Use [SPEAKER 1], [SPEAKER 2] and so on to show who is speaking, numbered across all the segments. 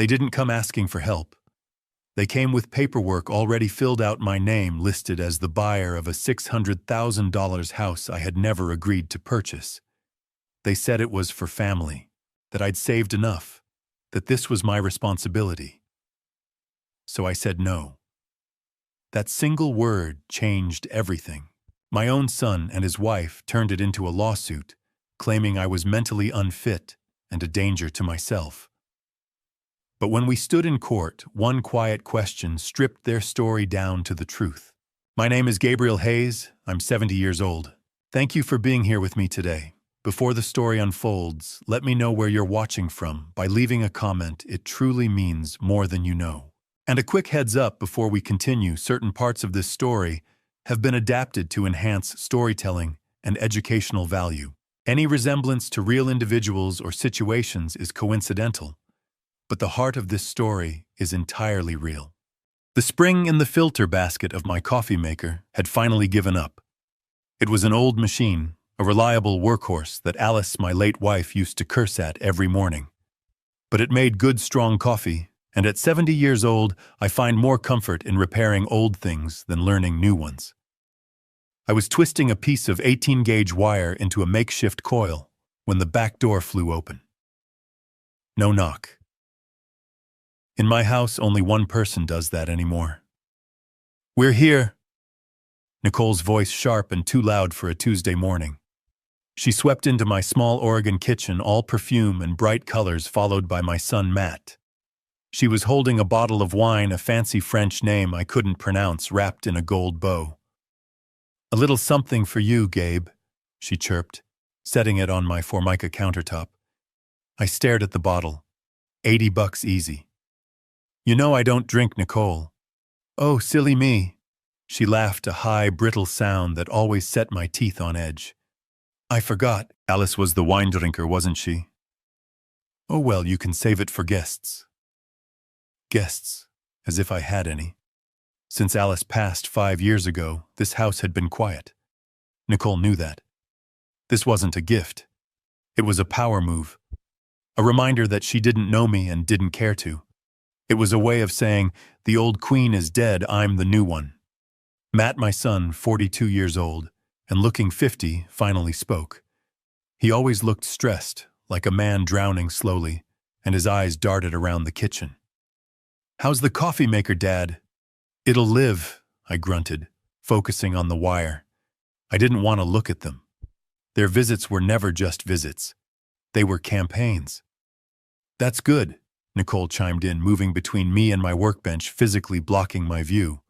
[SPEAKER 1] They didn't come asking for help. They came with paperwork already filled out, my name listed as the buyer of a $600,000 house I had never agreed to purchase. They said it was for family, that I'd saved enough, that this was my responsibility. So I said no. That single word changed everything. My own son and his wife turned it into a lawsuit, claiming I was mentally unfit and a danger to myself. But when we stood in court, one quiet question stripped their story down to the truth. My name is Gabriel Hayes. I'm 70 years old. Thank you for being here with me today. Before the story unfolds, let me know where you're watching from by leaving a comment. It truly means more than you know. And a quick heads up before we continue, certain parts of this story have been adapted to enhance storytelling and educational value. Any resemblance to real individuals or situations is coincidental, but the heart of this story is entirely real. The spring in the filter basket of my coffee maker had finally given up. It was an old machine, a reliable workhorse that Alice, my late wife, used to curse at every morning. But it made good, strong coffee, and at 70 years old, I find more comfort in repairing old things than learning new ones. I was twisting a piece of 18-gauge wire into a makeshift coil when the back door flew open. No knock. In my house, only one person does that anymore. "We're here." Nicole's voice sharp and too loud for a Tuesday morning. She swept into my small Oregon kitchen, all perfume and bright colors, followed by my son Matt. She was holding a bottle of wine, a fancy French name I couldn't pronounce, wrapped in a gold bow. "A little something for you, Gabe," she chirped, setting it on my Formica countertop. I stared at the bottle. $80 easy. "You know I don't drink, Nicole." "Oh, silly me." She laughed, a high, brittle sound that always set my teeth on edge. "I forgot. Alice was the wine drinker, wasn't she?" "Oh well, you can save it for guests." Guests, as if I had any. Since Alice passed 5 years ago, this house had been quiet. Nicole knew that. This wasn't a gift. It was a power move. A reminder that she didn't know me and didn't care to. It was a way of saying, the old queen is dead, I'm the new one. Matt, my son, 42 years old, and looking 50, finally spoke. He always looked stressed, like a man drowning slowly, and his eyes darted around the kitchen. "How's the coffee maker, Dad?" "It'll live," I grunted, focusing on the wire. I didn't want to look at them. Their visits were never just visits. They were campaigns. "That's good," Nicole chimed in, moving between me and my workbench, physically blocking my view.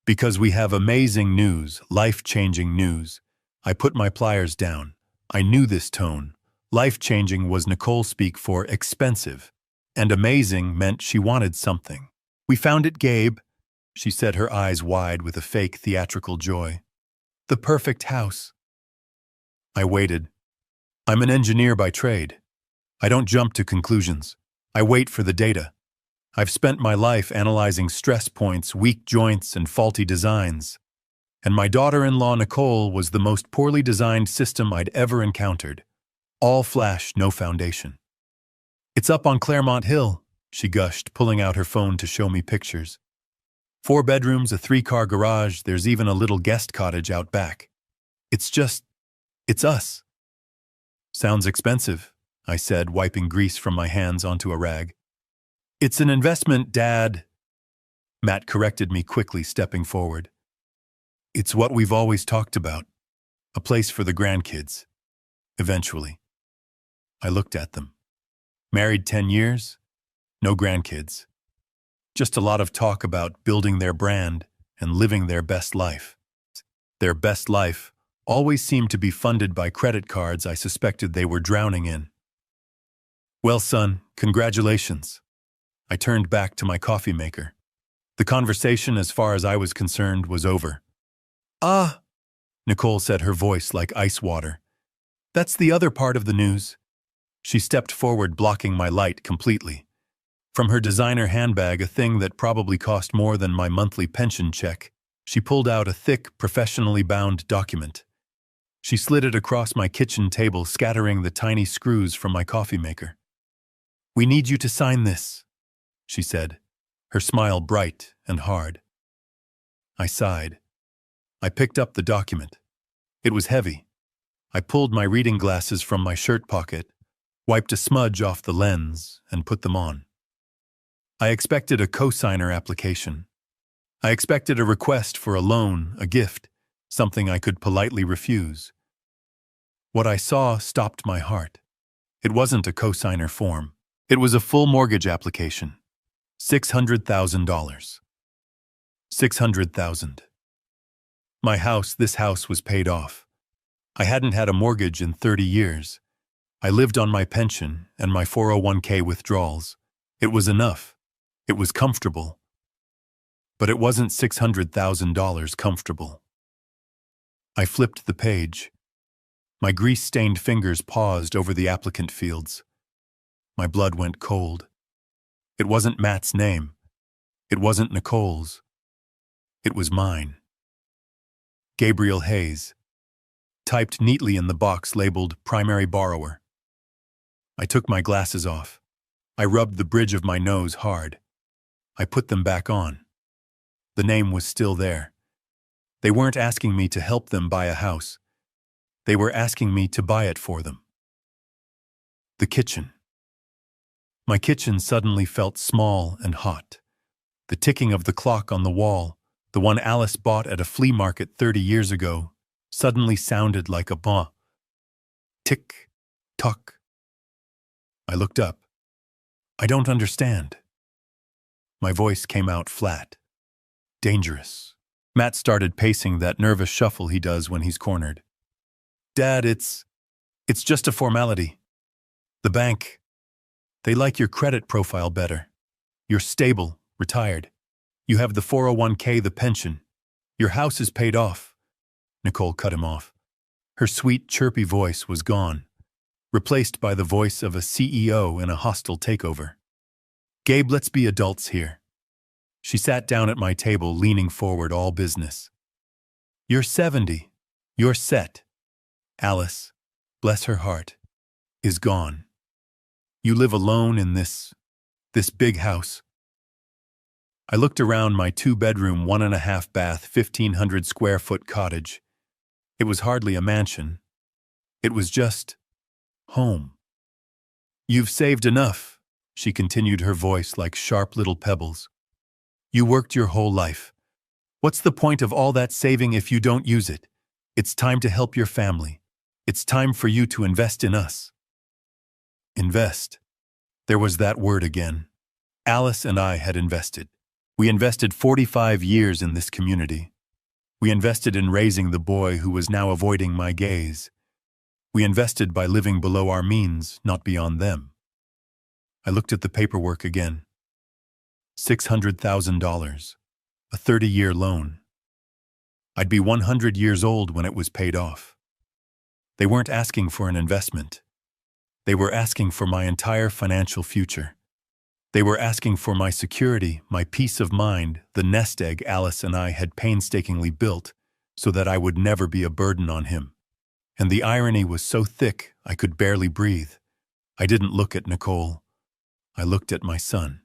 [SPEAKER 1] "Because we have amazing news, life-changing news." I put my pliers down. I knew this tone. Life-changing was Nicole speak for expensive, and amazing meant she wanted something. "We found it, Gabe," she said, her eyes wide with a fake theatrical joy. "The perfect house." I waited. I'm an engineer by trade. I don't jump to conclusions. I wait for the data. I've spent my life analyzing stress points, weak joints, and faulty designs. And my daughter-in-law Nicole was the most poorly designed system I'd ever encountered. All flash, no foundation. "It's up on Claremont Hill," she gushed, pulling out her phone to show me pictures. 4 bedrooms, a 3-car garage, there's even a little guest cottage out back. It's us." "Sounds expensive," I said, wiping grease from my hands onto a rag. "It's an investment, Dad." Matt corrected me quickly, stepping forward. "It's what we've always talked about. A place for the grandkids. Eventually." I looked at them. Married 10 years, no grandkids. Just a lot of talk about building their brand and living their best life. Their best life always seemed to be funded by credit cards I suspected they were drowning in. "Well, son, congratulations." I turned back to my coffee maker. The conversation, as far as I was concerned, was over. "Ah," Nicole said, her voice like ice water. "That's the other part of the news." She stepped forward, blocking my light completely. From her designer handbag, a thing that probably cost more than my monthly pension check, she pulled out a thick, professionally bound document. She slid it across my kitchen table, scattering the tiny screws from my coffee maker. "We need you to sign this." she said, her smile bright and hard. I sighed. I picked up the document. It was heavy. I pulled my reading glasses from my shirt pocket, wiped a smudge off the lens, and put them on. I expected a cosigner application. I expected a request for a loan, a gift, something I could politely refuse. What I saw stopped my heart. It wasn't a cosigner form. It was a full mortgage application. $600,000. $600,000. My house, this house was paid off. I hadn't had a mortgage in 30 years. I lived on my pension and my 401k withdrawals. It was enough. It was comfortable. But it wasn't $600,000 comfortable. I flipped the page. My grease-stained fingers paused over the applicant fields. My blood went cold. It wasn't Matt's name. It wasn't Nicole's. It was mine. Gabriel Hayes, typed neatly in the box labeled Primary Borrower. I took my glasses off. I rubbed the bridge of my nose hard. I put them back on. The name was still there. They weren't asking me to help them buy a house. They were asking me to buy it for them. The kitchen. My kitchen suddenly felt small and hot. The ticking of the clock on the wall, the one Alice bought at a flea market 30 years ago, suddenly sounded like a bah. Tick, tock. I looked up. I don't understand. My voice came out flat. Dangerous. Matt started pacing that nervous shuffle he does when he's cornered. Dad, it's just a formality. The bank, they like your credit profile better. You're stable, retired. You have the 401k, the pension. Your house is paid off. Nicole cut him off. Her sweet, chirpy voice was gone, replaced by the voice of a CEO in a hostile takeover. Gabe, let's be adults here. She sat down at my table, leaning forward, all business. You're 70. You're set. Alice, bless her heart, is gone. You live alone in this big house. I looked around my 2-bedroom, 1.5-bath, 1,500 square foot cottage. It was hardly a mansion. It was just home. You've saved enough, she continued, her voice like sharp little pebbles. You worked your whole life. What's the point of all that saving if you don't use it? It's time to help your family. It's time for you to invest in us. Invest. There was that word again. Alice and I had invested. We invested 45 years in this community. We invested in raising the boy who was now avoiding my gaze. We invested by living below our means, not beyond them. I looked at the paperwork again. $600,000, a 30-year loan. I'd be 100 years old when it was paid off. They weren't asking for an investment. They were asking for my entire financial future. They were asking for my security, my peace of mind, the nest egg Alice and I had painstakingly built so that I would never be a burden on him. And the irony was so thick I could barely breathe. I didn't look at Nicole. I looked at my son.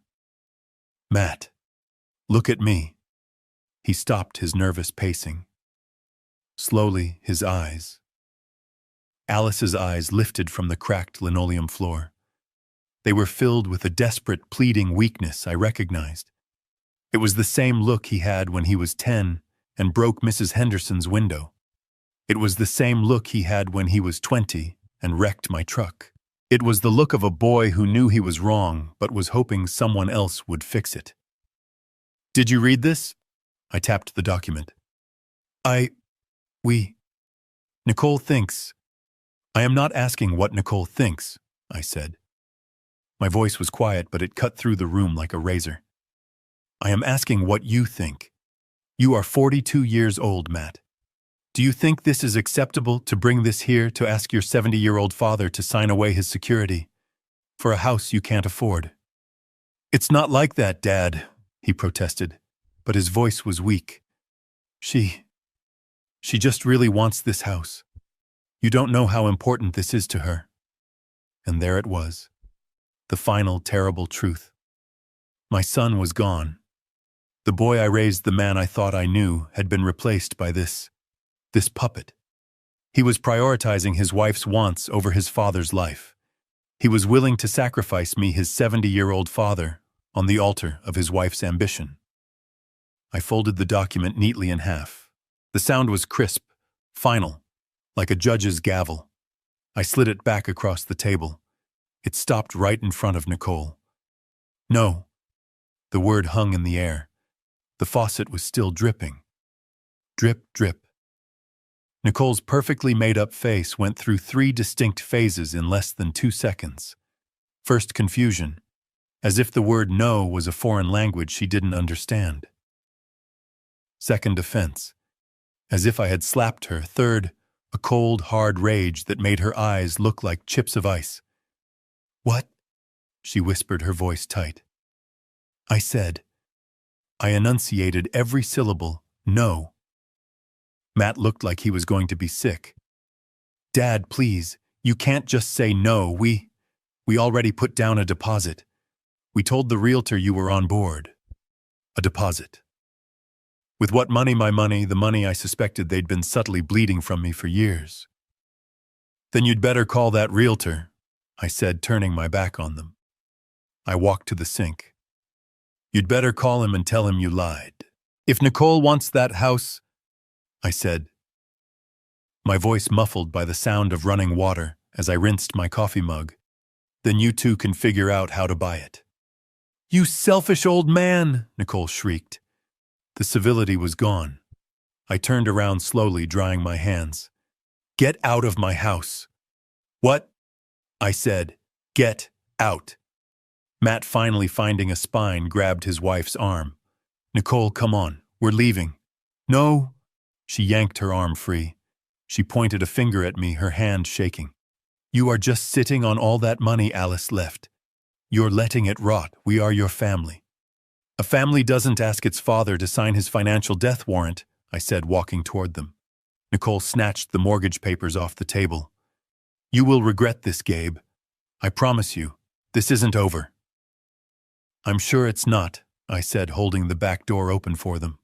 [SPEAKER 1] Matt, look at me. He stopped his nervous pacing. Slowly, his eyes. Alice's eyes lifted from the cracked linoleum floor. They were filled with a desperate, pleading weakness I recognized. It was the same look he had when he was 10 and broke Mrs. Henderson's window. It was the same look he had when he was 20 and wrecked my truck. It was the look of a boy who knew he was wrong but was hoping someone else would fix it. Did you read this? I tapped the document. Nicole thinks. I am not asking what Nicole thinks, I said. My voice was quiet, but it cut through the room like a razor. I am asking what you think. You are 42 years old, Matt. Do you think this is acceptable to bring this here to ask your 70-year-old father to sign away his security for a house you can't afford? It's not like that, Dad, he protested, but his voice was weak. She just really wants this house. You don't know how important this is to her. And there it was, the final terrible truth. My son was gone. The boy I raised, the man I thought I knew, had been replaced by this puppet. He was prioritizing his wife's wants over his father's life. He was willing to sacrifice me, his 70-year-old father, on the altar of his wife's ambition. I folded the document neatly in half. The sound was crisp, final, like a judge's gavel. I slid it back across the table. It stopped right in front of Nicole. No. The word hung in the air. The faucet was still dripping. Drip, drip. Nicole's perfectly made-up face went through 3 distinct phases in less than 2 seconds. First, confusion, as if the word no was a foreign language she didn't understand. Second, offense, as if I had slapped her. Third, a cold, hard rage that made her eyes look like chips of ice. "What?" she whispered, her voice tight. I said. I enunciated every syllable, no. Matt looked like he was going to be sick. "Dad, please, you can't just say no. We already put down a deposit. We told the realtor you were on board." A deposit. With what money? My money, the money I suspected they'd been subtly bleeding from me for years. "Then you'd better call that realtor," I said, turning my back on them. I walked to the sink. "You'd better call him and tell him you lied. If Nicole wants that house," I said, my voice muffled by the sound of running water as I rinsed my coffee mug, "then you two can figure out how to buy it." "You selfish old man!" Nicole shrieked. The civility was gone. I turned around slowly, drying my hands. "Get out of my house." "What?" I said. "Get out." Matt, finally finding a spine, grabbed his wife's arm. "Nicole, come on. We're leaving." "No." She yanked her arm free. She pointed a finger at me, her hand shaking. "You are just sitting on all that money Alice left. You're letting it rot. We are your family." "A family doesn't ask its father to sign his financial death warrant," I said, walking toward them. Nicole snatched the mortgage papers off the table. "You will regret this, Gabe. I promise you, this isn't over." "I'm sure it's not," I said, holding the back door open for them.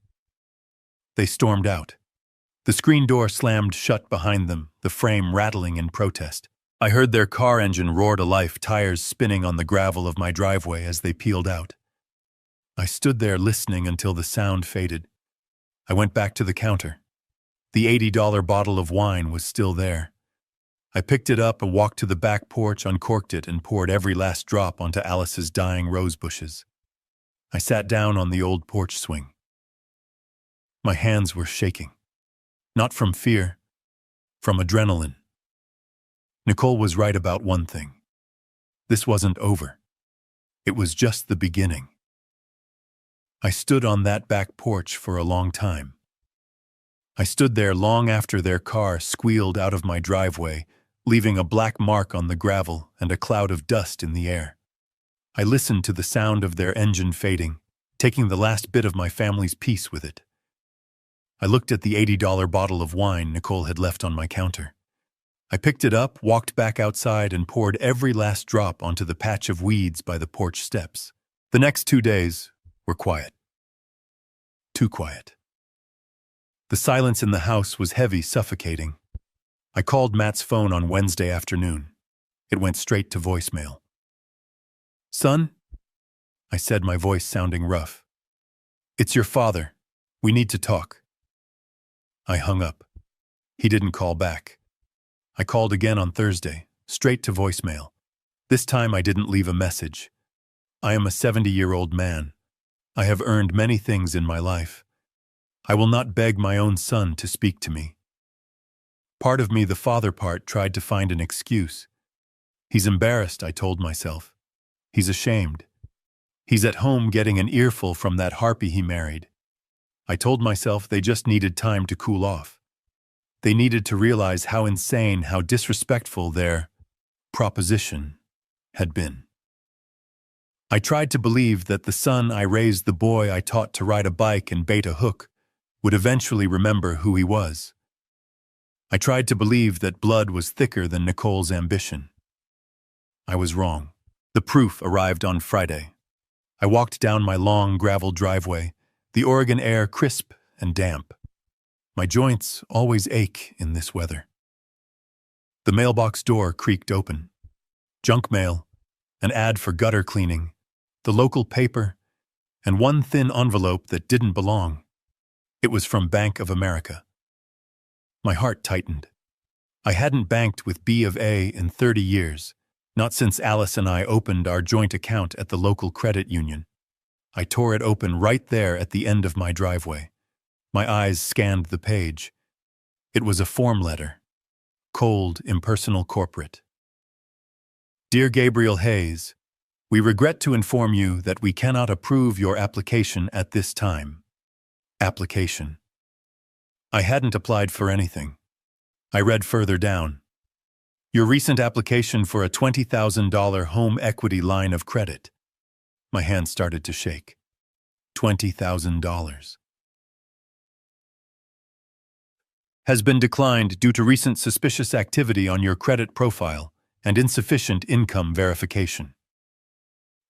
[SPEAKER 1] They stormed out. The screen door slammed shut behind them, the frame rattling in protest. I heard their car engine roar to life, tires spinning on the gravel of my driveway as they peeled out. I stood there listening until the sound faded. I went back to the counter. The $80 bottle of wine was still there. I picked it up and walked to the back porch, uncorked it, and poured every last drop onto Alice's dying rose bushes. I sat down on the old porch swing. My hands were shaking. Not from fear, from adrenaline. Nicole was right about one thing. This wasn't over. It was just the beginning. I stood on that back porch for a long time. I stood there long after their car squealed out of my driveway, leaving a black mark on the gravel and a cloud of dust in the air. I listened to the sound of their engine fading, taking the last bit of my family's peace with it. I looked at the $80 bottle of wine Nicole had left on my counter. I picked it up, walked back outside, and poured every last drop onto the patch of weeds by the porch steps. The next 2 days were quiet. Too quiet. The silence in the house was heavy, suffocating. I called Matt's phone on Wednesday afternoon. It went straight to voicemail. "Son?" I said, my voice sounding rough. "It's your father. We need to talk." I hung up. He didn't call back. I called again on Thursday, straight to voicemail. This time I didn't leave a message. I am a 70-year-old man. I have earned many things in my life. I will not beg my own son to speak to me. Part of me, the father part, tried to find an excuse. He's embarrassed, I told myself. He's ashamed. He's at home getting an earful from that harpy he married. I told myself they just needed time to cool off. They needed to realize how insane, how disrespectful their proposition had been. I tried to believe that the son I raised, the boy I taught to ride a bike and bait a hook, would eventually remember who he was. I tried to believe that blood was thicker than Nicole's ambition. I was wrong. The proof arrived on Friday. I walked down my long gravel driveway, the Oregon air crisp and damp. My joints always ache in this weather. The mailbox door creaked open. Junk mail, an ad for gutter cleaning, the local paper, and one thin envelope that didn't belong. It was from Bank of America. My heart tightened. I hadn't banked with B of A in 30 years, not since Alice and I opened our joint account at the local credit union. I tore it open right there at the end of my driveway. My eyes scanned the page. It was a form letter. Cold, impersonal corporate. Dear Gabriel Hayes, we regret to inform you that we cannot approve your application at this time. Application. I hadn't applied for anything. I read further down. Your recent application for a $20,000 home equity line of credit. My hand started to shake. $20,000. Has been declined due to recent suspicious activity on your credit profile and insufficient income verification.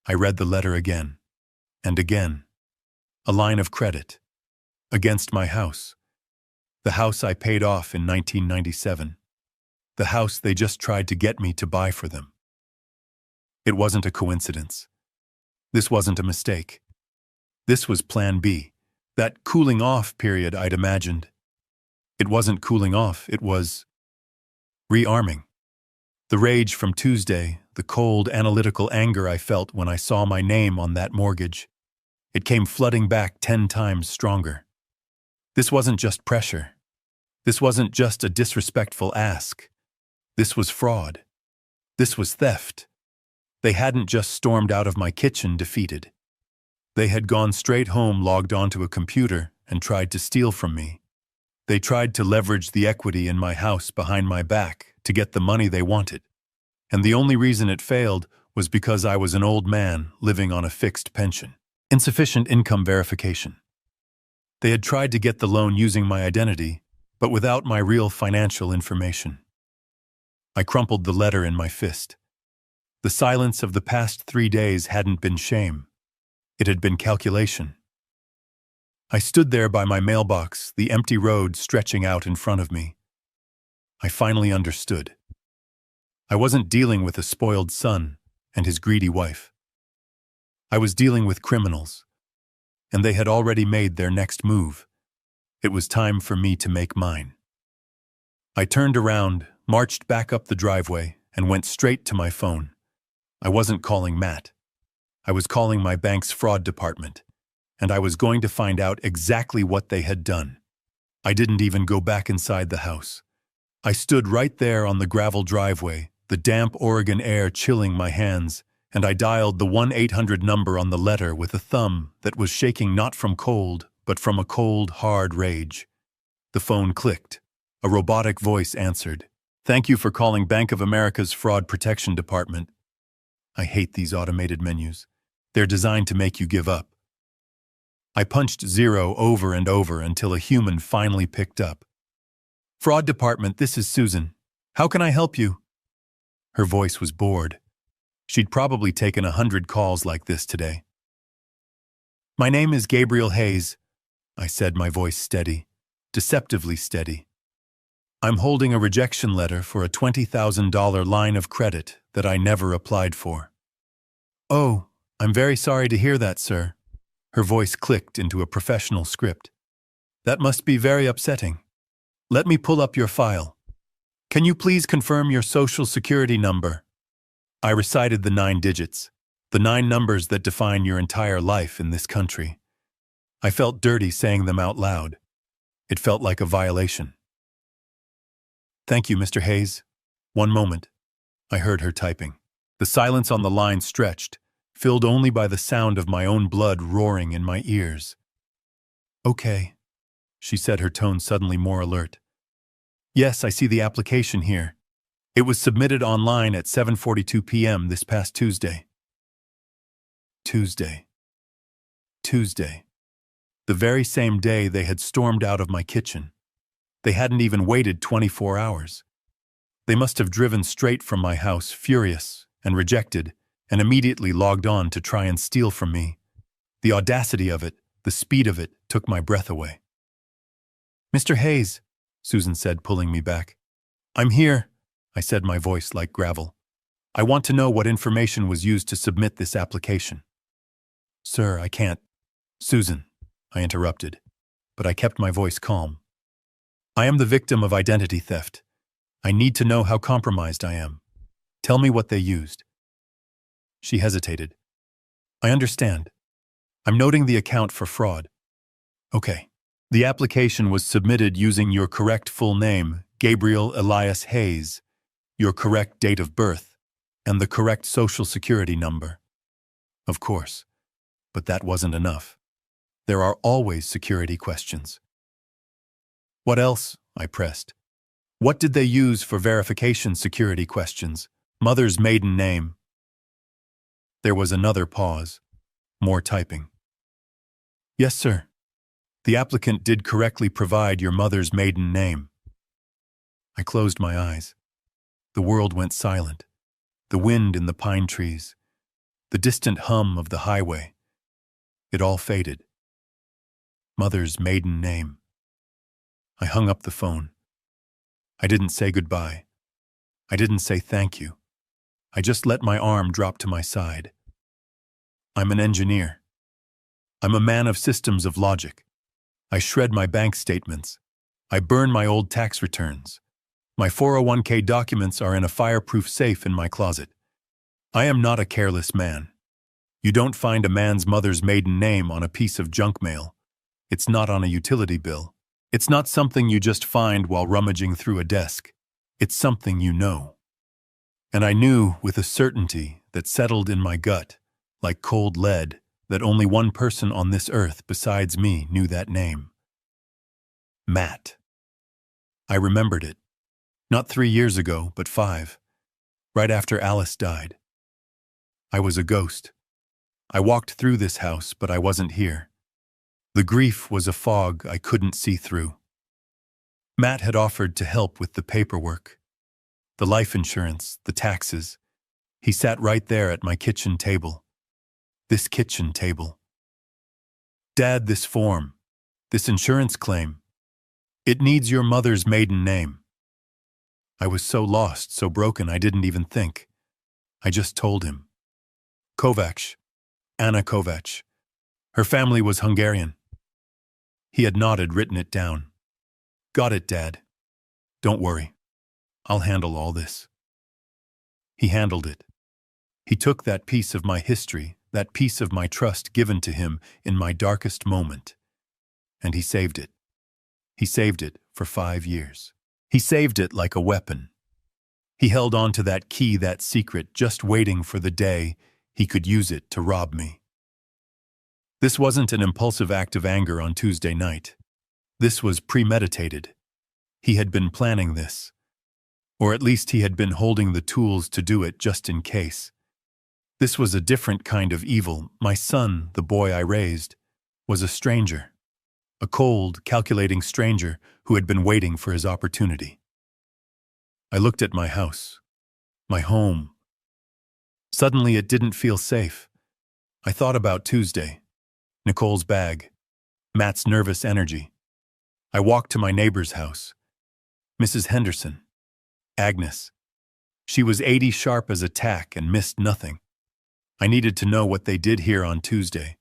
[SPEAKER 1] I read the letter again and again. A line of credit. Against my house. The house I paid off in 1997. The house they just tried to get me to buy for them. It wasn't a coincidence. This wasn't a mistake. This was Plan B, that cooling off period I'd imagined. It wasn't cooling off, it was rearming. The rage from Tuesday, the cold, analytical anger I felt when I saw my name on that mortgage, it came flooding back 10 times stronger. This wasn't just pressure. This wasn't just a disrespectful ask. This was fraud. This was theft. They hadn't just stormed out of my kitchen defeated. They had gone straight home, logged onto a computer, and tried to steal from me. They tried to leverage the equity in my house behind my back to get the money they wanted. And the only reason it failed was because I was an old man living on a fixed pension. Insufficient income verification. They had tried to get the loan using my identity, but without my real financial information. I crumpled the letter in my fist. The silence of the past 3 days hadn't been shame. It had been calculation. I stood there by my mailbox, the empty road stretching out in front of me. I finally understood. I wasn't dealing with a spoiled son and his greedy wife. I was dealing with criminals, and they had already made their next move. It was time for me to make mine. I turned around, marched back up the driveway, and went straight to my phone. I wasn't calling Matt. I was calling my bank's fraud department, and I was going to find out exactly what they had done. I didn't even go back inside the house. I stood right there on the gravel driveway, the damp Oregon air chilling my hands, and I dialed the 1-800 number on the letter with a thumb that was shaking not from cold, but from a cold, hard rage. The phone clicked. A robotic voice answered. Thank you for calling Bank of America's Fraud Protection Department. I hate these automated menus. They're designed to make you give up. I punched 0 over and over until a human finally picked up. Fraud Department, this is Susan. How can I help you? Her voice was bored. She'd probably taken 100 calls like this today. My name is Gabriel Hayes, I said, my voice steady, deceptively steady. I'm holding a rejection letter for a $20,000 line of credit that I never applied for. Oh, I'm very sorry to hear that, sir. Her voice clicked into a professional script. That must be very upsetting. Let me pull up your file. Can you please confirm your social security number? I recited the 9 digits, the 9 numbers that define your entire life in this country. I felt dirty saying them out loud. It felt like a violation. Thank you, Mr. Hayes. One moment. I heard her typing. The silence on the line stretched, filled only by the sound of my own blood roaring in my ears. Okay, she said, her tone suddenly more alert. Yes, I see the application here. It was submitted online at 7:42 p.m. this past Tuesday. Tuesday. The very same day they had stormed out of my kitchen. They hadn't even waited 24 hours. They must have driven straight from my house, furious and rejected, and immediately logged on to try and steal from me, The audacity of it, the speed of it, took my breath away. "Mr. Hayes," Susan said, pulling me back. "I'm here," I said, my voice like gravel. "I want to know what information was used to submit this application." "Sir, I can't." "Susan," I interrupted, but I kept my voice calm. "I am the victim of identity theft. I need to know how compromised I am. Tell me what they used." She hesitated. "I understand. I'm noting the account for fraud." "Okay. The application was submitted using your correct full name, Gabriel Elias Hayes, your correct date of birth, and the correct social security number." "Of course. But that wasn't enough. There are always security questions." "What else?" I pressed. "What did they use for verification security questions? Mother's maiden name." There was another pause. More typing. "Yes, sir. The applicant did correctly provide your mother's maiden name." I closed my eyes. The world went silent. The wind in the pine trees. The distant hum of the highway. It all faded. Mother's maiden name. I hung up the phone. I didn't say goodbye. I didn't say thank you. I just let my arm drop to my side. I'm an engineer. I'm a man of systems of logic. I shred my bank statements. I burn my old tax returns. My 401k documents are in a fireproof safe in my closet. I am not a careless man. You don't find a man's mother's maiden name on a piece of junk mail. It's not on a utility bill. It's not something you just find while rummaging through a desk. It's something you know. And I knew with a certainty that settled in my gut, like cold lead, that only one person on this earth besides me knew that name. Matt. I remembered it. Not 3 years ago, but 5. Right after Alice died. I was a ghost. I walked through this house, but I wasn't here. The grief was a fog I couldn't see through. Matt had offered to help with the paperwork, the life insurance, the taxes. He sat right there at my kitchen table. This kitchen table. "Dad, this form, this insurance claim, it needs your mother's maiden name." I was so lost, so broken, I didn't even think. I just told him. "Kovacs, Anna Kovacs. Her family was Hungarian." He had nodded, written it down. "Got it, Dad. Don't worry. I'll handle all this." He handled it. He took that piece of my history, that piece of my trust given to him in my darkest moment, and he saved it. He saved it for 5 years. He saved it like a weapon. He held on to that key, that secret, just waiting for the day he could use it to rob me. This wasn't an impulsive act of anger on Tuesday night. This was premeditated. He had been planning this. Or at least he had been holding the tools to do it just in case. This was a different kind of evil. My son, the boy I raised, was a stranger. A cold, calculating stranger who had been waiting for his opportunity. I looked at my house, my home. Suddenly it didn't feel safe. I thought about Tuesday, Nicole's bag, Matt's nervous energy. I walked to my neighbor's house. Mrs. Henderson. Agnes. She was 80 sharp as a tack and missed nothing. I needed to know what they did here on Tuesday.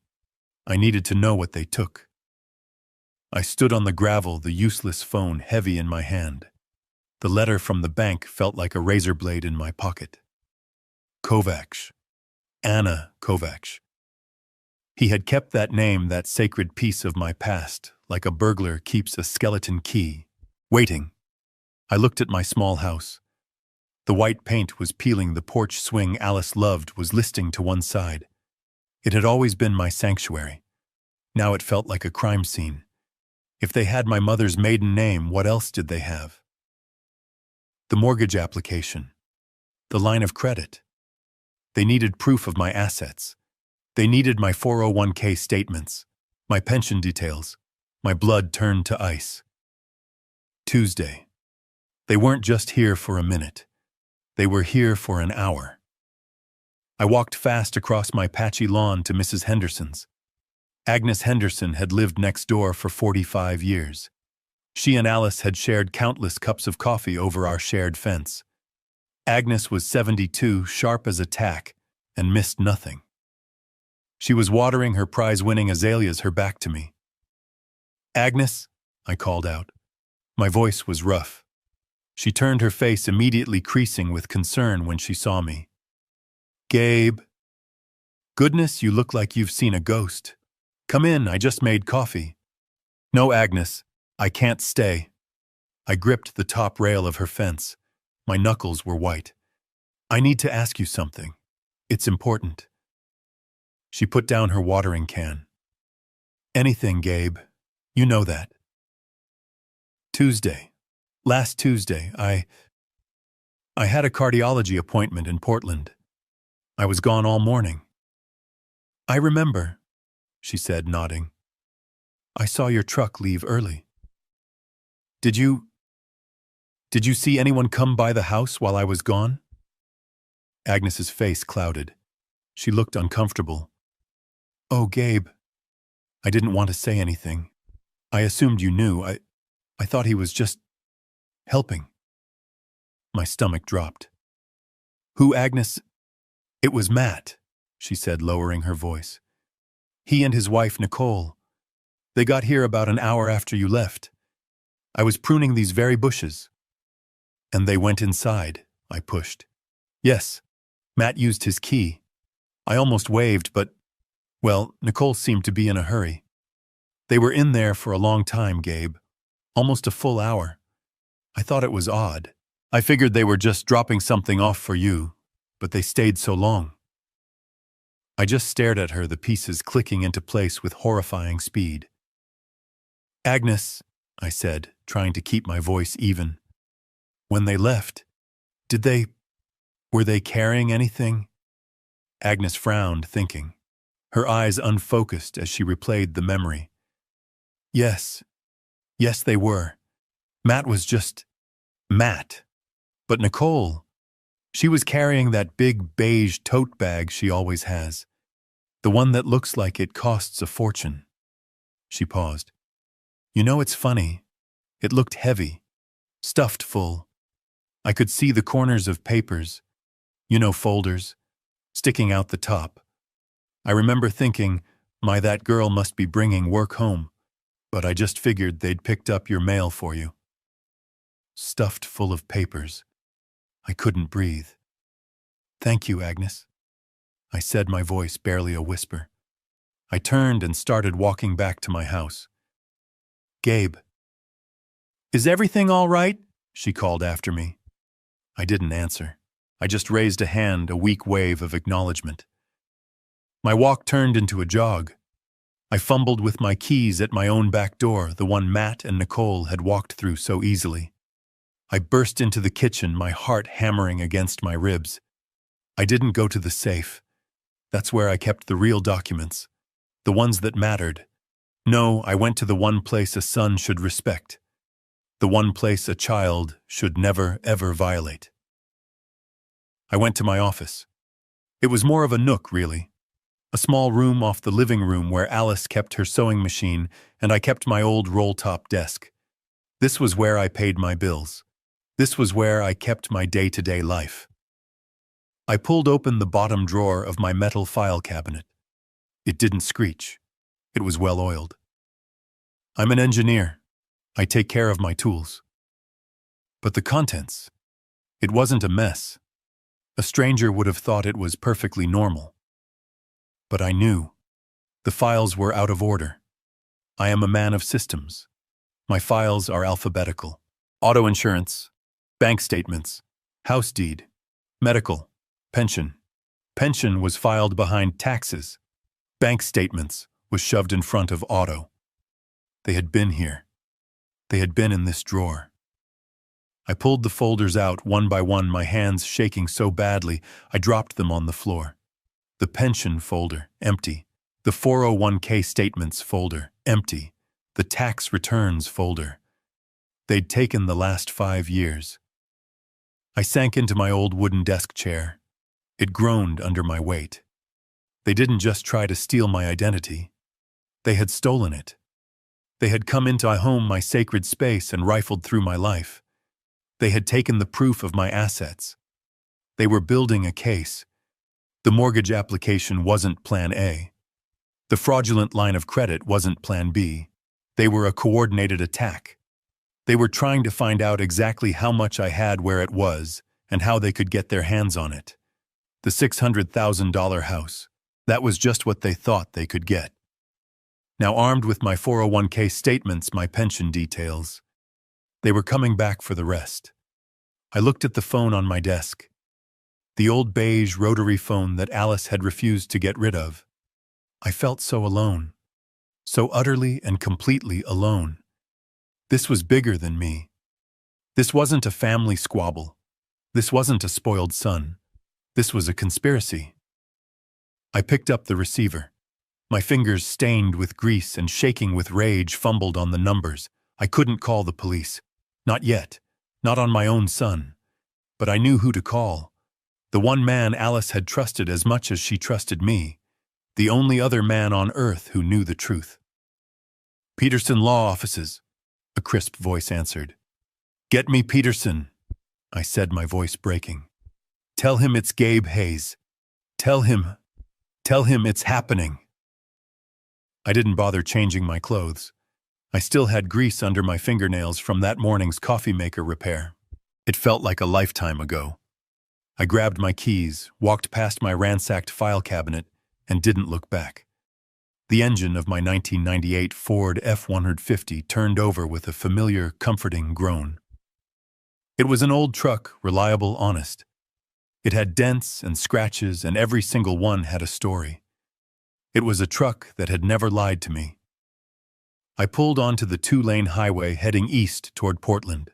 [SPEAKER 1] I needed to know what they took. I stood on the gravel, the useless phone heavy in my hand. The letter from the bank felt like a razor blade in my pocket. Kovacs. Anna Kovacs. He had kept that name, that sacred piece of my past, like a burglar keeps a skeleton key, waiting. I looked at my small house. The white paint was peeling, the porch swing Alice loved was listing to one side. It had always been my sanctuary. Now it felt like a crime scene. If they had my mother's maiden name, what else did they have? The mortgage application. The line of credit. They needed proof of my assets. They needed my 401k statements, my pension details. My blood turned to ice. Tuesday. They weren't just here for a minute. They were here for an hour. I walked fast across my patchy lawn to Mrs. Henderson's. Agnes Henderson had lived next door for 45 years. She and Alice had shared countless cups of coffee over our shared fence. Agnes was 72, sharp as a tack, and missed nothing. She was watering her prize-winning azaleas, her back to me. "Agnes," I called out. My voice was rough. She turned her face, immediately creasing with concern when she saw me. "Gabe." "Goodness, you look like you've seen a ghost. Come in, I just made coffee." "No, Agnes, I can't stay." I gripped the top rail of her fence. My knuckles were white. "I need to ask you something. It's important." She put down her watering can. "Anything, Gabe. You know that." Last Tuesday, I had a cardiology appointment in Portland. I was gone all morning." "I remember," she said, nodding. "I saw your truck leave early." Did you see anyone come by the house while I was gone?" Agnes's face clouded. She looked uncomfortable. "Oh, Gabe." I didn't want to say anything. I assumed you knew. I thought he was just helping. My stomach dropped. "Who, Agnes?" "It was Matt," she said, lowering her voice. "He and his wife, Nicole. They got here about an hour after you left. I was pruning these very bushes." "And they went inside," I pushed. "Yes, Matt used his key. I almost waved, but, well, Nicole seemed to be in a hurry. They were in there for a long time, Gabe. Almost a full hour. I thought it was odd. I figured they were just dropping something off for you, but they stayed so long." I just stared at her, the pieces clicking into place with horrifying speed. "Agnes," I said, trying to keep my voice even. "When they left, were they carrying anything?" Agnes frowned, thinking. Her eyes unfocused as she replayed the memory. Yes, they were. Matt was just Matt. But Nicole, she was carrying that big beige tote bag she always has. The one that looks like it costs a fortune." She paused. "You know, it's funny. It looked heavy, stuffed full. I could see the corners of papers, folders, sticking out the top. I remember thinking, that girl must be bringing work home, but I just figured they'd picked up your mail for you." Stuffed full of papers. I couldn't breathe. "Thank you, Agnes," I said, my voice barely a whisper. I turned and started walking back to my house. "Gabe." "Is everything all right?" she called after me. I didn't answer. I just raised a hand, a weak wave of acknowledgement. My walk turned into a jog. I fumbled with my keys at my own back door, the one Matt and Nicole had walked through so easily. I burst into the kitchen, my heart hammering against my ribs. I didn't go to the safe. That's where I kept the real documents, the ones that mattered. No, I went to the one place a son should respect, the one place a child should never, ever violate. I went to my office. It was more of a nook, really. A small room off the living room where Alice kept her sewing machine and I kept my old roll-top desk. This was where I paid my bills. This was where I kept my day-to-day life. I pulled open the bottom drawer of my metal file cabinet. It didn't screech. It was well-oiled. I'm an engineer. I take care of my tools. But the contents, it wasn't a mess. A stranger would have thought it was perfectly normal. But I knew. The files were out of order. I am a man of systems. My files are alphabetical. Auto insurance, bank statements, house deed, medical, pension. Pension was filed behind taxes. Bank statements was shoved in front of auto. They had been here. They had been in this drawer. I pulled the folders out one by one, my hands shaking so badly I dropped them on the floor. The pension folder, empty. The 401k statements folder, empty. The tax returns folder. They'd taken the last 5 years. I sank into my old wooden desk chair. It groaned under my weight. They didn't just try to steal my identity. They had stolen it. They had come into my home, my sacred space, and rifled through my life. They had taken the proof of my assets. They were building a case. The mortgage application wasn't Plan A. The fraudulent line of credit wasn't Plan B. They were a coordinated attack. They were trying to find out exactly how much I had, where it was, and how they could get their hands on it. The $600,000 house. That was just what they thought they could get. Now, armed with my 401k statements, my pension details, they were coming back for the rest. I looked at the phone on my desk. The old beige rotary phone that Alice had refused to get rid of. I felt so alone. So utterly and completely alone. This was bigger than me. This wasn't a family squabble. This wasn't a spoiled son. This was a conspiracy. I picked up the receiver. My fingers, stained with grease and shaking with rage, fumbled on the numbers. I couldn't call the police. Not yet. Not on my own son. But I knew who to call. The one man Alice had trusted as much as she trusted me. The only other man on earth who knew the truth. "Peterson Law Offices," a crisp voice answered. "Get me Peterson," I said, my voice breaking. "Tell him it's Gabe Hayes. Tell him it's happening." I didn't bother changing my clothes. I still had grease under my fingernails from that morning's coffee maker repair. It felt like a lifetime ago. I grabbed my keys, walked past my ransacked file cabinet, and didn't look back. The engine of my 1998 Ford F-150 turned over with a familiar, comforting groan. It was an old truck, reliable, honest. It had dents and scratches, and every single one had a story. It was a truck that had never lied to me. I pulled onto the 2-lane highway heading east toward Portland.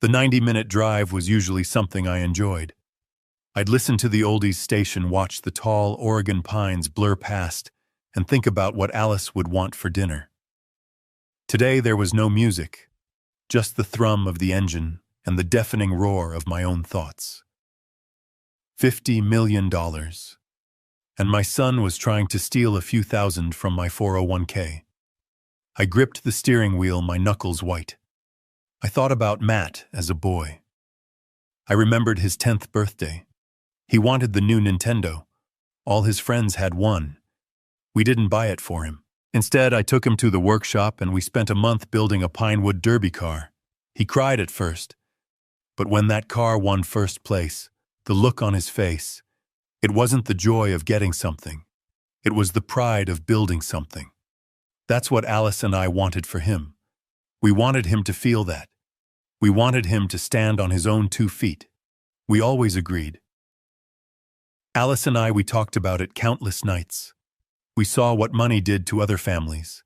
[SPEAKER 1] The 90-minute drive was usually something I enjoyed. I'd listen to the oldies station, watch the tall Oregon pines blur past, and think about what Alice would want for dinner. Today there was no music, just the thrum of the engine and the deafening roar of my own thoughts. $50 million. And my son was trying to steal a few thousand from my 401k. I gripped the steering wheel, my knuckles white. I thought about Matt as a boy. I remembered his 10th birthday. He wanted the new Nintendo. All his friends had one. We didn't buy it for him. Instead, I took him to the workshop and we spent a month building a Pinewood Derby car. He cried at first. But when that car won first place, the look on his face, it wasn't the joy of getting something. It was the pride of building something. That's what Alice and I wanted for him. We wanted him to feel that. We wanted him to stand on his own 2 feet. We always agreed. Alice and I, we talked about it countless nights. We saw what money did to other families.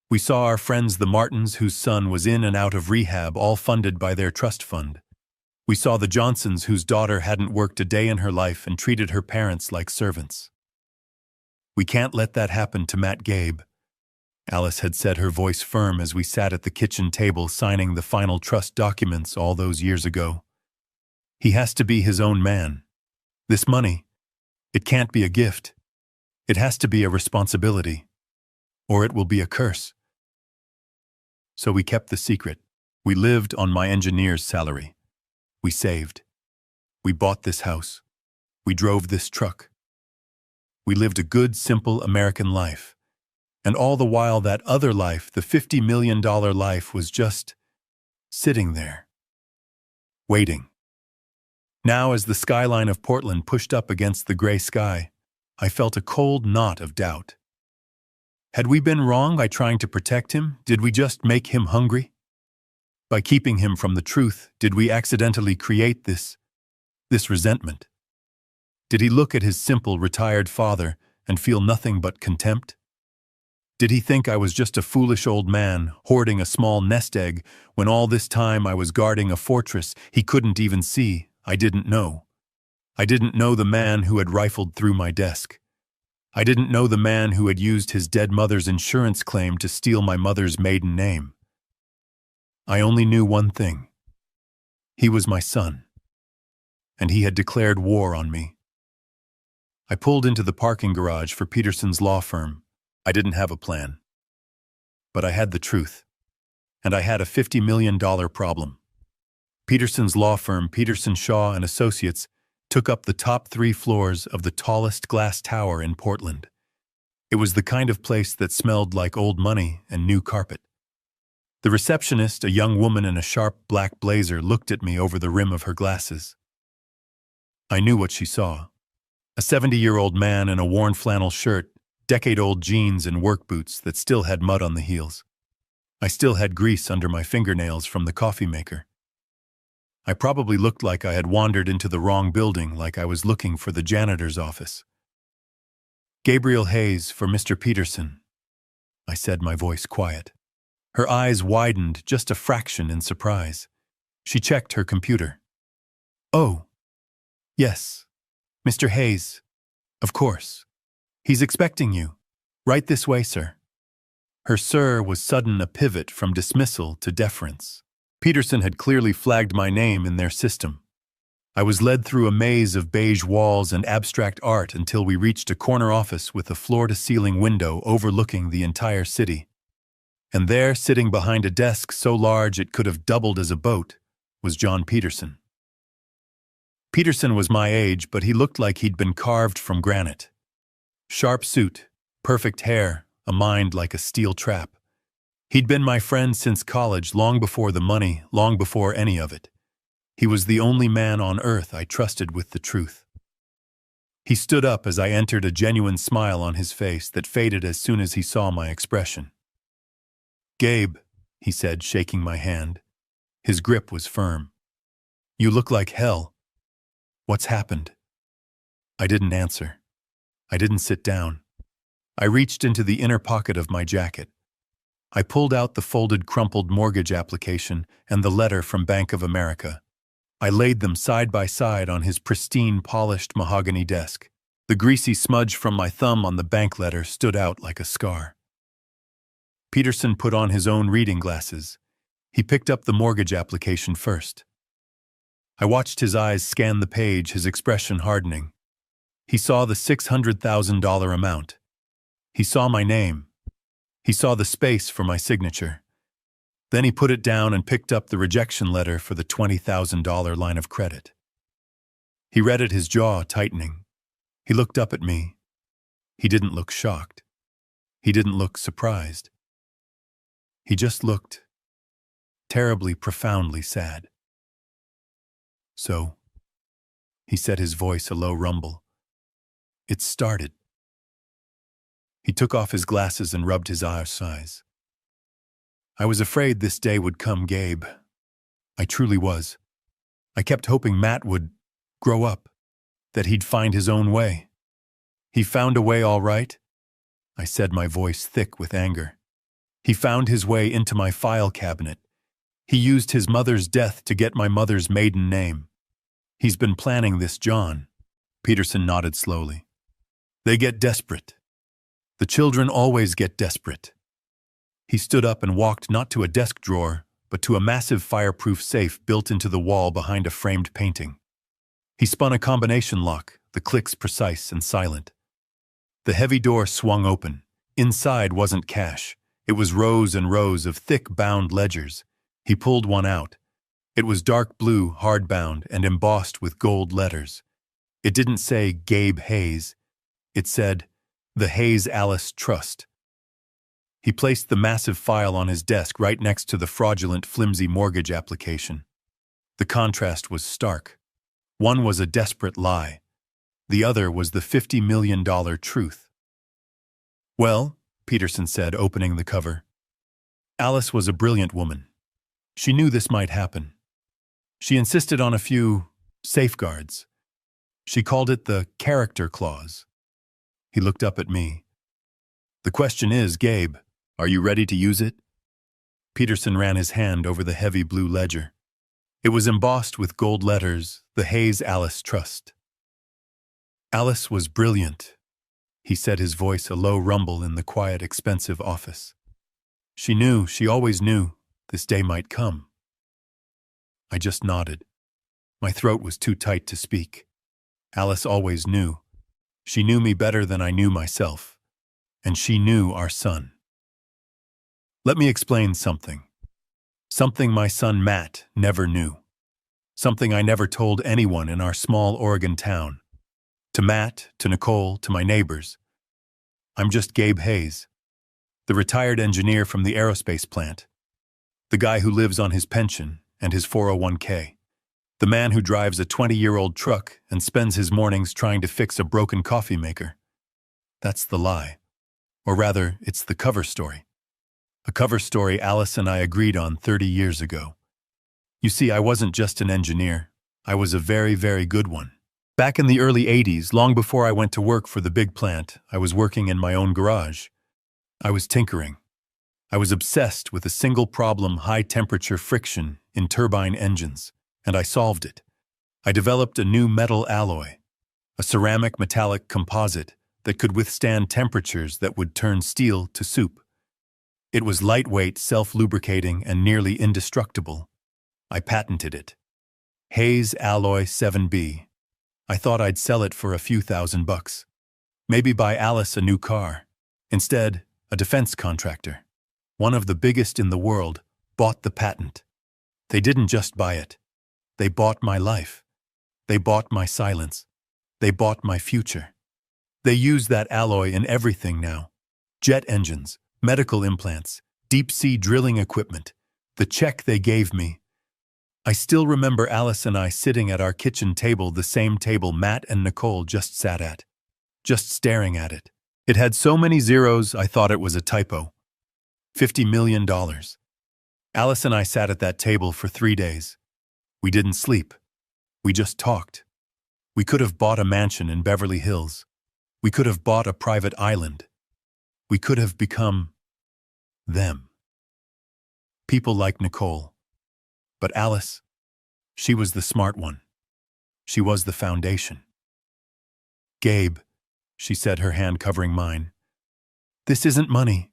[SPEAKER 1] We saw our friends the Martins, whose son was in and out of rehab, all funded by their trust fund. We saw the Johnsons, whose daughter hadn't worked a day in her life and treated her parents like servants. "We can't let that happen to Matt Gabe," Alice had said, her voice firm, as we sat at the kitchen table signing the final trust documents all those years ago. "He has to be his own man. This money, it can't be a gift. It has to be a responsibility, or it will be a curse." So we kept the secret. We lived on my engineer's salary. We saved. We bought this house. We drove this truck. We lived a good, simple American life. And all the while, that other life, the $50 million life, was just sitting there, waiting. Now, as the skyline of Portland pushed up against the gray sky, I felt a cold knot of doubt. Had we been wrong by trying to protect him? Did we just make him hungry? By keeping him from the truth, did we accidentally create this resentment? Did he look at his simple, retired father and feel nothing but contempt? Did he think I was just a foolish old man hoarding a small nest egg when all this time I was guarding a fortress he couldn't even see? I didn't know. I didn't know the man who had rifled through my desk. I didn't know the man who had used his dead mother's insurance claim to steal my mother's maiden name. I only knew one thing. He was my son. And he had declared war on me. I pulled into the parking garage for Peterson's law firm. I didn't have a plan. But I had the truth. And I had a $50 million problem. Peterson's law firm, Peterson, Shaw and Associates, took up the top 3 floors of the tallest glass tower in Portland. It was the kind of place that smelled like old money and new carpet. The receptionist, a young woman in a sharp black blazer, looked at me over the rim of her glasses. I knew what she saw. A 70-year-old man in a worn flannel shirt, decade-old jeans and work boots that still had mud on the heels. I still had grease under my fingernails from the coffee maker. I probably looked like I had wandered into the wrong building, like I was looking for the janitor's office. "Gabriel Hayes for Mr. Peterson," I said, my voice quiet. Her eyes widened just a fraction in surprise. She checked her computer. "Oh, yes, Mr. Hayes. Of course. He's expecting you. Right this way, sir." Her "sir" was sudden a pivot from dismissal to deference. Peterson had clearly flagged my name in their system. I was led through a maze of beige walls and abstract art until we reached a corner office with a floor-to-ceiling window overlooking the entire city. And there, sitting behind a desk so large it could have doubled as a boat, was John Peterson. Peterson was my age, but he looked like he'd been carved from granite. Sharp suit, perfect hair, a mind like a steel trap. He'd been my friend since college, long before the money, long before any of it. He was the only man on earth I trusted with the truth. He stood up as I entered, a genuine smile on his face that faded as soon as he saw my expression. "Gabe," he said, shaking my hand. His grip was firm. "You look like hell. What's happened?" I didn't answer. I didn't sit down. I reached into the inner pocket of my jacket. I pulled out the folded, crumpled mortgage application and the letter from Bank of America. I laid them side by side on his pristine, polished mahogany desk. The greasy smudge from my thumb on the bank letter stood out like a scar. Peterson put on his own reading glasses. He picked up the mortgage application first. I watched his eyes scan the page, his expression hardening. He saw the $600,000 amount. He saw my name. He saw the space for my signature. Then he put it down and picked up the rejection letter for the $20,000 line of credit. He read it, his jaw tightening. He looked up at me. He didn't look shocked. He didn't look surprised. He just looked terribly, profoundly sad. "So," he said, his voice a low rumble, "it started." He took off his glasses and rubbed his eyes. "I was afraid this day would come, Gabe. I truly was. I kept hoping Matt would grow up, that he'd find his own way. He found a way all right," I said, my voice thick with anger. "He found his way into my file cabinet. He used his mother's death to get my mother's maiden name. He's been planning this, John." Peterson nodded slowly. "They get desperate. The children always get desperate." He stood up and walked not to a desk drawer, but to a massive fireproof safe built into the wall behind a framed painting. He spun a combination lock, the clicks precise and silent. The heavy door swung open. Inside wasn't cash. It was rows and rows of thick bound ledgers. He pulled one out. It was dark blue, hardbound, and embossed with gold letters. It didn't say Gabe Hayes. It said, "The Hayes Alice Trust." He placed the massive file on his desk right next to the fraudulent, flimsy mortgage application. The contrast was stark. One was a desperate lie. The other was the $50 million truth. "Well," Peterson said, opening the cover, "Alice was a brilliant woman. She knew this might happen. She insisted on a few safeguards. She called it the character clause." He looked up at me. "The question is, Gabe, are you ready to use it?" Peterson ran his hand over the heavy blue ledger. It was embossed with gold letters, "The Hayes Alice Trust." "Alice was brilliant," he said, his voice a low rumble in the quiet, expensive office. She always knew, this day might come." I just nodded. My throat was too tight to speak. Alice always knew. She knew me better than I knew myself. and she knew our son. Let me explain something. Something my son Matt never knew. Something I never told anyone in our small Oregon town. To Matt, to Nicole, to my neighbors. I'm just Gabe Hayes, the retired engineer from the aerospace plant. The guy who lives on his pension and his 401k. The man who drives a 20-year-old truck and spends his mornings trying to fix a broken coffee maker. That's the lie. Or rather, it's the cover story. A cover story Alice and I agreed on 30 years ago. You see, I wasn't just an engineer. I was a very, very good one. Back in the early 80s, long before I went to work for the big plant, I was working in my own garage. I was tinkering. I was obsessed with a single problem: high-temperature friction in turbine engines, and I solved it. I developed a new metal alloy, a ceramic metallic composite that could withstand temperatures that would turn steel to soup. It was lightweight, self-lubricating, and nearly indestructible. I patented it. Hayes Alloy 7B. I thought I'd sell it for a few $1,000. Maybe buy Alice a new car. Instead, a defense contractor, one of the biggest in the world, bought the patent. They didn't just buy it. They bought my life. They bought my silence. They bought my future. They use that alloy in everything now. Jet engines, medical implants, deep-sea drilling equipment. The check they gave me. I still remember Alice and I sitting at our kitchen table, the same table Matt and Nicole just sat at. Just staring at it. It had so many zeros I thought it was a typo. $50 million. Alice and I sat at that table for 3 days. We didn't sleep. We just talked. We could have bought a mansion in Beverly Hills. We could have bought a private island. We could have become them. People like Nicole. But Alice, she was the smart one. She was the foundation. Gabe, she said, her hand covering mine. This isn't money.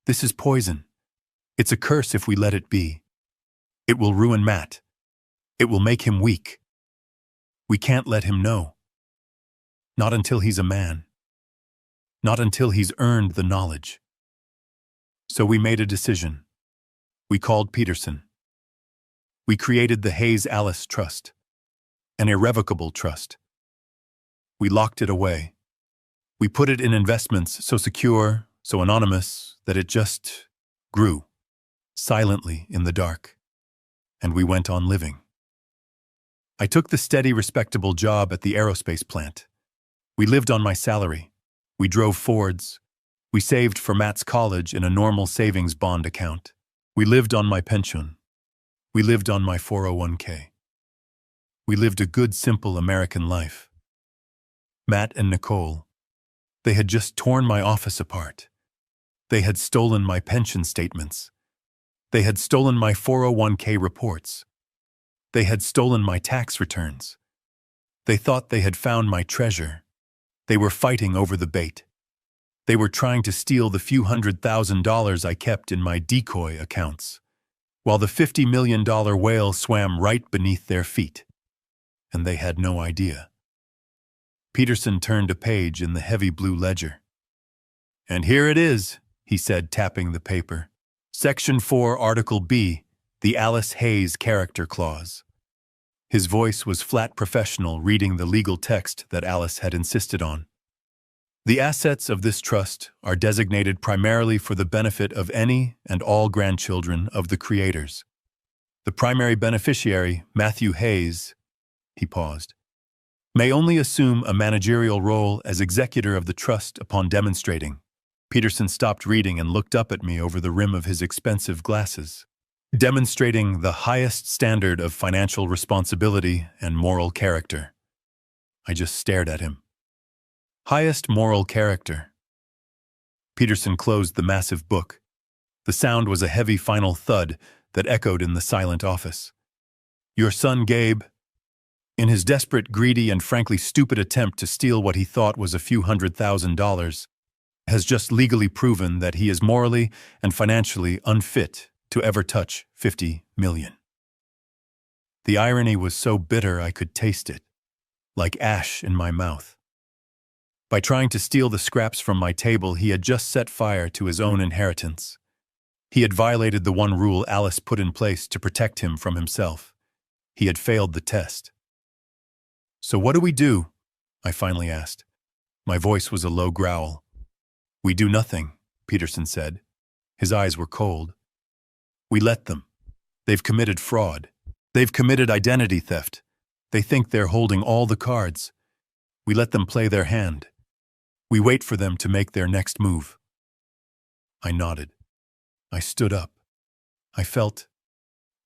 [SPEAKER 1] This is poison. It's a curse if we let it be. It will ruin Matt. It will make him weak. We can't let him know. Not until he's a man. Not until he's earned the knowledge. So we made a decision. We called Peterson. We created the Hayes Alice Trust, an irrevocable trust. We locked it away. We put it in investments so secure, so anonymous, that it just grew, silently in the dark. And we went on living. I took the steady, respectable job at the aerospace plant. We lived on my salary. We drove Fords. We saved for Matt's college in a normal savings bond account. We lived on my pension. We lived on my 401k. We lived a good, simple American life. Matt and Nicole, they had just torn my office apart. They had stolen my pension statements. They had stolen my 401k reports. They had stolen my tax returns. They thought they had found my treasure. They were fighting over the bait. They were trying to steal the few $100,000 I kept in my decoy accounts, while the $50 million whale swam right beneath their feet. And they had no idea. Peterson turned a page in the heavy blue ledger. And here it is, he said, tapping the paper. Section 4, Article B, the Alice Hayes Character Clause. His voice was flat professional, reading the legal text that Alice had insisted on. The assets of this trust are designated primarily for the benefit of any and all grandchildren of the creators. The primary beneficiary, Matthew Hayes, he paused, may only assume a managerial role as executor of the trust upon demonstrating. Peterson stopped reading and looked up at me over the rim of his expensive glasses. Demonstrating the highest standard of financial responsibility and moral character. I just stared at him. Highest moral character. Peterson closed the massive book. The sound was a heavy final thud that echoed in the silent office. Your son Gabe, in his desperate, greedy, and frankly stupid attempt to steal what he thought was a few $100,000, has just legally proven that he is morally and financially unfit to ever touch 50 million. The irony was so bitter I could taste it, like ash in my mouth. By trying to steal the scraps from my table, he had just set fire to his own inheritance. He had violated the one rule Alice put in place to protect him from himself. He had failed the test. "So what do we do?" I finally asked. My voice was a low growl. "We do nothing," Peterson said. His eyes were cold. "We let them. They've committed fraud. They've committed identity theft. They think they're holding all the cards. We let them play their hand. We wait for them to make their next move." I nodded. I stood up. I felt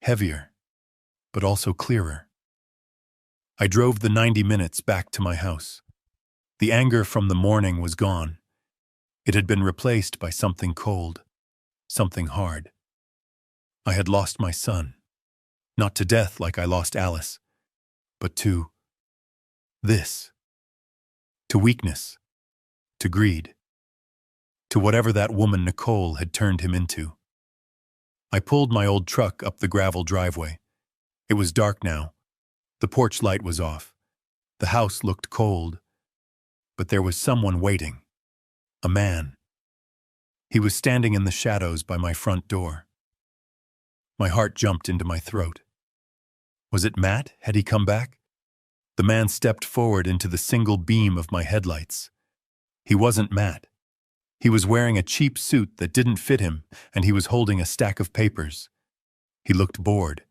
[SPEAKER 1] heavier, but also clearer. I drove the 90 minutes back to my house. The anger from the morning was gone. It had been replaced by something cold, something hard. I had lost my son, not to death like I lost Alice, but to this, to weakness, to greed, to whatever that woman Nicole had turned him into. I pulled my old truck up the gravel driveway. It was dark now. The porch light was off. The house looked cold. But there was someone waiting. A man. He was standing in the shadows by my front door. My heart jumped into my throat. Was it Matt? Had he come back? The man stepped forward into the single beam of my headlights. He wasn't Matt. He was wearing a cheap suit that didn't fit him, and he was holding a stack of papers. He looked bored.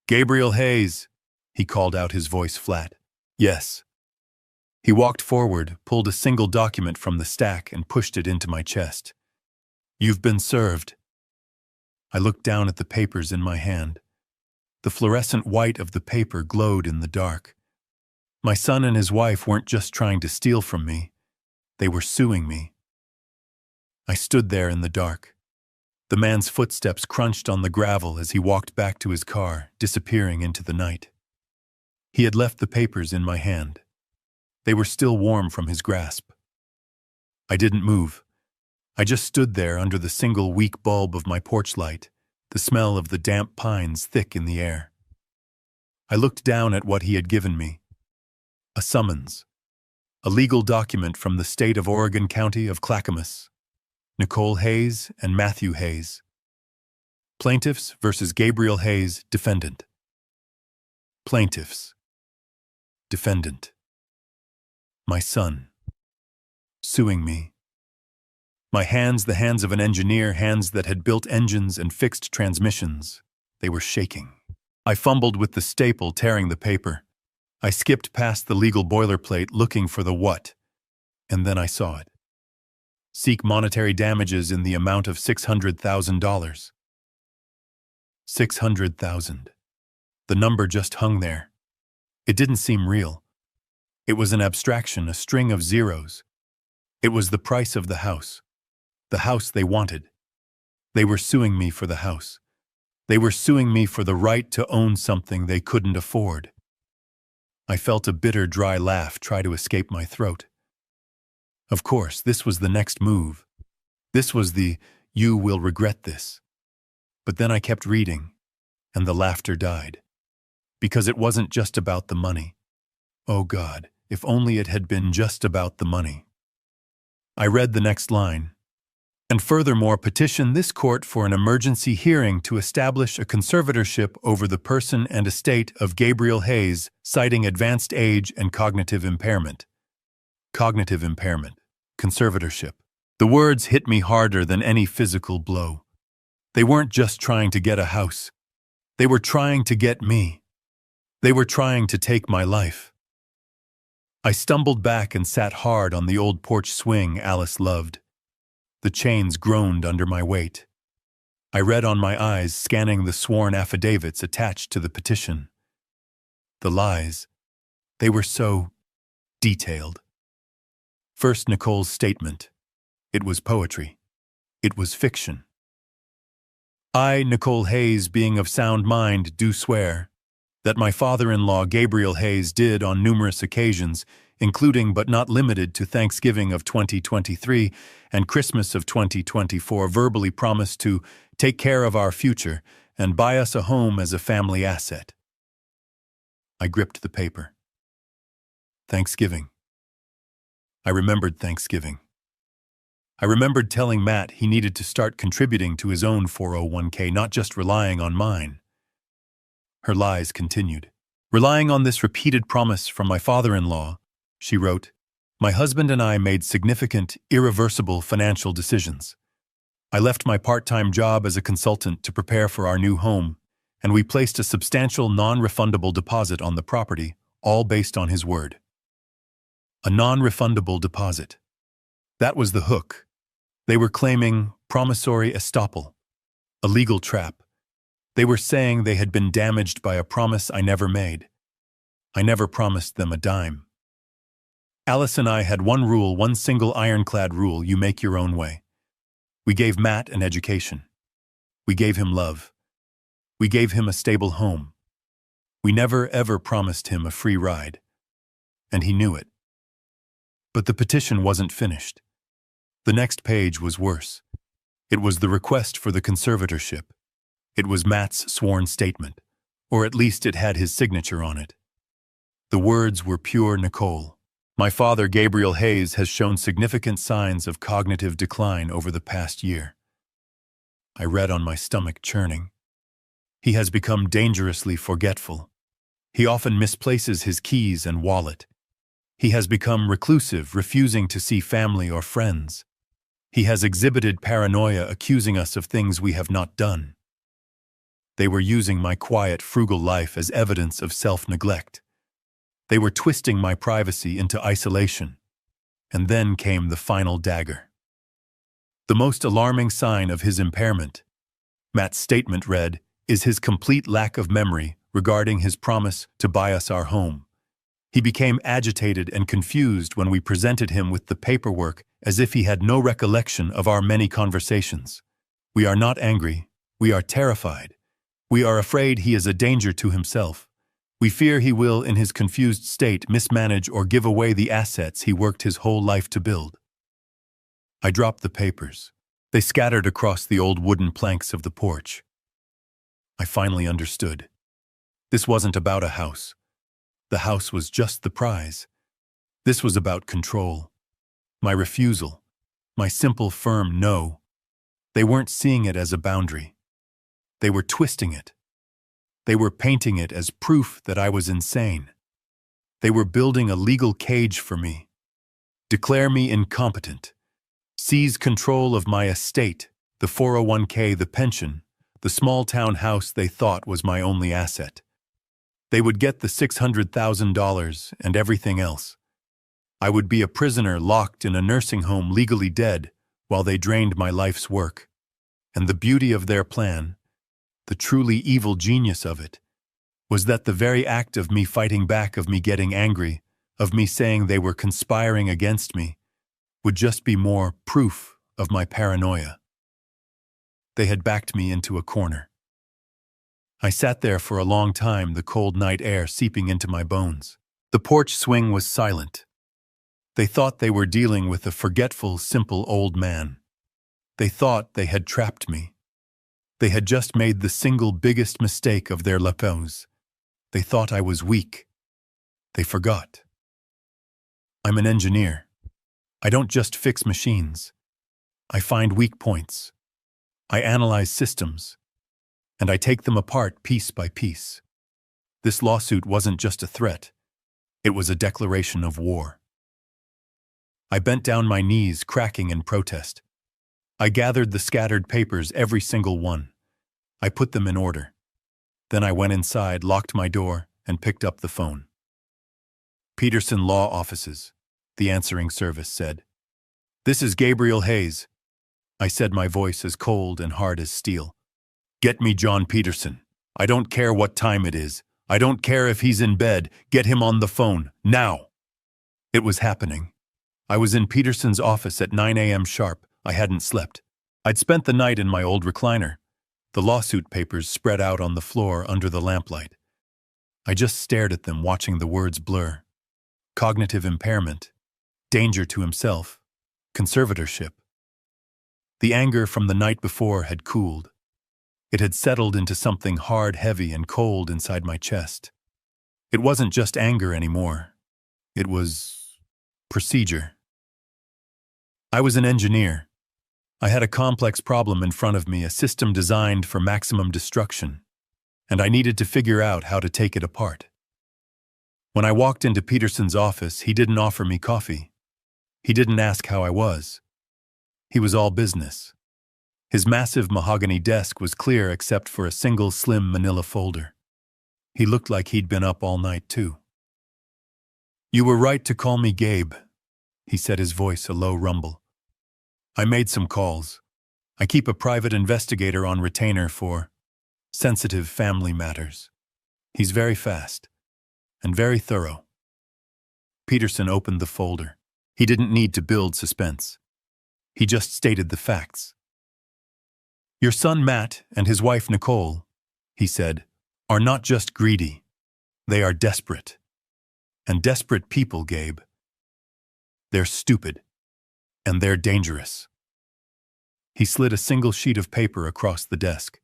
[SPEAKER 1] "Gabriel Hayes," he called out, his voice flat. "Yes." He walked forward, pulled a single document from the stack, and pushed it into my chest. "You've been served." I looked down at the papers in my hand. The fluorescent white of the paper glowed in the dark. My son and his wife weren't just trying to steal from me. They were suing me. I stood there in the dark. The man's footsteps crunched on the gravel as he walked back to his car, disappearing into the night. He had left the papers in my hand. They were still warm from his grasp. I didn't move. I just stood there under the single weak bulb of my porch light, the smell of the damp pines thick in the air. I looked down at what he had given me. A summons. A legal document from the state of Oregon County of Clackamas. Nicole Hayes and Matthew Hayes. Plaintiffs versus Gabriel Hayes, defendant. Plaintiffs. Defendant. My son. Suing me. My hands, the hands of an engineer, hands that had built engines and fixed transmissions. They were shaking. I fumbled with the staple, tearing the paper. I skipped past the legal boilerplate, looking for the what, and then I saw it. Seek monetary damages in the amount of $600,000. $600,000. The number just hung there. It didn't seem real. It was an abstraction, a string of zeros. It was the price of the house they wanted. They were suing me for the house. They were suing me for the right to own something they couldn't afford. I felt a bitter, dry laugh try to escape my throat. Of course, this was the next move. This was the, "You will regret this." But then I kept reading, and the laughter died. Because it wasn't just about the money. Oh God, if only it had been just about the money. I read the next line. "And furthermore, petition this court for an emergency hearing to establish a conservatorship over the person and estate of Gabriel Hayes, citing advanced age and cognitive impairment." Cognitive impairment. Conservatorship. The words hit me harder than any physical blow. They weren't just trying to get a house. They were trying to get me. They were trying to take my life. I stumbled back and sat hard on the old porch swing Alice loved. The chains groaned under my weight. I read on my eyes, scanning the sworn affidavits attached to the petition. The lies. They were so detailed. First, Nicole's statement. It was poetry. It was fiction. "I, Nicole Hayes, being of sound mind, do swear that my father-in-law Gabriel Hayes did on numerous occasions, including but not limited to Thanksgiving of 2023 and Christmas of 2024, verbally promise to take care of our future and buy us a home as a family asset." I gripped the paper. Thanksgiving. I remembered Thanksgiving. I remembered telling Matt he needed to start contributing to his own 401k, not just relying on mine. Her lies continued. Relying on this repeated promise from my father-in-law, she wrote, my husband and I made significant, irreversible financial decisions. I left my part-time job as a consultant to prepare for our new home, and we placed a substantial non-refundable deposit on the property, all based on his word. A non-refundable deposit. That was the hook. They were claiming promissory estoppel, a legal trap. They were saying they had been damaged by a promise I never made. I never promised them a dime. Alice and I had one rule, one single ironclad rule: you make your own way. We gave Matt an education. We gave him love. We gave him a stable home. We never ever promised him a free ride. And he knew it. But the petition wasn't finished. The next page was worse. It was the request for the conservatorship. It was Matt's sworn statement, or at least it had his signature on it. The words were pure Nicole. My father, Gabriel Hayes, has shown significant signs of cognitive decline over the past year. I read on my stomach churning. He has become dangerously forgetful. He often misplaces his keys and wallet. He has become reclusive, refusing to see family or friends. He has exhibited paranoia, accusing us of things we have not done. They were using my quiet, frugal life as evidence of self-neglect. They were twisting my privacy into isolation. And then came the final dagger. The most alarming sign of his impairment, Matt's statement read, is his complete lack of memory regarding his promise to buy us our home. He became agitated and confused when we presented him with the paperwork, as if he had no recollection of our many conversations. We are not angry. We are terrified. We are afraid he is a danger to himself. We fear he will, in his confused state, mismanage or give away the assets he worked his whole life to build. I dropped the papers. They scattered across the old wooden planks of the porch. I finally understood. This wasn't about a house. The house was just the prize. This was about control. My refusal. My simple, firm no. They weren't seeing it as a boundary. They were twisting it. They were painting it as proof that I was insane. They were building a legal cage for me. Declare me incompetent. Seize control of my estate, the 401k, the pension, the small-town house they thought was my only asset. They would get the $600,000 and everything else. I would be a prisoner locked in a nursing home, legally dead, while they drained my life's work. And the beauty of their plan, the truly evil genius of it, was that the very act of me fighting back, of me getting angry, of me saying they were conspiring against me, would just be more proof of my paranoia. They had backed me into a corner. I sat there for a long time, the cold night air seeping into my bones. The porch swing was silent. They thought they were dealing with a forgetful, simple old man. They thought they had trapped me. They had just made the single biggest mistake of their lives. They thought I was weak. They forgot. I'm an engineer. I don't just fix machines. I find weak points. I analyze systems. And I take them apart piece by piece. This lawsuit wasn't just a threat. It was a declaration of war. I bent down my knees, cracking in protest. I gathered the scattered papers, every single one. I put them in order. Then I went inside, locked my door, and picked up the phone. Peterson Law Offices, the answering service said. This is Gabriel Hayes. I said, my voice as cold and hard as steel. Get me John Peterson. I don't care what time it is. I don't care if he's in bed. Get him on the phone, now. It was happening. I was in Peterson's office at 9 a.m. sharp. I hadn't slept. I'd spent the night in my old recliner. The lawsuit papers spread out on the floor under the lamplight. I just stared at them, watching the words blur. Cognitive impairment. Danger to himself. Conservatorship. The anger from the night before had cooled. It had settled into something hard, heavy, and cold inside my chest. It wasn't just anger anymore. It was procedure. I was an engineer. I had a complex problem in front of me, a system designed for maximum destruction, and I needed to figure out how to take it apart. When I walked into Peterson's office, he didn't offer me coffee. He didn't ask how I was. He was all business. His massive mahogany desk was clear except for a single slim manila folder. He looked like he'd been up all night, too. "You were right to call me Gabe," he said, his voice a low rumble. "I made some calls. I keep a private investigator on retainer for sensitive family matters. He's very fast and very thorough." Peterson opened the folder. He didn't need to build suspense. He just stated the facts. "Your son Matt and his wife Nicole," he said, "are not just greedy. They are desperate. And desperate people, Gabe. They're stupid. And they're dangerous." He slid a single sheet of paper across the desk.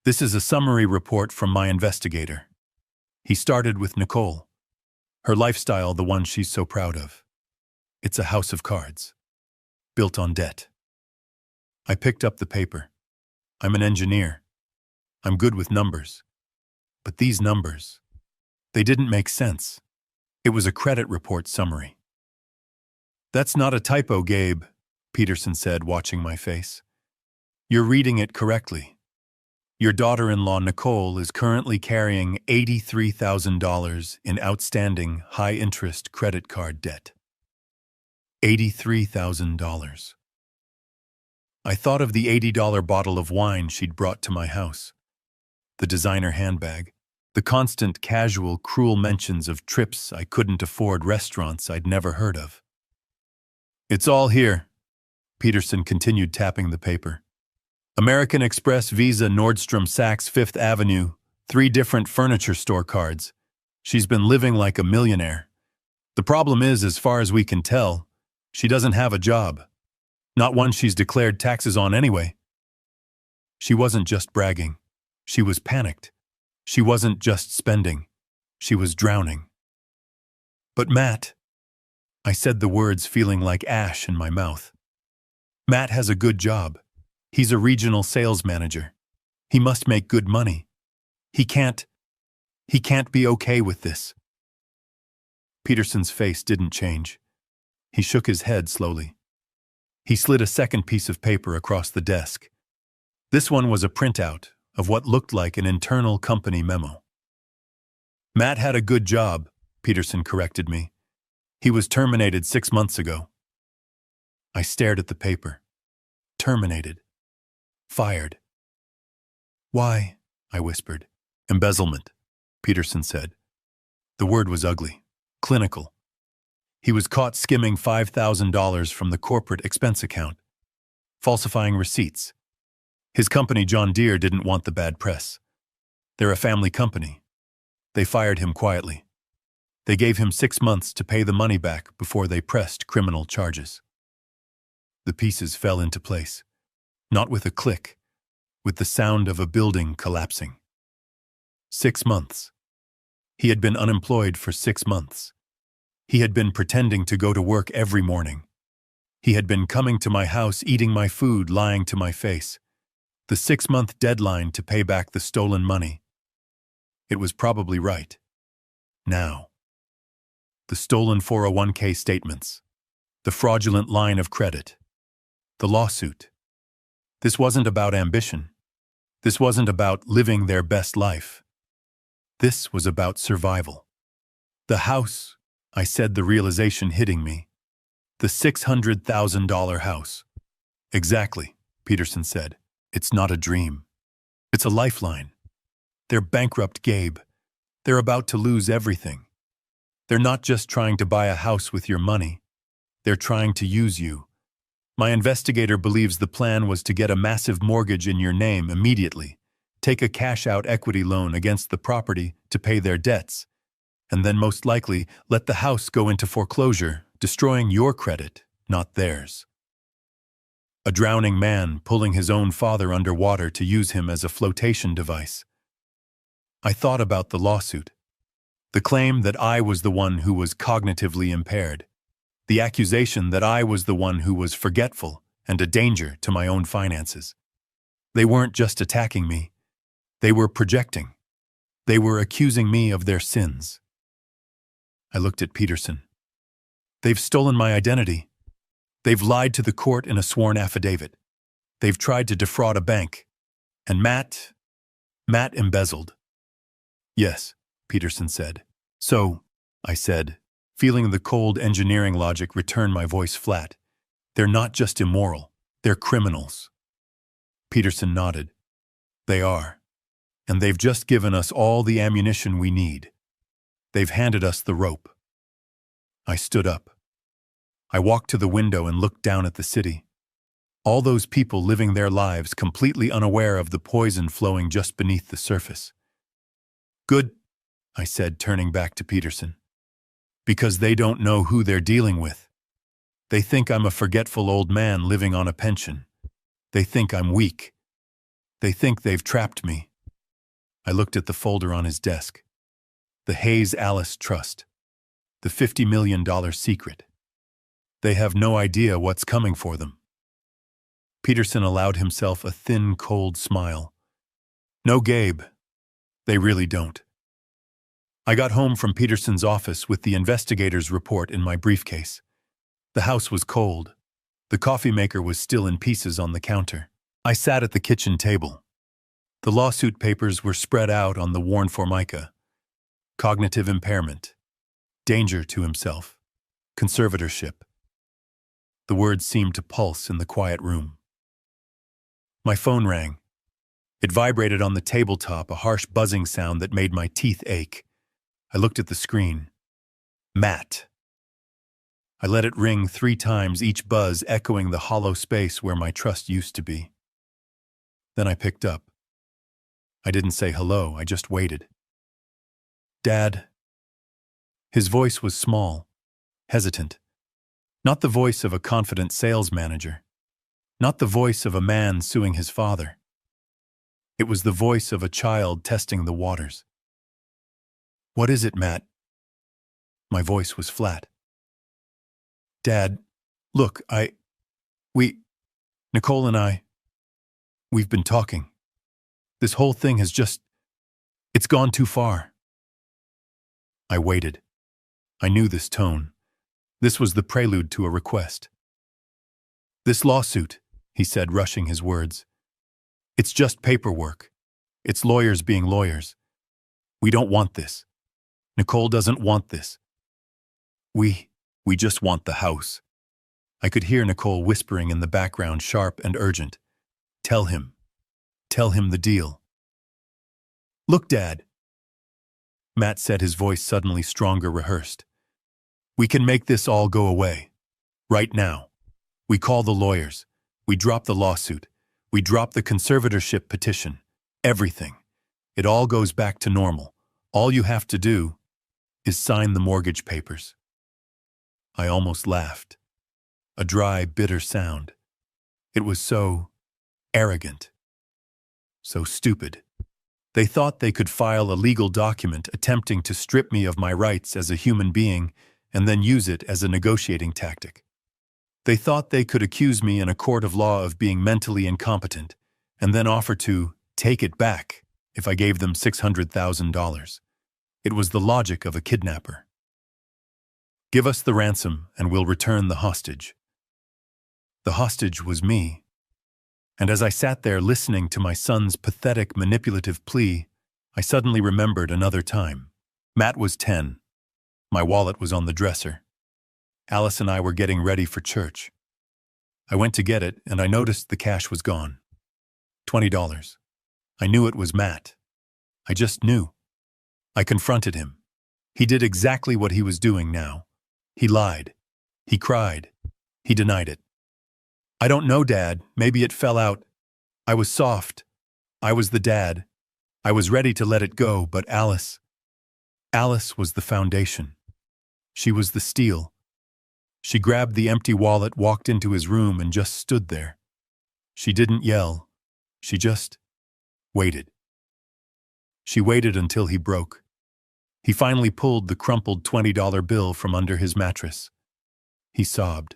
[SPEAKER 1] "This is a summary report from my investigator." He started with Nicole. Her lifestyle, the one she's so proud of. It's a house of cards. Built on debt. I picked up the paper. I'm an engineer. I'm good with numbers. But these numbers, they didn't make sense. It was a credit report summary. "That's not a typo, Gabe," Peterson said, watching my face. "You're reading it correctly. Your daughter-in-law, Nicole, is currently carrying $83,000 in outstanding high-interest credit card debt. $83,000. I thought of the $80 bottle of wine she'd brought to my house, the designer handbag, the constant casual, cruel mentions of trips I couldn't afford, restaurants I'd never heard of. "It's all here," Peterson continued, tapping the paper. "American Express, Visa, Nordstrom, Saks, Fifth Avenue, 3 different furniture store cards. She's been living like a millionaire. The problem is, as far as we can tell, she doesn't have a job. Not one she's declared taxes on anyway." She wasn't just bragging. She was panicked. She wasn't just spending. She was drowning. "But Matt," I said the words feeling like ash in my mouth. "Matt has a good job. He's a regional sales manager. He must make good money. He can't be okay with this." Peterson's face didn't change. He shook his head slowly. He slid a second piece of paper across the desk. This one was a printout of what looked like an internal company memo. "Matt had a good job," Peterson corrected me. "He was terminated 6 months ago." I stared at the paper. Terminated. Fired. "Why?" I whispered. "Embezzlement," Peterson said. The word was ugly. Clinical. He was caught skimming $5,000 from the corporate expense account. Falsifying receipts. His company, John Deere, didn't want the bad press. They're a family company. They fired him quietly. They gave him 6 months to pay the money back before they pressed criminal charges. The pieces fell into place. Not with a click, with the sound of a building collapsing. 6 months. He had been unemployed for 6 months. He had been pretending to go to work every morning. He had been coming to my house, eating my food, lying to my face. The 6-month deadline to pay back the stolen money. It was probably right. Now. The stolen 401k statements. The fraudulent line of credit. The lawsuit. This wasn't about ambition. This wasn't about living their best life. This was about survival. The house, I said, the realization hitting me. The $600,000 house. "Exactly," Peterson said. "It's not a dream. It's a lifeline. They're bankrupt, Gabe. They're about to lose everything. They're not just trying to buy a house with your money. They're trying to use you. My investigator believes the plan was to get a massive mortgage in your name immediately, take a cash-out equity loan against the property to pay their debts, and then most likely let the house go into foreclosure, destroying your credit, not theirs. A drowning man pulling his own father underwater to use him as a flotation device. I thought about the lawsuit. The claim that I was the one who was cognitively impaired. The accusation that I was the one who was forgetful and a danger to my own finances. They weren't just attacking me. They were projecting. They were accusing me of their sins. I looked at Peterson. They've stolen my identity. They've lied to the court in a sworn affidavit. They've tried to defraud a bank. And Matt embezzled. Yes, Peterson said. So, I said, feeling the cold engineering logic return my voice flat. They're not just immoral, they're criminals. Peterson nodded. They are. And they've just given us all the ammunition we need. They've handed us the rope. I stood up. I walked to the window and looked down at the city. All those people living their lives completely unaware of the poison flowing just beneath the surface. Good, I said, turning back to Peterson. Because they don't know who they're dealing with. They think I'm a forgetful old man living on a pension. They think I'm weak. They think they've trapped me. I looked at the folder on his desk. The Hayes Alice Trust. The $50 million secret. They have no idea what's coming for them. Peterson allowed himself a thin, cold smile. No, Gabe. They really don't. I got home from Peterson's office with the investigator's report in my briefcase. The house was cold. The coffee maker was still in pieces on the counter. I sat at the kitchen table. The lawsuit papers were spread out on the worn formica. Cognitive impairment. Danger to himself. Conservatorship. The words seemed to pulse in the quiet room. My phone rang. It vibrated on the tabletop, a harsh buzzing sound that made my teeth ache. I looked at the screen. Matt. I let it ring 3 times, each buzz echoing the hollow space where my trust used to be. Then I picked up. I didn't say hello, I just waited. Dad. His voice was small, hesitant. Not the voice of a confident sales manager. Not the voice of a man suing his father. It was the voice of a child testing the waters. What is it, Matt? My voice was flat. Dad, look, Nicole and I, we've been talking. This whole thing has it's gone too far. I waited. I knew this tone. This was the prelude to a request. This lawsuit, he said, rushing his words. It's just paperwork. It's lawyers being lawyers. We don't want this. Nicole doesn't want this. We just want the house. I could hear Nicole whispering in the background, sharp and urgent. Tell him the deal. Look, Dad. Matt said, his voice suddenly stronger, rehearsed. We can make this all go away. Right now. We call the lawyers. We drop the lawsuit. We drop the conservatorship petition. Everything. It all goes back to normal. All you have to do is sign the mortgage papers. I almost laughed. A dry, bitter sound. It was so arrogant. So stupid. They thought they could file a legal document attempting to strip me of my rights as a human being and then use it as a negotiating tactic. They thought they could accuse me in a court of law of being mentally incompetent and then offer to take it back if I gave them $600,000. It was the logic of a kidnapper. Give us the ransom and we'll return the hostage. The hostage was me. And as I sat there listening to my son's pathetic, manipulative plea, I suddenly remembered another time. Matt was 10. My wallet was on the dresser. Alice and I were getting ready for church. I went to get it, and I noticed the cash was gone. $20. I knew it was Matt. I just knew. I confronted him. He did exactly what he was doing now. He lied. He cried. He denied it. I don't know, Dad. Maybe it fell out. I was soft. I was the dad. I was ready to let it go, but Alice was the foundation. She was the steel. She grabbed the empty wallet, walked into his room, and just stood there. She didn't yell. She just waited. She waited until he broke. He finally pulled the crumpled $20 bill from under his mattress. He sobbed.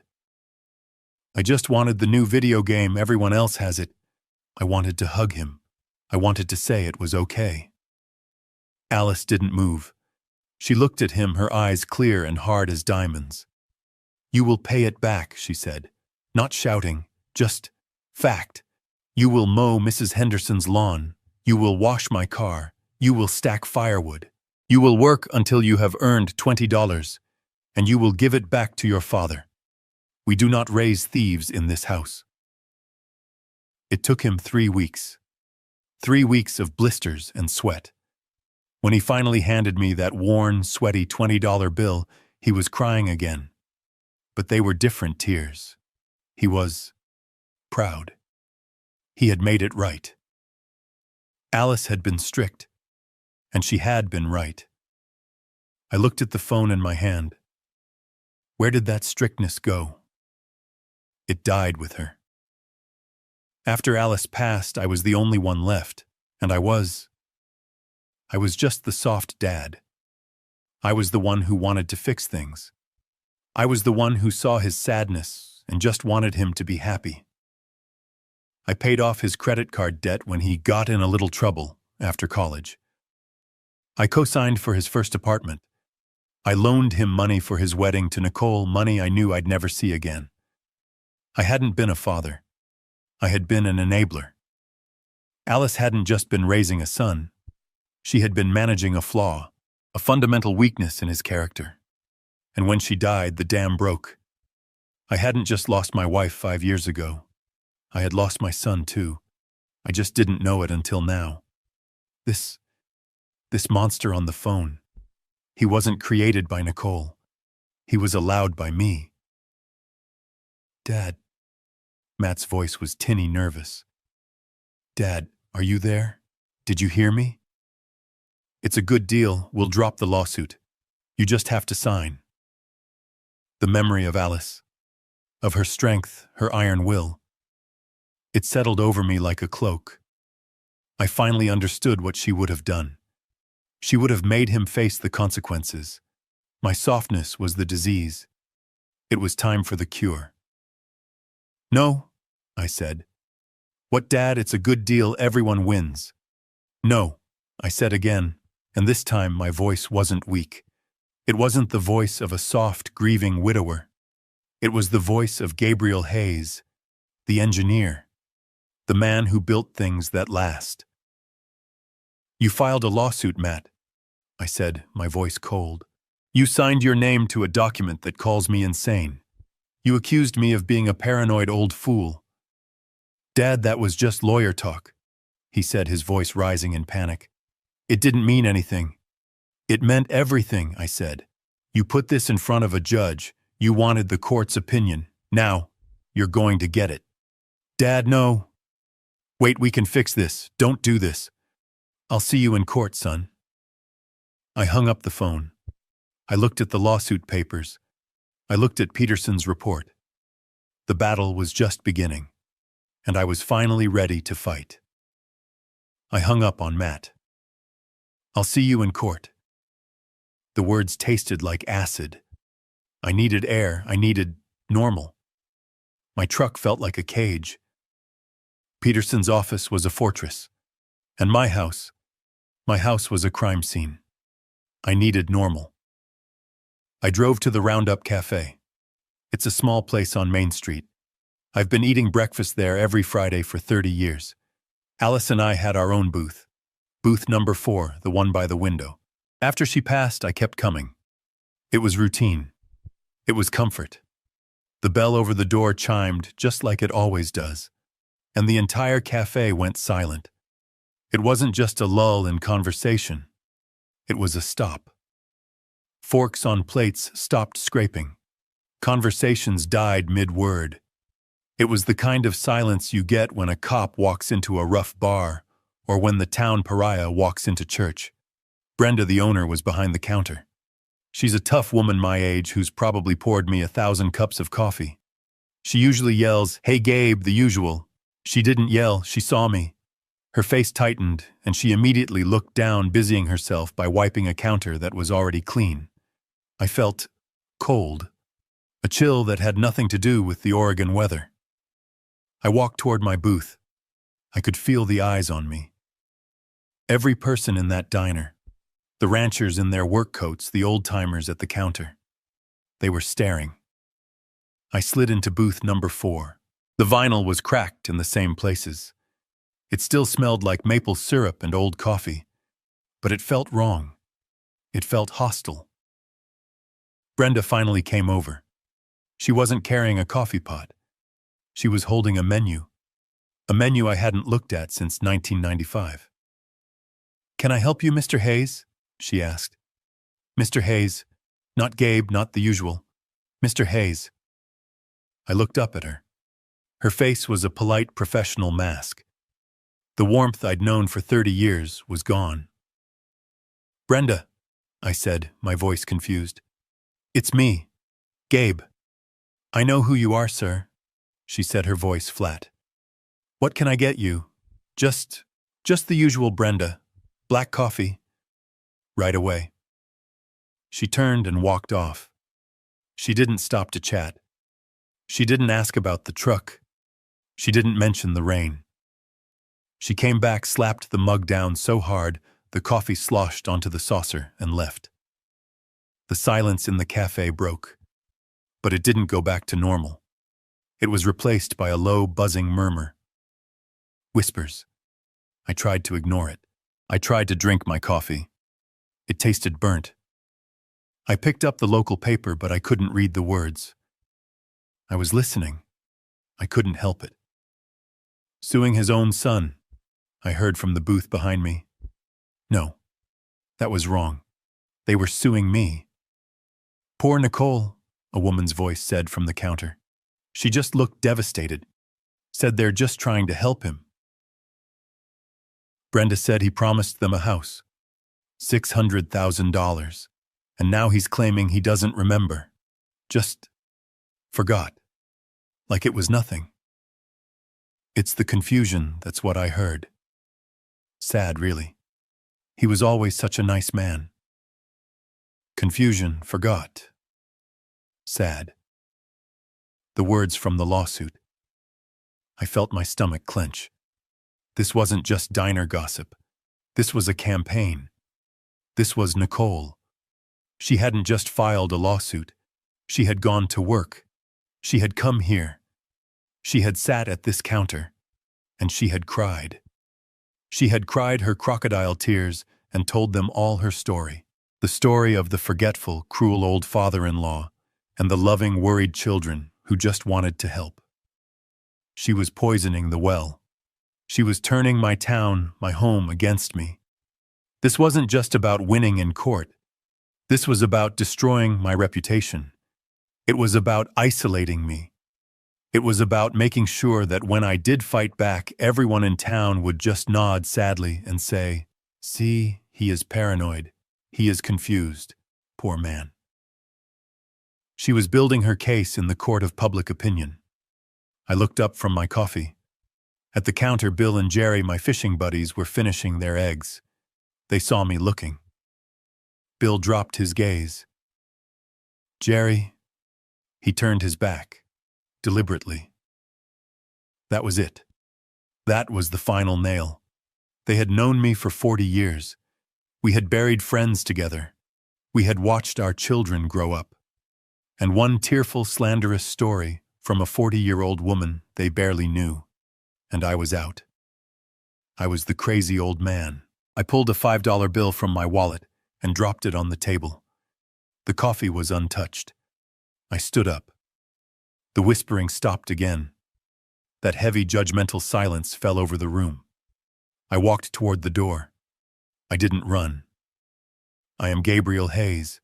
[SPEAKER 1] I just wanted the new video game, everyone else has it. I wanted to hug him. I wanted to say it was okay. Alice didn't move. She looked at him, her eyes clear and hard as diamonds. You will pay it back, she said. Not shouting, just fact. You will mow Mrs. Henderson's lawn. You will wash my car. You will stack firewood. You will work until you have earned $20, and you will give it back to your father. We do not raise thieves in this house. It took him 3 weeks. 3 weeks of blisters and sweat. When he finally handed me that worn, sweaty $20 bill, he was crying again. But they were different tears. He was proud. He had made it right. Alice had been strict, and she had been right. I looked at the phone in my hand. Where did that strictness go? It died with her. After Alice passed, I was the only one left, and I was just the soft dad. I was the one who wanted to fix things. I was the one who saw his sadness and just wanted him to be happy. I paid off his credit card debt when he got in a little trouble after college. I co-signed for his first apartment. I loaned him money for his wedding to Nicole, money I knew I'd never see again. I hadn't been a father. I had been an enabler. Alice hadn't just been raising a son. She had been managing a flaw, a fundamental weakness in his character. And when she died, the dam broke. I hadn't just lost my wife 5 years ago. I had lost my son, too. I just didn't know it until now. This monster on the phone. He wasn't created by Nicole. He was allowed by me. Dad. Matt's voice was tinny nervous. Dad, are you there? Did you hear me? It's a good deal. We'll drop the lawsuit. You just have to sign. The memory of Alice, of her strength, her iron will. It settled over me like a cloak. I finally understood what she would have done. She would have made him face the consequences. My softness was the disease. It was time for the cure. No, I said. What, Dad? It's a good deal. Everyone wins. No, I said again, and this time my voice wasn't weak. It wasn't the voice of a soft, grieving widower. It was the voice of Gabriel Hayes, the engineer, the man who built things that last. You filed a lawsuit, Matt, I said, my voice cold. You signed your name to a document that calls me insane. You accused me of being a paranoid old fool. Dad, that was just lawyer talk, he said, his voice rising in panic. It didn't mean anything. It meant everything, I said. You put this in front of a judge. You wanted the court's opinion. Now, you're going to get it. Dad, no. Wait, we can fix this. Don't do this. I'll see you in court, son. I hung up the phone. I looked at the lawsuit papers. I looked at Peterson's report. The battle was just beginning, and I was finally ready to fight. I hung up on Matt. I'll see you in court. The words tasted like acid. I needed air. I needed normal. My truck felt like a cage. Peterson's office was a fortress, and my house was a crime scene. I needed normal. I drove to the Roundup Cafe. It's a small place on Main Street. I've been eating breakfast there every Friday for 30 years. Alice and I had our own booth. Booth number 4, the one by the window. After she passed, I kept coming. It was routine. It was comfort. The bell over the door chimed just like it always does, and the entire cafe went silent. It wasn't just a lull in conversation. It was a stop. Forks on plates stopped scraping. Conversations died mid-word. It was the kind of silence you get when a cop walks into a rough bar or when the town pariah walks into church. Brenda, the owner, was behind the counter. She's a tough woman my age who's probably poured me 1,000 cups of coffee. She usually yells, "Hey Gabe," the usual. She didn't yell, she saw me. Her face tightened, and she immediately looked down, busying herself by wiping a counter that was already clean. I felt cold. A chill that had nothing to do with the Oregon weather. I walked toward my booth. I could feel the eyes on me. Every person in that diner. The ranchers in their work coats, the old-timers at the counter. They were staring. I slid into booth number 4. The vinyl was cracked in the same places. It still smelled like maple syrup and old coffee, but it felt wrong. It felt hostile. Brenda finally came over. She wasn't carrying a coffee pot. She was holding a menu I hadn't looked at since 1995. "Can I help you, Mr. Hayes?" she asked. "Mr. Hayes, not Gabe, not the usual. Mr. Hayes." I looked up at her. Her face was a polite professional mask. The warmth I'd known for 30 years was gone. "Brenda," I said, my voice confused. "It's me, Gabe." "I know who you are, sir," she said, her voice flat. "What can I get you?" Just the usual, Brenda. Black coffee." "Right away." She turned and walked off. She didn't stop to chat. She didn't ask about the truck. She didn't mention the rain. She came back, slapped the mug down so hard the coffee sloshed onto the saucer, and left. The silence in the cafe broke, but it didn't go back to normal. It was replaced by a low, buzzing murmur. Whispers. I tried to ignore it. I tried to drink my coffee. It tasted burnt. I picked up the local paper, but I couldn't read the words. I was listening. I couldn't help it. "Suing his own son," I heard from the booth behind me. No, that was wrong. They were suing me. "Poor Nicole," a woman's voice said from the counter. She just looked devastated. Said they're just trying to help him. Brenda said he promised them a house. $600,000. And now he's claiming he doesn't remember. Just forgot. Like it was nothing. It's the confusion, that's what I heard. Sad, really. He was always such a nice man. Confusion, forgot. Sad. The words from the lawsuit. I felt my stomach clench. This wasn't just diner gossip. This was a campaign. This was Nicole. She hadn't just filed a lawsuit. She had gone to work. She had come here. She had sat at this counter. And she had cried. She had cried her crocodile tears and told them all her story. The story of the forgetful, cruel old father-in-law and the loving, worried children who just wanted to help. She was poisoning the well. She was turning my town, my home, against me. This wasn't just about winning in court. This was about destroying my reputation. It was about isolating me. It was about making sure that when I did fight back, everyone in town would just nod sadly and say, "See, he is paranoid. He is confused. Poor man." She was building her case in the court of public opinion. I looked up from my coffee. At the counter, Bill and Jerry, my fishing buddies, were finishing their eggs. They saw me looking. Bill dropped his gaze. "Jerry," he turned his back, deliberately. That was it. That was the final nail. They had known me for 40 years. We had buried friends together. We had watched our children grow up. And one tearful, slanderous story from a 40-year-old woman they barely knew. And I was out. I was the crazy old man. I pulled a $5 bill from my wallet and dropped it on the table. The coffee was untouched. I stood up. The whispering stopped again. That heavy, judgmental silence fell over the room. I walked toward the door. I didn't run. I am Gabriel Hayes.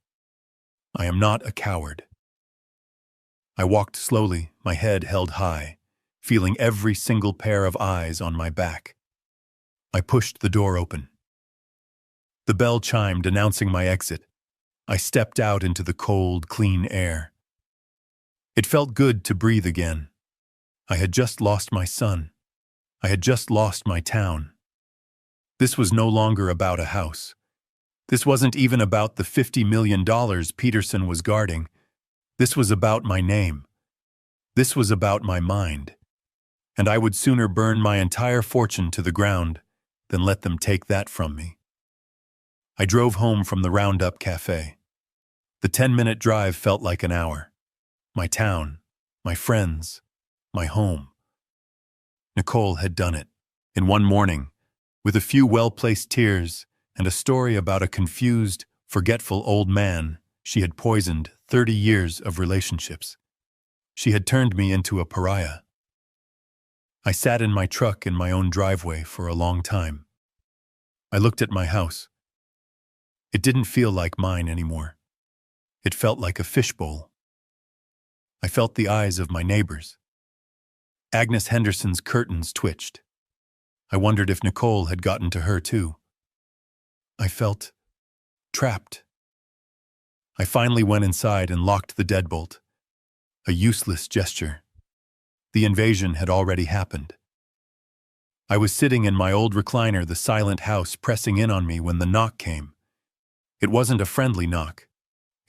[SPEAKER 1] I am not a coward. I walked slowly, my head held high, feeling every single pair of eyes on my back. I pushed the door open. The bell chimed, announcing my exit. I stepped out into the cold, clean air. It felt good to breathe again. I had just lost my son. I had just lost my town. This was no longer about a house. This wasn't even about the $50 million Peterson was guarding. This was about my name. This was about my mind. And I would sooner burn my entire fortune to the ground than let them take that from me. I drove home from the Roundup Cafe. The 10-minute drive felt like an hour. My town, my friends, my home. Nicole had done it, in one morning, with a few well-placed tears and a story about a confused, forgetful old man she had poisoned 30 years of relationships. She had turned me into a pariah. I sat in my truck in my own driveway for a long time. I looked at my house. It didn't feel like mine anymore. It felt like a fishbowl. I felt the eyes of my neighbors. Agnes Henderson's curtains twitched. I wondered if Nicole had gotten to her too. I felt trapped. I finally went inside and locked the deadbolt. A useless gesture. The invasion had already happened. I was sitting in my old recliner, the silent house pressing in on me when the knock came. It wasn't a friendly knock.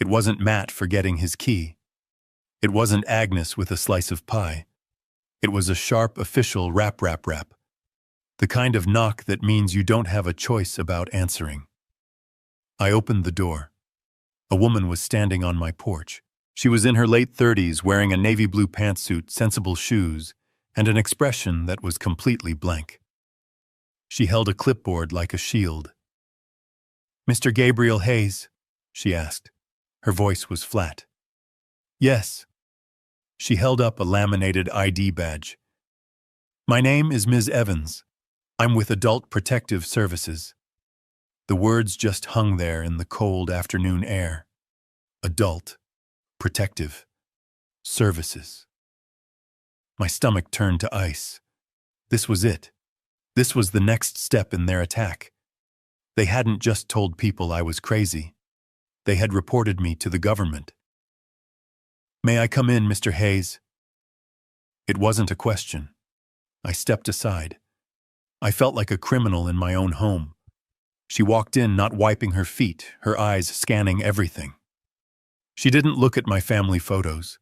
[SPEAKER 1] It wasn't Matt forgetting his key. It wasn't Agnes with a slice of pie. It was a sharp, official rap. The kind of knock that means you don't have a choice about answering. I opened the door. A woman was standing on my porch. She was in her late 30s, wearing a navy blue pantsuit, sensible shoes, and an expression that was completely blank. She held a clipboard like a shield. "Mr. Gabriel Hayes?" she asked. Her voice was flat. "Yes." She held up a laminated ID badge. "My name is Ms. Evans. I'm with Adult Protective Services." The words just hung there in the cold afternoon air. Adult Protective Services. My stomach turned to ice. This was it. This was the next step in their attack. They hadn't just told people I was crazy. They had reported me to the government. "May I come in, Mr. Hayes?" It wasn't a question. I stepped aside. I felt like a criminal in my own home. She walked in, not wiping her feet, her eyes scanning everything. She didn't look at my family photos.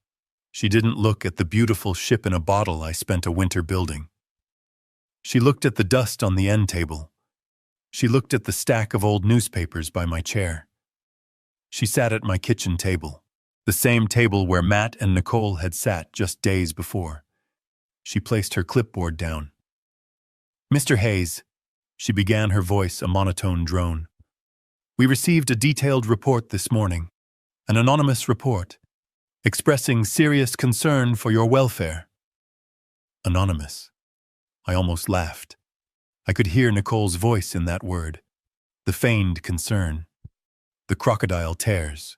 [SPEAKER 1] She didn't look at the beautiful ship in a bottle I spent a winter building. She looked at the dust on the end table. She looked at the stack of old newspapers by my chair. She sat at my kitchen table, the same table where Matt and Nicole had sat just days before. She placed her clipboard down. "Mr. Hayes," she began, her voice a monotone drone. "We received a detailed report this morning, an anonymous report, expressing serious concern for your welfare." Anonymous. I almost laughed. I could hear Nicole's voice in that word. The feigned concern. The crocodile tears.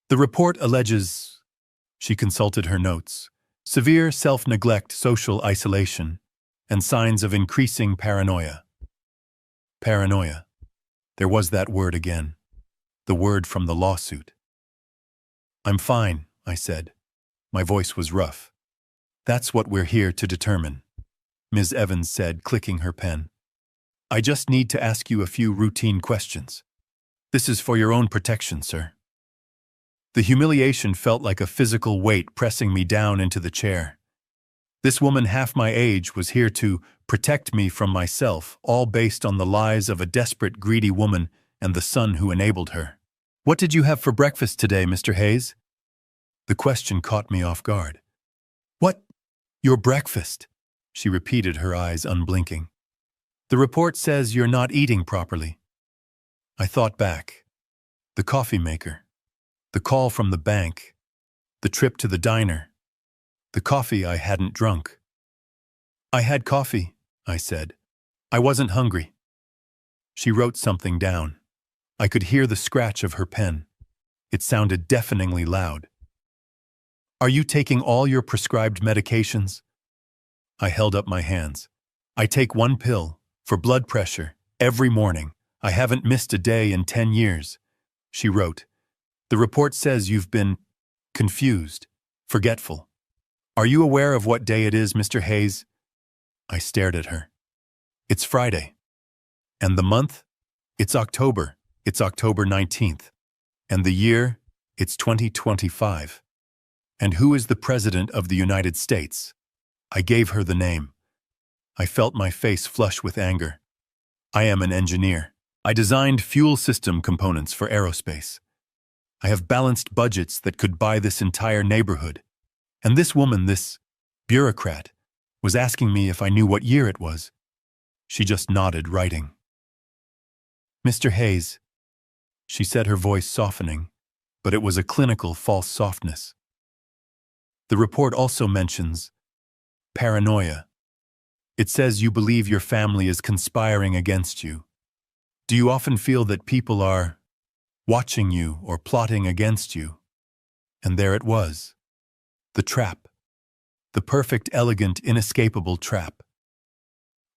[SPEAKER 1] "The report alleges," she consulted her notes, "severe self-neglect, social isolation, and signs of increasing paranoia." Paranoia. There was that word again. The word from the lawsuit. "I'm fine," I said. My voice was rough. "That's what we're here to determine," Ms. Evans said, clicking her pen. "I just need to ask you a few routine questions. This is for your own protection, sir." The humiliation felt like a physical weight pressing me down into the chair. This woman half my age was here to protect me from myself, all based on the lies of a desperate, greedy woman and the son who enabled her. "What did you have for breakfast today, Mr. Hayes?" The question caught me off guard. "What? Your breakfast?" she repeated, her eyes unblinking. "The report says you're not eating properly." I thought back. The coffee maker. The call from the bank. The trip to the diner. The coffee I hadn't drunk. "I had coffee," I said. "I wasn't hungry." She wrote something down. I could hear the scratch of her pen. It sounded deafeningly loud. "Are you taking all your prescribed medications?" I held up my hands. "I take one pill, for blood pressure, every morning. I haven't missed a day in 10 years. She wrote, "The report says you've been confused, forgetful. Are you aware of what day it is, Mr. Hayes?" I stared at her. "It's Friday." "And the month?" "It's October. It's October 19th. And the year? It's 2025. And who is the President of the United States? I gave her the name. I felt my face flush with anger. I am an engineer. I designed fuel system components for aerospace. I have balanced budgets that could buy this entire neighborhood. And this woman, this bureaucrat, was asking me if I knew what year it was. She just nodded, writing. Mr. Hayes, she said, her voice softening, but it was a clinical false softness. The report also mentions paranoia. It says you believe your family is conspiring against you. Do you often feel that people are watching you or plotting against you? And there it was. The trap. The perfect, elegant, inescapable trap.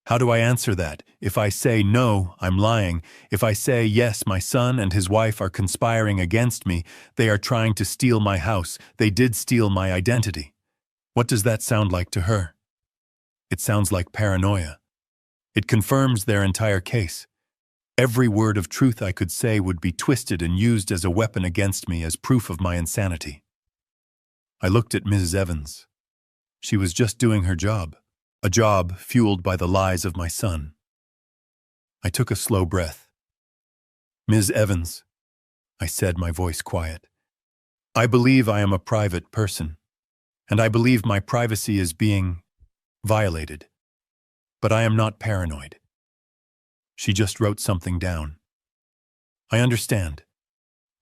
[SPEAKER 1] How do I answer that? If I say no, I'm lying. If I say yes, my son and his wife are conspiring against me, they are trying to steal my house, they did steal my identity. What does that sound like to her? It sounds like paranoia. It confirms their entire case. Every word of truth I could say would be twisted and used as a weapon against me as proof of my insanity. I looked at Mrs. Evans. She was just doing her job. A job fueled by the lies of my son. I took a slow breath. Ms. Evans, I said, my voice quiet, I believe I am a private person, and I believe my privacy is being violated. But I am not paranoid. She just wrote something down. I understand.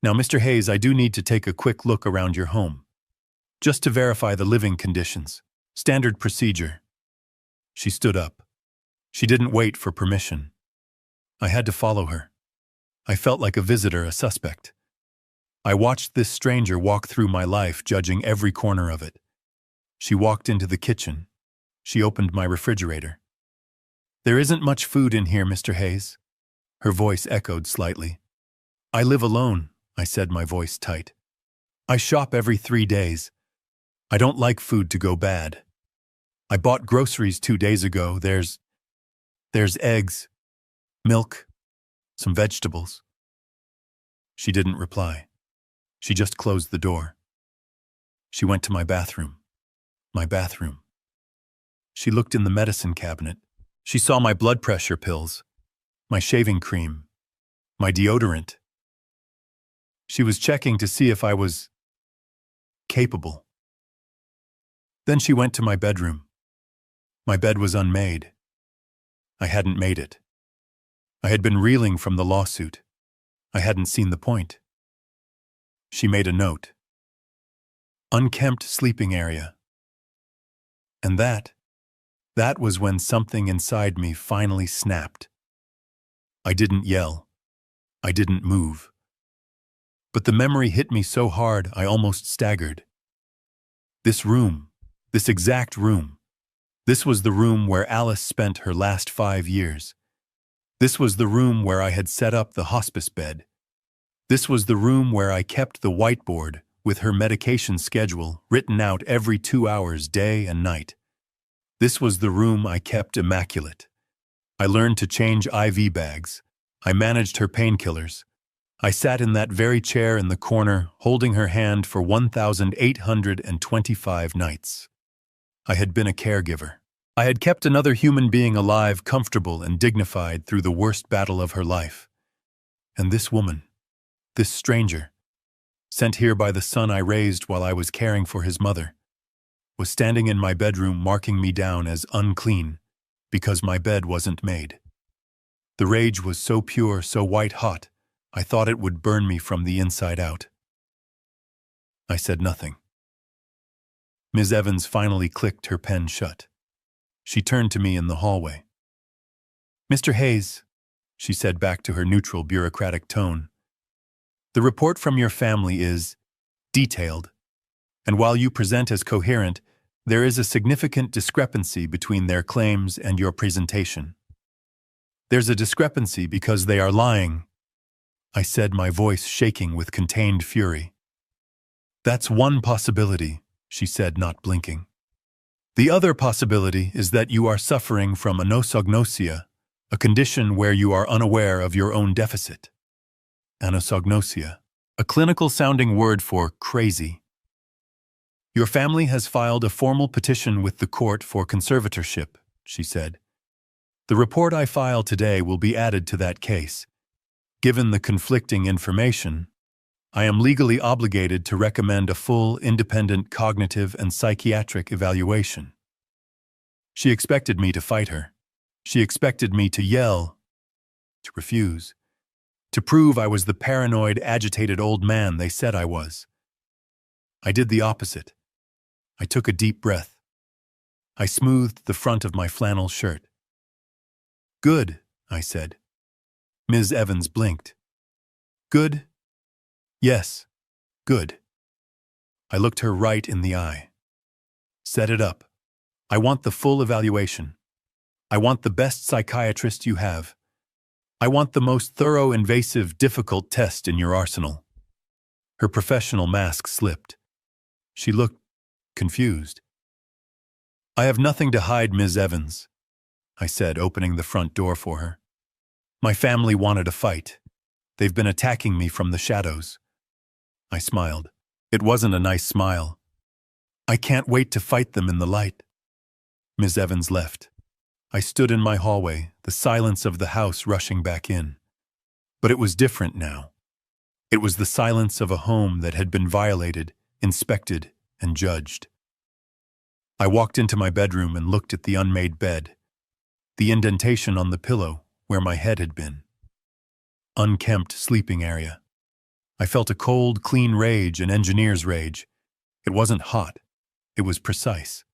[SPEAKER 1] Now, Mr. Hayes, I do need to take a quick look around your home, just to verify the living conditions. Standard procedure. She stood up. She didn't wait for permission. I had to follow her. I felt like a visitor, a suspect. I watched this stranger walk through my life, judging every corner of it. She walked into the kitchen. She opened my refrigerator. There isn't much food in here, Mr. Hayes. Her voice echoed slightly. I live alone, I said, my voice tight. I shop every 3 days. I don't like food to go bad. I bought groceries 2 days ago. There's eggs, milk, some vegetables. She didn't reply. She just closed the door. She went to my bathroom. My bathroom. She looked in the medicine cabinet. She saw my blood pressure pills, my shaving cream, my deodorant. She was checking to see if I was capable. Then she went to my bedroom. My bed was unmade. I hadn't made it. I had been reeling from the lawsuit. I hadn't seen the point. She made a note. Unkempt sleeping area. And that was when something inside me finally snapped. I didn't yell. I didn't move. But the memory hit me so hard I almost staggered. This room, this exact room, this was the room where Alice spent her last 5 years. This was the room where I had set up the hospice bed. This was the room where I kept the whiteboard with her medication schedule written out every 2 hours, day and night. This was the room I kept immaculate. I learned to change IV bags. I managed her painkillers. I sat in that very chair in the corner, holding her hand for 1,825 nights. I had been a caregiver. I had kept another human being alive, comfortable and dignified through the worst battle of her life. And this woman, this stranger, sent here by the son I raised while I was caring for his mother, was standing in my bedroom marking me down as unclean because my bed wasn't made. The rage was so pure, so white-hot, I thought it would burn me from the inside out. I said nothing. Ms. Evans finally clicked her pen shut. She turned to me in the hallway. Mr. Hayes, she said back to her neutral bureaucratic tone, the report from your family is detailed, and while you present as coherent, there is a significant discrepancy between their claims and your presentation. There's a discrepancy because they are lying, I said, my voice shaking with contained fury. That's one possibility, she said, not blinking. The other possibility is that you are suffering from anosognosia, a condition where you are unaware of your own deficit. Anosognosia, a clinical-sounding word for crazy. Your family has filed a formal petition with the court for conservatorship, she said. The report I file today will be added to that case. Given the conflicting information, I am legally obligated to recommend a full, independent cognitive and psychiatric evaluation. She expected me to fight her. She expected me to yell, to refuse, to prove I was the paranoid, agitated old man they said I was. I did the opposite. I took a deep breath. I smoothed the front of my flannel shirt. Good, I said. Ms. Evans blinked. Good? Yes, good. I looked her right in the eye. Set it up. I want the full evaluation. I want the best psychiatrist you have. I want the most thorough, invasive, difficult test in your arsenal. Her professional mask slipped. She looked confused. I have nothing to hide, Ms. Evans, I said, opening the front door for her. My family wanted a fight. They've been attacking me from the shadows. I smiled. It wasn't a nice smile. I can't wait to fight them in the light. Ms. Evans left. I stood in my hallway, the silence of the house rushing back in. But it was different now. It was the silence of a home that had been violated, inspected, and judged. I walked into my bedroom and looked at the unmade bed, the indentation on the pillow where my head had been. Unkempt sleeping area. I felt a cold, clean rage, an engineer's rage. It wasn't hot. It was precise.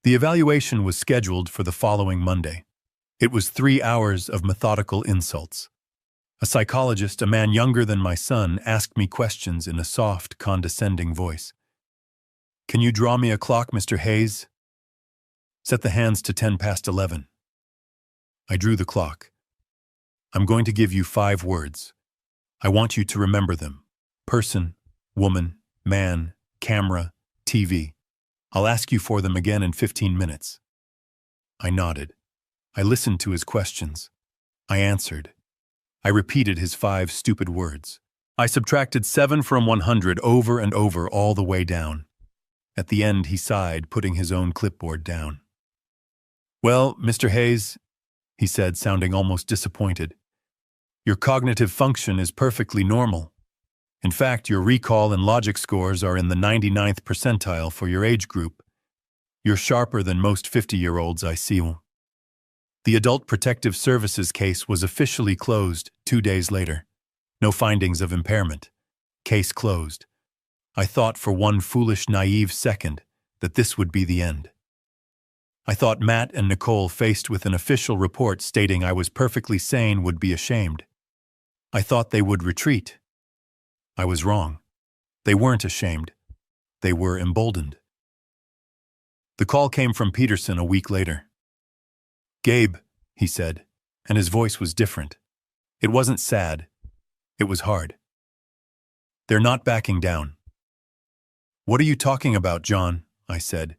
[SPEAKER 1] The evaluation was scheduled for the following Monday. It was 3 hours of methodical insults. A psychologist, a man younger than my son, asked me questions in a soft, condescending voice. Can you draw me a clock, Mr. Hayes? Set the hands to 11:10. I drew the clock. I'm going to give you 5 words. I want you to remember them. Person, woman, man, camera, TV. I'll ask you for them again in 15 minutes. I nodded. I listened to his questions. I answered. I repeated his 5 stupid words. I subtracted 7 from 100 over and over all the way down. At the end, he sighed, putting his own clipboard down. Well, Mr. Hayes, he said, sounding almost disappointed, your cognitive function is perfectly normal. In fact, your recall and logic scores are in the 99th percentile for your age group. You're sharper than most 50-year-olds I see. The Adult Protective Services case was officially closed 2 days later. No findings of impairment. Case closed. I thought for one foolish, naive second that this would be the end. I thought Matt and Nicole, faced with an official report stating I was perfectly sane, would be ashamed. I thought they would retreat. I was wrong. They weren't ashamed. They were emboldened. The call came from Peterson a week later. Gabe, he said, and his voice was different. It wasn't sad. It was hard. They're not backing down. What are you talking about, John? I said.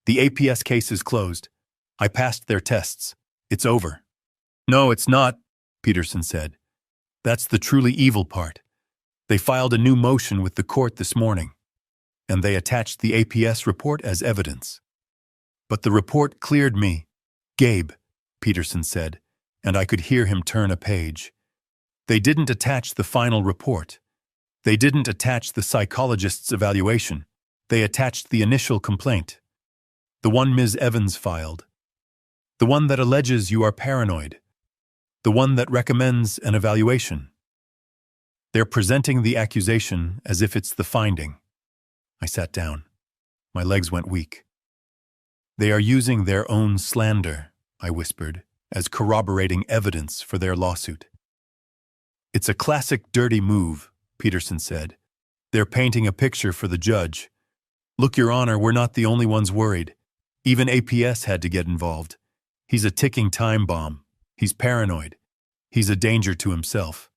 [SPEAKER 1] The APS case is closed. I passed their tests. It's over. No, it's not, Peterson said. That's the truly evil part. They filed a new motion with the court this morning, and they attached the APS report as evidence. But the report cleared me. Gabe, Peterson said, and I could hear him turn a page. They didn't attach the final report. They didn't attach the psychologist's evaluation. They attached the initial complaint. The one Ms. Evans filed. The one that alleges you are paranoid. The one that recommends an evaluation. They're presenting the accusation as if it's the finding. I sat down. My legs went weak. They are using their own slander, I whispered, as corroborating evidence for their lawsuit. It's a classic dirty move, Peterson said. They're painting a picture for the judge. Look, Your Honor, we're not the only ones worried. Even APS had to get involved. He's a ticking time bomb. He's paranoid. He's a danger to himself.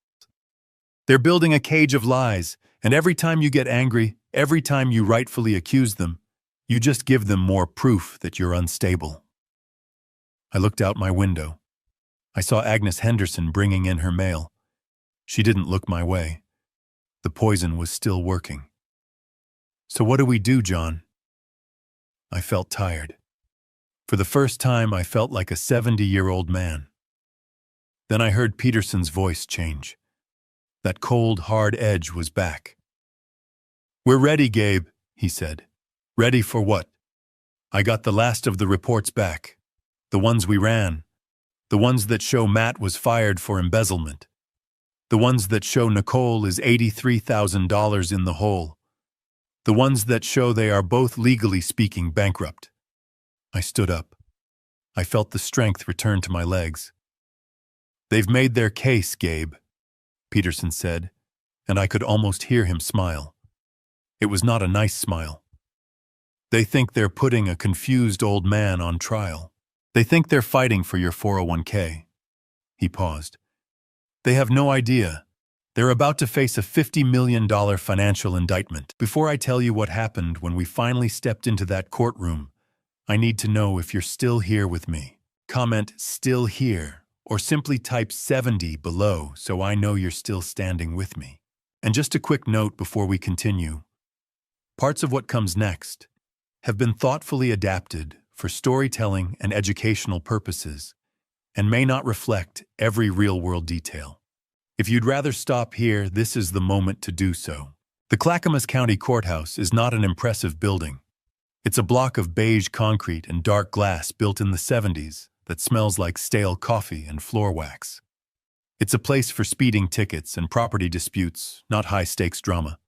[SPEAKER 1] They're building a cage of lies, and every time you get angry, every time you rightfully accuse them, you just give them more proof that you're unstable. I looked out my window. I saw Agnes Henderson bringing in her mail. She didn't look my way. The poison was still working. So what do we do, John? I felt tired. For the first time, I felt like a 70-year-old man. Then I heard Peterson's voice change. That cold, hard edge was back. "We're ready, Gabe," he said. "Ready for what?" "I got the last of the reports back. The ones we ran. The ones that show Matt was fired for embezzlement. The ones that show Nicole is $83,000 in the hole. The ones that show they are both, legally speaking, bankrupt." I stood up. I felt the strength return to my legs. "They've made their case, Gabe," Peterson said, and I could almost hear him smile. It was not a nice smile. "They think they're putting a confused old man on trial. They think they're fighting for your 401k. He paused. "They have no idea. They're about to face a $50 million financial indictment. Before I tell you what happened when we finally stepped into that courtroom, I need to know if you're still here with me. Comment 'still here' or simply type 70 below so I know you're still standing with me. And just a quick note before we continue. Parts of what comes next have been thoughtfully adapted for storytelling and educational purposes and may not reflect every real-world detail. If you'd rather stop here, this is the moment to do so. The Clackamas County Courthouse is not an impressive building. It's a block of beige concrete and dark glass built in the 70s that smells like stale coffee and floor wax. It's a place for speeding tickets and property disputes, not high-stakes drama.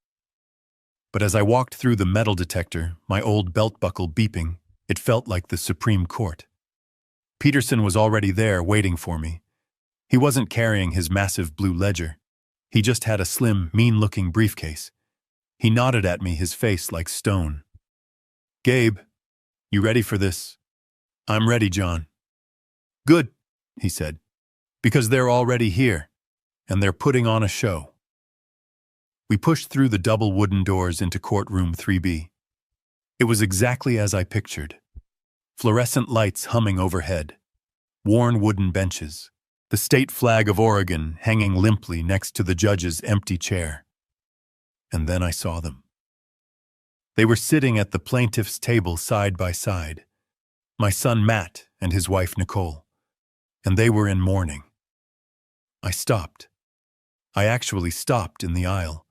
[SPEAKER 1] But as I walked through the metal detector, my old belt buckle beeping, it felt like the Supreme Court. Peterson was already there waiting for me. He wasn't carrying his massive blue ledger. He just had a slim, mean-looking briefcase. He nodded at me, his face like stone. "Gabe, you ready for this?" "I'm ready, John." "Good," he said, "because they're already here, and they're putting on a show." We pushed through the double wooden doors into courtroom 3B. It was exactly as I pictured. Fluorescent lights humming overhead, worn wooden benches, the state flag of Oregon hanging limply next to the judge's empty chair. And then I saw them. They were sitting at the plaintiff's table side by side, my son Matt and his wife Nicole, and they were in mourning. I stopped. I actually stopped in the aisle.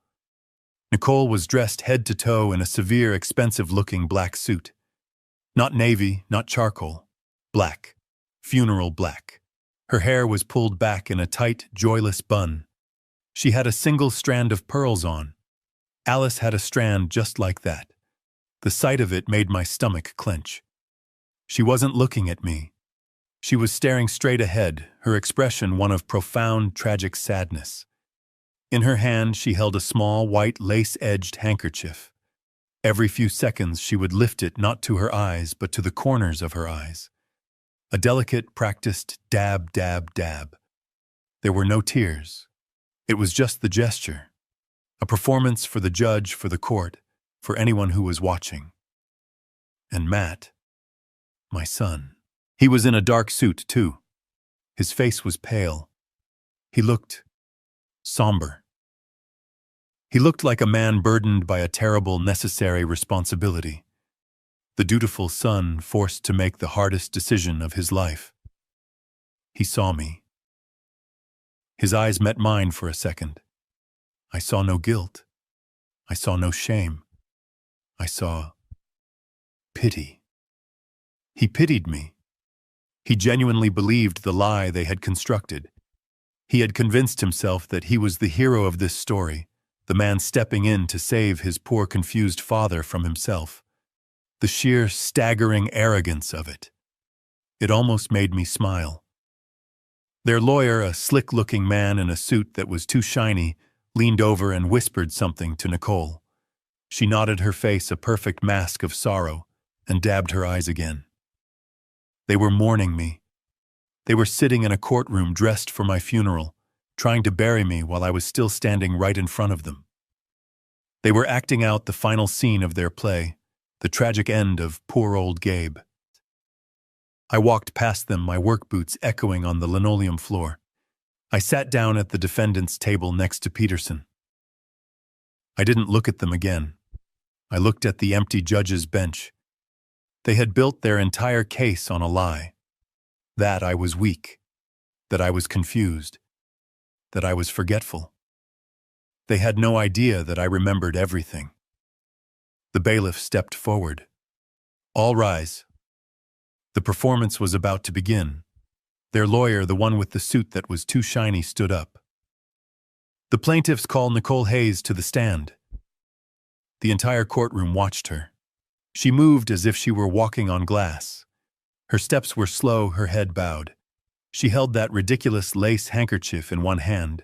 [SPEAKER 1] Nicole was dressed head to toe in a severe, expensive-looking black suit. Not navy, not charcoal. Black. Funeral black. Her hair was pulled back in a tight, joyless bun. She had a single strand of pearls on. Alice had a strand just like that. The sight of it made my stomach clench. She wasn't looking at me. She was staring straight ahead, her expression one of profound, tragic sadness. In her hand, she held a small, white, lace-edged handkerchief. Every few seconds, she would lift it not to her eyes, but to the corners of her eyes. A delicate, practiced dab, dab, dab. There were no tears. It was just the gesture. A performance for the judge, for the court, for anyone who was watching. And Matt, my son. He was in a dark suit, too. His face was pale. He looked somber. He looked like a man burdened by a terrible, necessary responsibility. The dutiful son forced to make the hardest decision of his life. He saw me. His eyes met mine for a second. I saw no guilt. I saw no shame. I saw pity. He pitied me. He genuinely believed the lie they had constructed. He had convinced himself that he was the hero of this story, the man stepping in to save his poor, confused father from himself. The sheer, staggering arrogance of it. It almost made me smile. Their lawyer, a slick-looking man in a suit that was too shiny, leaned over and whispered something to Nicole. She nodded, her face a perfect mask of sorrow, and dabbed her eyes again. They were mourning me. They were sitting in a courtroom dressed for my funeral, trying to bury me while I was still standing right in front of them. They were acting out the final scene of their play, the tragic end of poor old Gabe. I walked past them, my work boots echoing on the linoleum floor. I sat down at the defendant's table next to Peterson. I didn't look at them again. I looked at the empty judge's bench. They had built their entire case on a lie. That I was weak, that I was confused, that I was forgetful. They had no idea that I remembered everything. The bailiff stepped forward. All rise. The performance was about to begin. Their lawyer, the one with the suit that was too shiny, stood up. The plaintiffs call Nicole Hayes to the stand. The entire courtroom watched her. She moved as if she were walking on glass. Her steps were slow, her head bowed. She held that ridiculous lace handkerchief in one hand.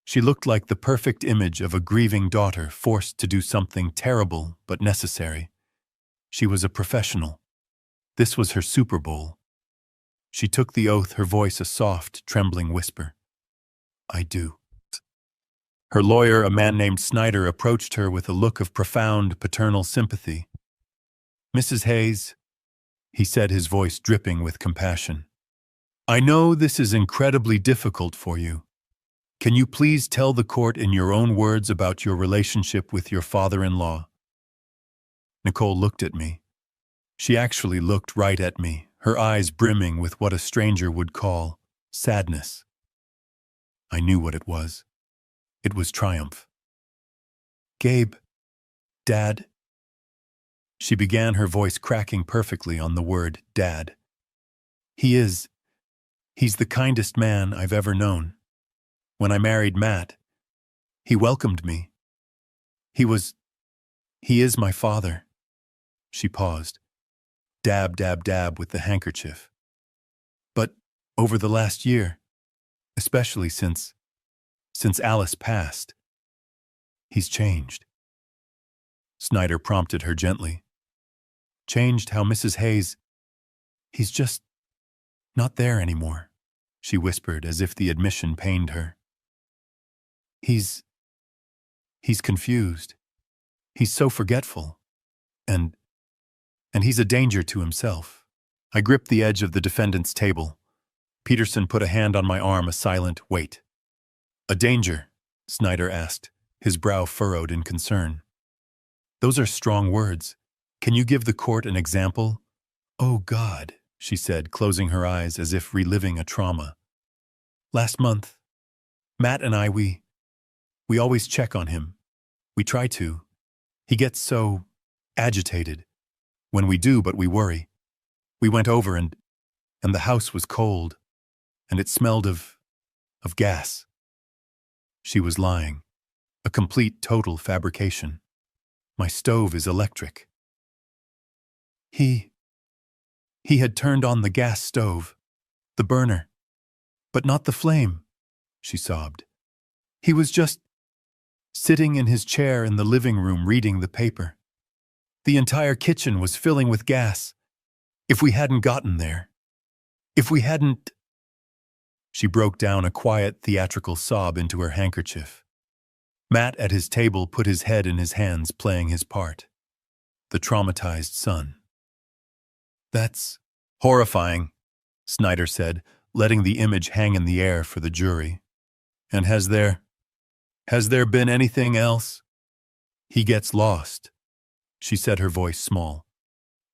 [SPEAKER 1] She looked like the perfect image of a grieving daughter forced to do something terrible but necessary. She was a professional. This was her Super Bowl. She took the oath, her voice a soft, trembling whisper. I do. Her lawyer, a man named Snyder, approached her with a look of profound paternal sympathy. Mrs. Hayes, he said, his voice dripping with compassion. I know this is incredibly difficult for you. Can you please tell the court in your own words about your relationship with your father-in-law? Nicole looked at me. She actually looked right at me, her eyes brimming with what a stranger would call sadness. I knew what it was. It was triumph. Gabe, Dad. She began, her voice cracking perfectly on the word Dad. He's the kindest man I've ever known. When I married Matt, he welcomed me. He is my father. She paused. Dab, dab, dab with the handkerchief. But over the last year, especially since Alice passed, he's changed. Snyder prompted her gently. Changed how, Mrs. Hayes? He's just not there anymore, she whispered as if the admission pained her. He's confused. He's so forgetful. And he's a danger to himself. I gripped the edge of the defendant's table. Peterson put a hand on my arm, a silent wait. A danger? Snyder asked, his brow furrowed in concern. Those are strong words. Can you give the court an example? Oh, God, she said, closing her eyes as if reliving a trauma. Last month, Matt and I, we always check on him. We try to. He gets so agitated. When we do, but we worry. We went over and the house was cold, and it smelled of gas. She was lying. A complete, total fabrication. My stove is electric. He had turned on the gas stove, the burner, but not the flame, she sobbed. He was just sitting in his chair in the living room reading the paper. The entire kitchen was filling with gas. If we hadn't gotten there, if we hadn't... She broke down, a quiet, theatrical sob into her handkerchief. Matt at his table put his head in his hands, playing his part. The traumatized son. That's horrifying, Snyder said, letting the image hang in the air for the jury. And has there been anything else? He gets lost, she said, her voice small.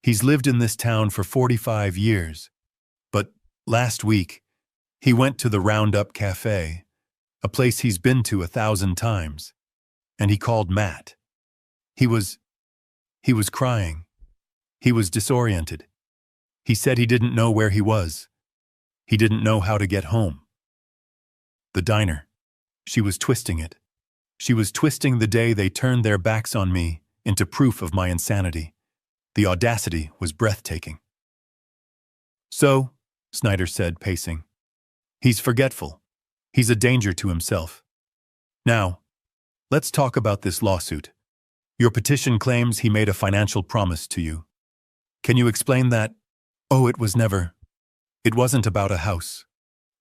[SPEAKER 1] He's lived in this town for 45 years. But last week, he went to the Roundup Cafe, a place he's been to 1,000 times, and he called Matt. He was crying. He was disoriented. He said he didn't know where he was. He didn't know how to get home. The diner. She was twisting it. She was twisting the day they turned their backs on me into proof of my insanity. The audacity was breathtaking. So, Snyder said, pacing, he's forgetful. He's a danger to himself. Now, let's talk about this lawsuit. Your petition claims he made a financial promise to you. Can you explain that? Oh, it wasn't about a house,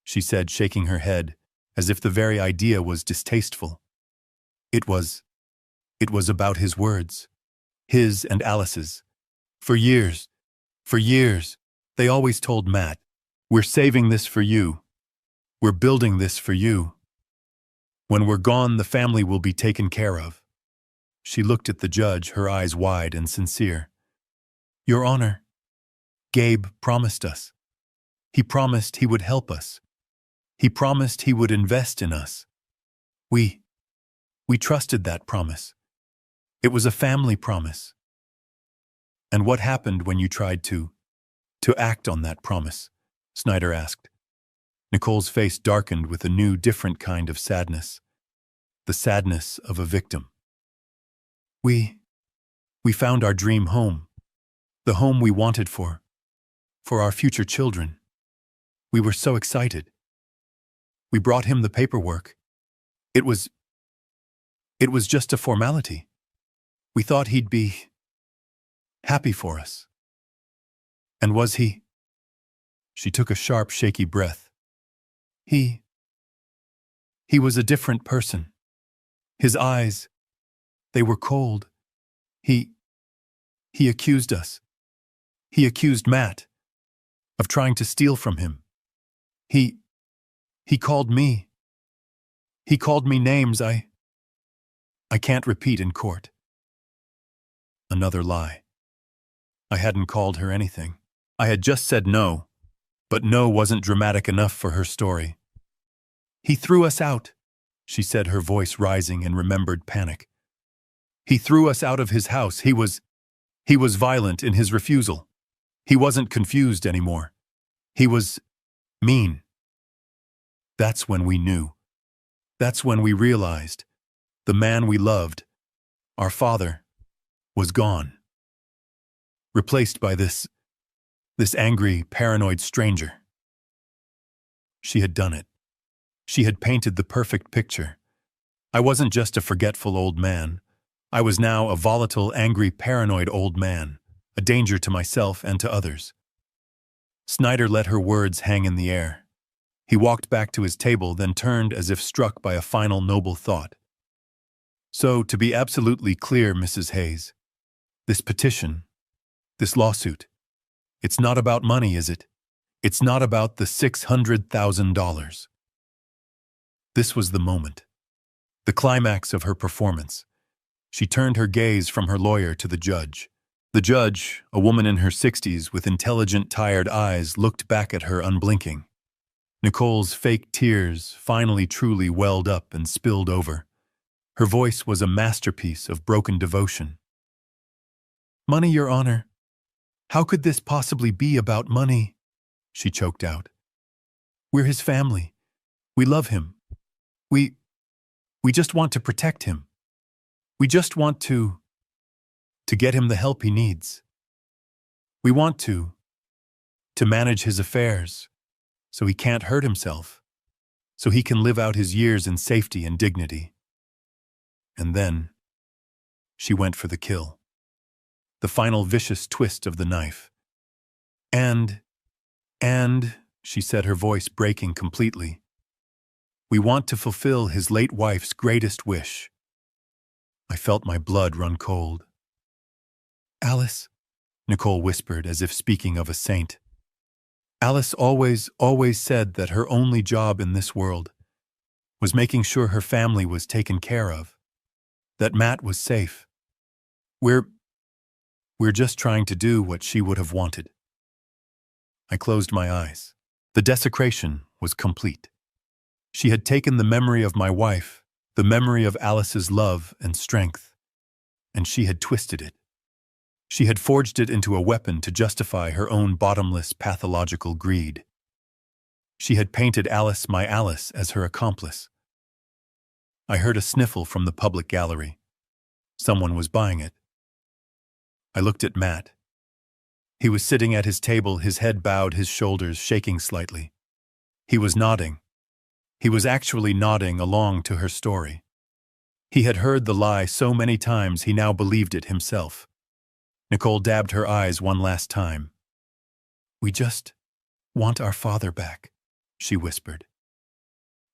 [SPEAKER 1] she said, shaking her head, as if the very idea was distasteful. It was about his words, his and Alice's. For years, they always told Matt, we're saving this for you. We're building this for you. When we're gone, the family will be taken care of. She looked at the judge, her eyes wide and sincere. "Your Honor, Gabe promised us. He promised he would help us. He promised he would invest in us. We trusted that promise. It was a family promise." "And what happened when you tried to act on that promise?" Snyder asked. Nicole's face darkened with a new, different kind of sadness. The sadness of a victim. We found our dream home. The home we wanted for our future children. We were so excited. We brought him the paperwork. It was just a formality. We thought he'd be happy for us. And was he? She took a sharp, shaky breath. He was a different person. His eyes, they were cold. He accused us. He accused Matt of trying to steal from him. He called me. He called me names I can't repeat in court. Another lie. I hadn't called her anything. I had just said no, but no wasn't dramatic enough for her story. He threw us out, she said, her voice rising in remembered panic. He threw us out of his house. He was violent in his refusal. He wasn't confused anymore. He was mean. That's when we knew. That's when we realized the man we loved, our father, was gone. Replaced by this angry, paranoid stranger. She had done it. She had painted the perfect picture. I wasn't just a forgetful old man. I was now a volatile, angry, paranoid old man, a danger to myself and to others. Snyder let her words hang in the air. He walked back to his table, then turned as if struck by a final noble thought. So, to be absolutely clear, Mrs. Hayes, this petition, this lawsuit, it's not about money, is it? It's not about the $600,000. This was the moment, the climax of her performance. She turned her gaze from her lawyer to the judge. The judge, a woman in her 60s with intelligent, tired eyes, looked back at her unblinking. Nicole's fake tears finally truly welled up and spilled over. Her voice was a masterpiece of broken devotion. "Money, Your Honor. How could this possibly be about money?" she choked out. "We're his family. We love him. We just want to protect him. We just want to get him the help he needs. We want to manage his affairs so he can't hurt himself, so he can live out his years in safety and dignity." And then she went for the kill. The final vicious twist of the knife. And, she said, her voice breaking completely, "We want to fulfill his late wife's greatest wish." I felt my blood run cold. "Alice," Nicole whispered as if speaking of a saint. "Alice always said that her only job in this world was making sure her family was taken care of, that Matt was safe. We're just trying to do what she would have wanted." I closed my eyes. The desecration was complete. She had taken the memory of my wife, the memory of Alice's love and strength, and she had twisted it. She had forged it into a weapon to justify her own bottomless, pathological greed. She had painted Alice, my Alice, as her accomplice. I heard a sniffle from the public gallery. Someone was buying it. I looked at Matt. He was sitting at his table, his head bowed, his shoulders shaking slightly. He was nodding. He was actually nodding along to her story. He had heard the lie so many times he now believed it himself. Nicole dabbed her eyes one last time. "We just want our father back," she whispered.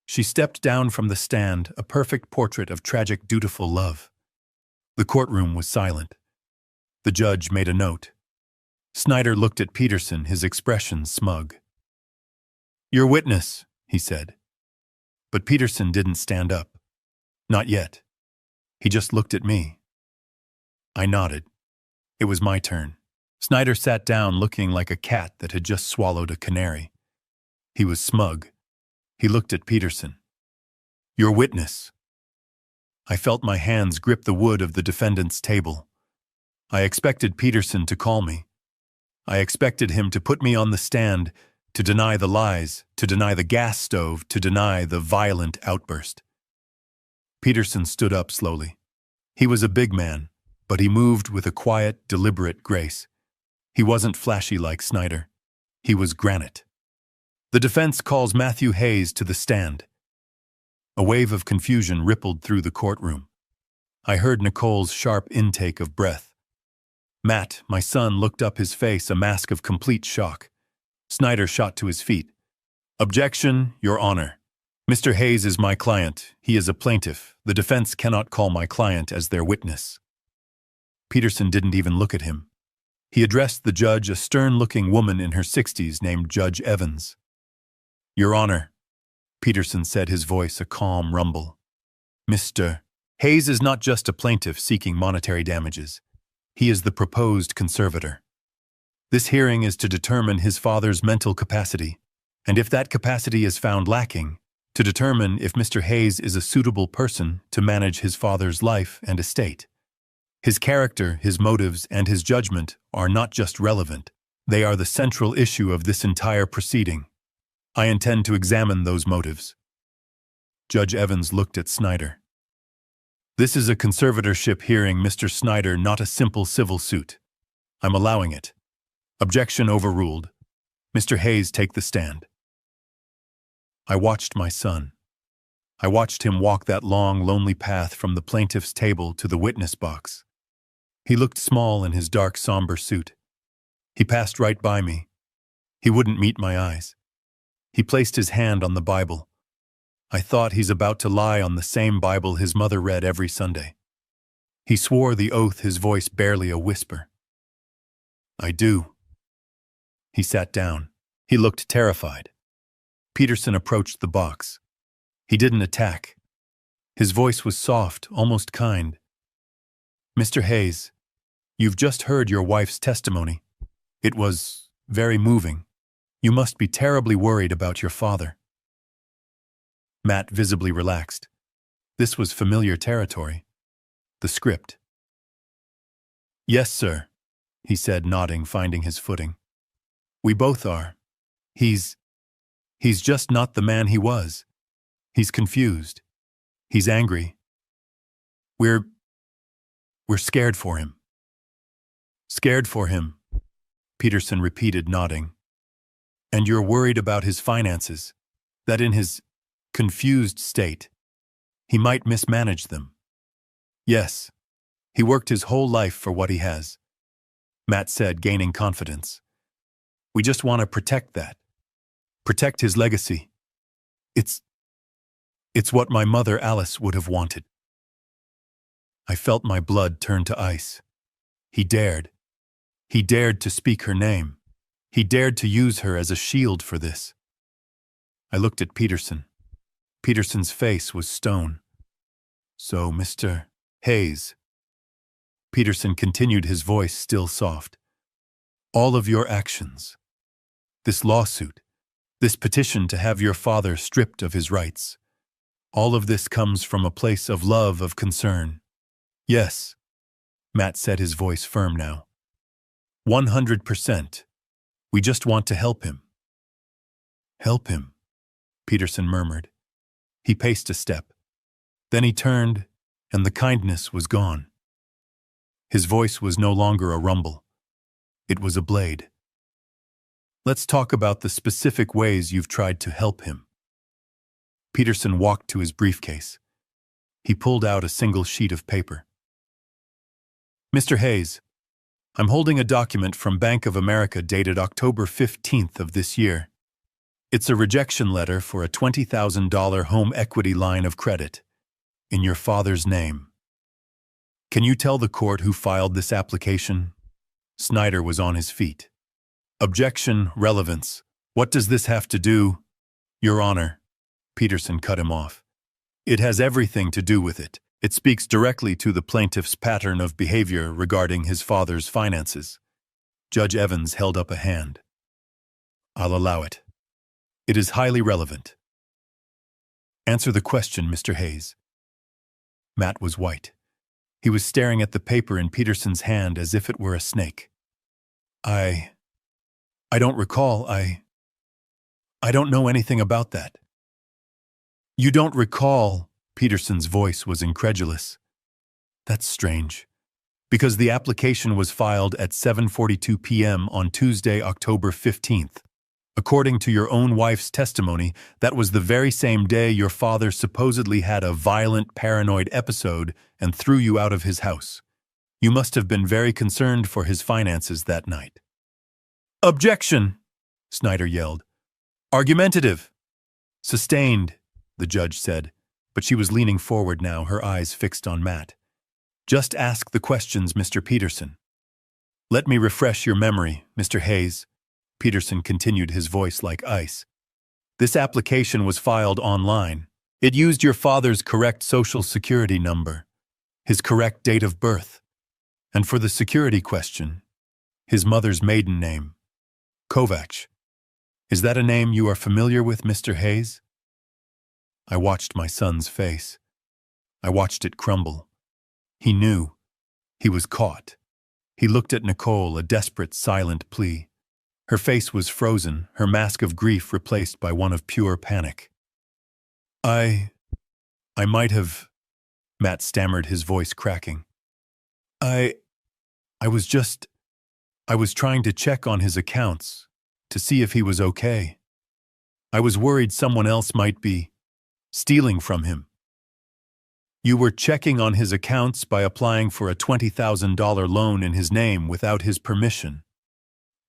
[SPEAKER 1] She stepped down from the stand, a perfect portrait of tragic, dutiful love. The courtroom was silent. The judge made a note. Snyder looked at Peterson, his expression smug. "Your witness," he said. But Peterson didn't stand up. Not yet. He just looked at me. I nodded. It was my turn. Snyder sat down looking like a cat that had just swallowed a canary. He was smug. He looked at Peterson. Your witness. I felt my hands grip the wood of the defendant's table. I expected Peterson to call me. I expected him to put me on the stand, to deny the lies, to deny the gas stove, to deny the violent outburst. Peterson stood up slowly. He was a big man, but he moved with a quiet, deliberate grace. He wasn't flashy like Snyder. He was granite. The defense calls Matthew Hayes to the stand. A wave of confusion rippled through the courtroom. I heard Nicole's sharp intake of breath. Matt, my son, looked up, his face a mask of complete shock. Snyder shot to his feet. Objection, Your Honor. Mr. Hayes is my client. He is a plaintiff. The defense cannot call my client as their witness. Peterson didn't even look at him. He addressed the judge, a stern-looking woman in her 60s named Judge Evans. Your Honor, Peterson said, his voice a calm rumble. Mr. Hayes is not just a plaintiff seeking monetary damages. He is the proposed conservator. This hearing is to determine his father's mental capacity, and if that capacity is found lacking, to determine if Mr. Hayes is a suitable person to manage his father's life and estate. His character, his motives, and his judgment are not just relevant. They are the central issue of this entire proceeding. I intend to examine those motives. Judge Evans looked at Snyder. This is a conservatorship hearing, Mr. Snyder, not a simple civil suit. I'm allowing it. Objection overruled. Mr. Hayes, take the stand. I watched my son. I watched him walk that long, lonely path from the plaintiff's table to the witness box. He looked small in his dark, somber suit. He passed right by me. He wouldn't meet my eyes. He placed his hand on the Bible. I thought he's about to lie on the same Bible his mother read every Sunday. He swore the oath, his voice barely a whisper. I do. He sat down. He looked terrified. Peterson approached the box. He didn't attack. His voice was soft, almost kind. Mr. Hayes, you've just heard your wife's testimony. It was very moving. You must be terribly worried about your father. Matt visibly relaxed. This was familiar territory. The script. Yes, sir, he said, nodding, finding his footing. We both are. He's just not the man he was. He's confused. He's angry. We're scared for him. Scared for him, Peterson repeated, nodding. And you're worried about his finances, that in his confused state, he might mismanage them. Yes, he worked his whole life for what he has, Matt said, gaining confidence. We just want to protect that. Protect his legacy. It's what my mother Alice would have wanted. I felt my blood turn to ice. He dared. He dared to speak her name. He dared to use her as a shield for this. I looked at Peterson. Peterson's face was stone. So, Mr. Hayes, Peterson continued, his voice still soft. All of your actions, this lawsuit, this petition to have your father stripped of his rights, all of this comes from a place of love, of concern. Yes, Matt said, his voice firm now. 100%. We just want to help him. Help him, Peterson murmured. He paced a step. Then he turned, and the kindness was gone. His voice was no longer a rumble. It was a blade. Let's talk about the specific ways you've tried to help him. Peterson walked to his briefcase. He pulled out a single sheet of paper. Mr. Hayes, I'm holding a document from Bank of America dated October 15th of this year. It's a rejection letter for a $20,000 home equity line of credit in your father's name. Can you tell the court who filed this application? Snyder was on his feet. Objection, relevance. What does this have to do? Your Honor, Peterson cut him off. It has everything to do with it. It speaks directly to the plaintiff's pattern of behavior regarding his father's finances. Judge Evans held up a hand. I'll allow it. It is highly relevant. Answer the question, Mr. Hayes. Matt was white. He was staring at the paper in Peterson's hand as if it were a snake. I don't recall. I don't know anything about that. You don't recall? Peterson's voice was incredulous. That's strange, because the application was filed at 7:42 p.m. on Tuesday, October 15th. According to your own wife's testimony, that was the very same day your father supposedly had a violent paranoid episode and threw you out of his house. You must have been very concerned for his finances that night. Objection! Snyder yelled. Argumentative! Sustained, the judge said, but she was leaning forward now, her eyes fixed on Matt. Just ask the questions, Mr. Peterson. Let me refresh your memory, Mr. Hayes. Peterson continued, his voice like ice. This application was filed online. It used your father's correct social security number, his correct date of birth, and for the security question, his mother's maiden name, Kovacs. Is that a name you are familiar with, Mr. Hayes? I watched my son's face. I watched it crumble. He knew. He was caught. He looked at Nicole, a desperate, silent plea. Her face was frozen, her mask of grief replaced by one of pure panic. I might have, Matt stammered, his voice cracking. I was trying to check on his accounts, to see if he was okay. I was worried someone else might be stealing from him. You were checking on his accounts by applying for a $20,000 loan in his name without his permission?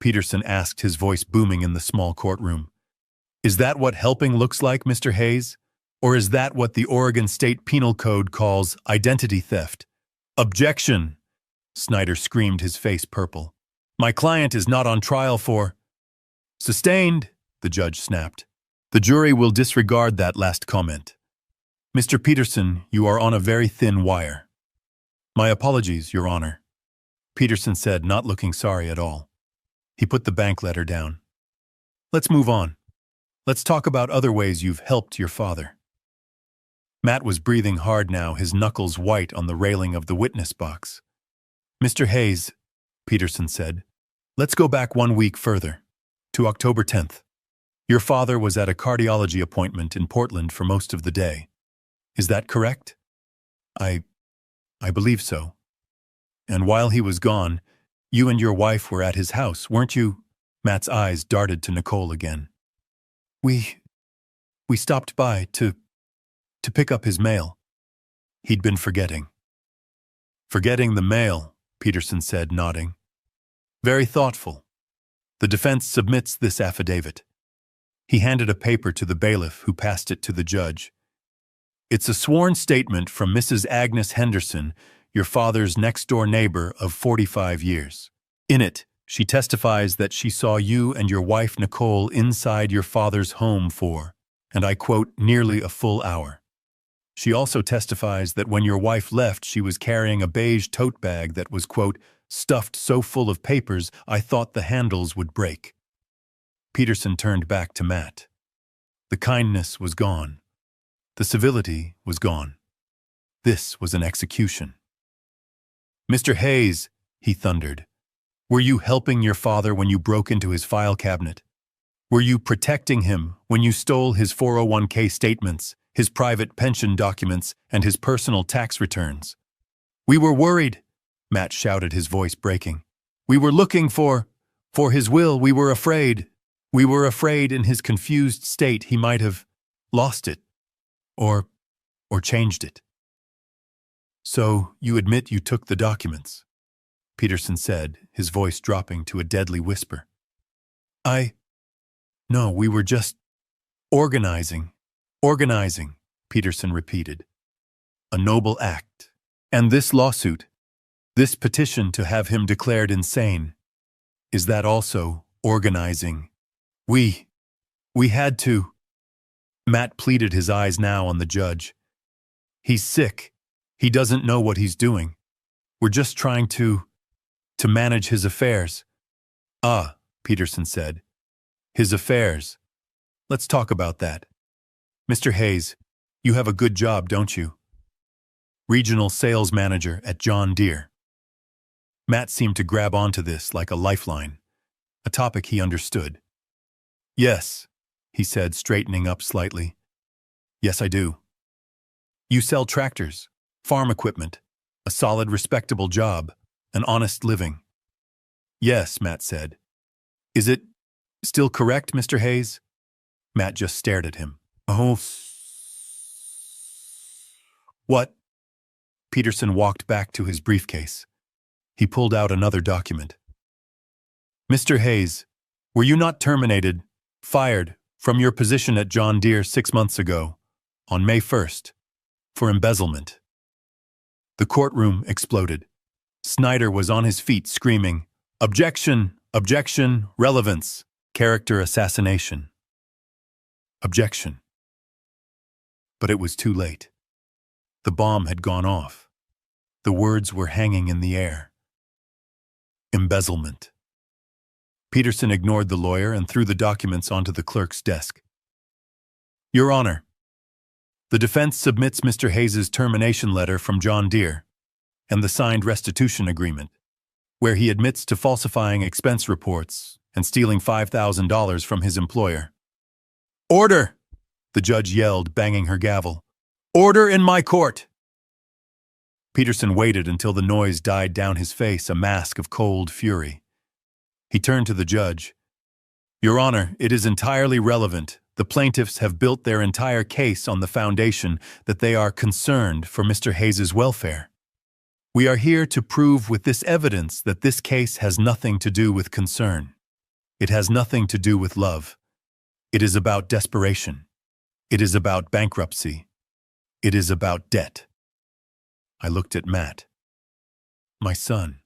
[SPEAKER 1] Peterson asked, his voice booming in the small courtroom. Is that what helping looks like, Mr. Hayes? Or is that what the Oregon State Penal Code calls identity theft? Objection! Snyder screamed, his face purple. My client is not on trial for... Sustained, the judge snapped. The jury will disregard that last comment. Mr. Peterson, you are on a very thin wire. My apologies, Your Honor, Peterson said, not looking sorry at all. He put the bank letter down. Let's move on. Let's talk about other ways you've helped your father. Matt was breathing hard now, his knuckles white on the railing of the witness box. Mr. Hayes, Peterson said, let's go back 1 week further, to October 10th. Your father was at a cardiology appointment in Portland for most of the day. Is that correct? I believe so. And while he was gone, you and your wife were at his house, weren't you? Matt's eyes darted to Nicole again. We stopped by to pick up his mail. He'd been forgetting. Forgetting the mail, Peterson said, nodding. Very thoughtful. The defense submits this affidavit. He handed a paper to the bailiff, who passed it to the judge. It's a sworn statement from Mrs. Agnes Henderson, your father's next-door neighbor of 45 years. In it, she testifies that she saw you and your wife Nicole inside your father's home for, and I quote, nearly a full hour. She also testifies that when your wife left, she was carrying a beige tote bag that was, quote, stuffed so full of papers I thought the handles would break. Peterson turned back to Matt. The kindness was gone. The civility was gone. This was an execution. Mr. Hayes, he thundered, were you helping your father when you broke into his file cabinet? Were you protecting him when you stole his 401k statements, his private pension documents, and his personal tax returns? We were worried, Matt shouted, his voice breaking. We were looking for his will. We were afraid. We were afraid in his confused state he might have lost it. Or changed it. So, you admit you took the documents, Peterson said, his voice dropping to a deadly whisper. No, we were just organizing, Peterson repeated. A noble act. And this lawsuit, this petition to have him declared insane, is that also organizing? We had to. Matt pleaded, his eyes now on the judge. He's sick. He doesn't know what he's doing. We're just trying to manage his affairs. Ah, Peterson said. His affairs. Let's talk about that. Mr. Hayes, you have a good job, don't you? Regional sales manager at John Deere. Matt seemed to grab onto this like a lifeline, a topic he understood. Yes, he said, straightening up slightly. Yes, I do. You sell tractors, farm equipment, a solid, respectable job, an honest living. Yes, Matt said. Is it still correct, Mr. Hayes? Matt just stared at him. Oh. What? Peterson walked back to his briefcase. He pulled out another document. Mr. Hayes, were you not terminated, fired, from your position at John Deere 6 months ago, on May 1st, for embezzlement? The courtroom exploded. Snyder was on his feet screaming, "Objection! Objection! Relevance! Character assassination!" Objection. But it was too late. The bomb had gone off. The words were hanging in the air. Embezzlement. Peterson ignored the lawyer and threw the documents onto the clerk's desk. Your Honor, the defense submits Mr. Hayes' termination letter from John Deere and the signed restitution agreement, where he admits to falsifying expense reports and stealing $5,000 from his employer. Order! The judge yelled, banging her gavel. Order in my court! Peterson waited until the noise died down his face, a mask of cold fury. He turned to the judge. Your Honor, it is entirely relevant. The plaintiffs have built their entire case on the foundation that they are concerned for Mr. Hayes' welfare. We are here to prove with this evidence that this case has nothing to do with concern. It has nothing to do with love. It is about desperation. It is about bankruptcy. It is about debt. I looked at Matt. My son.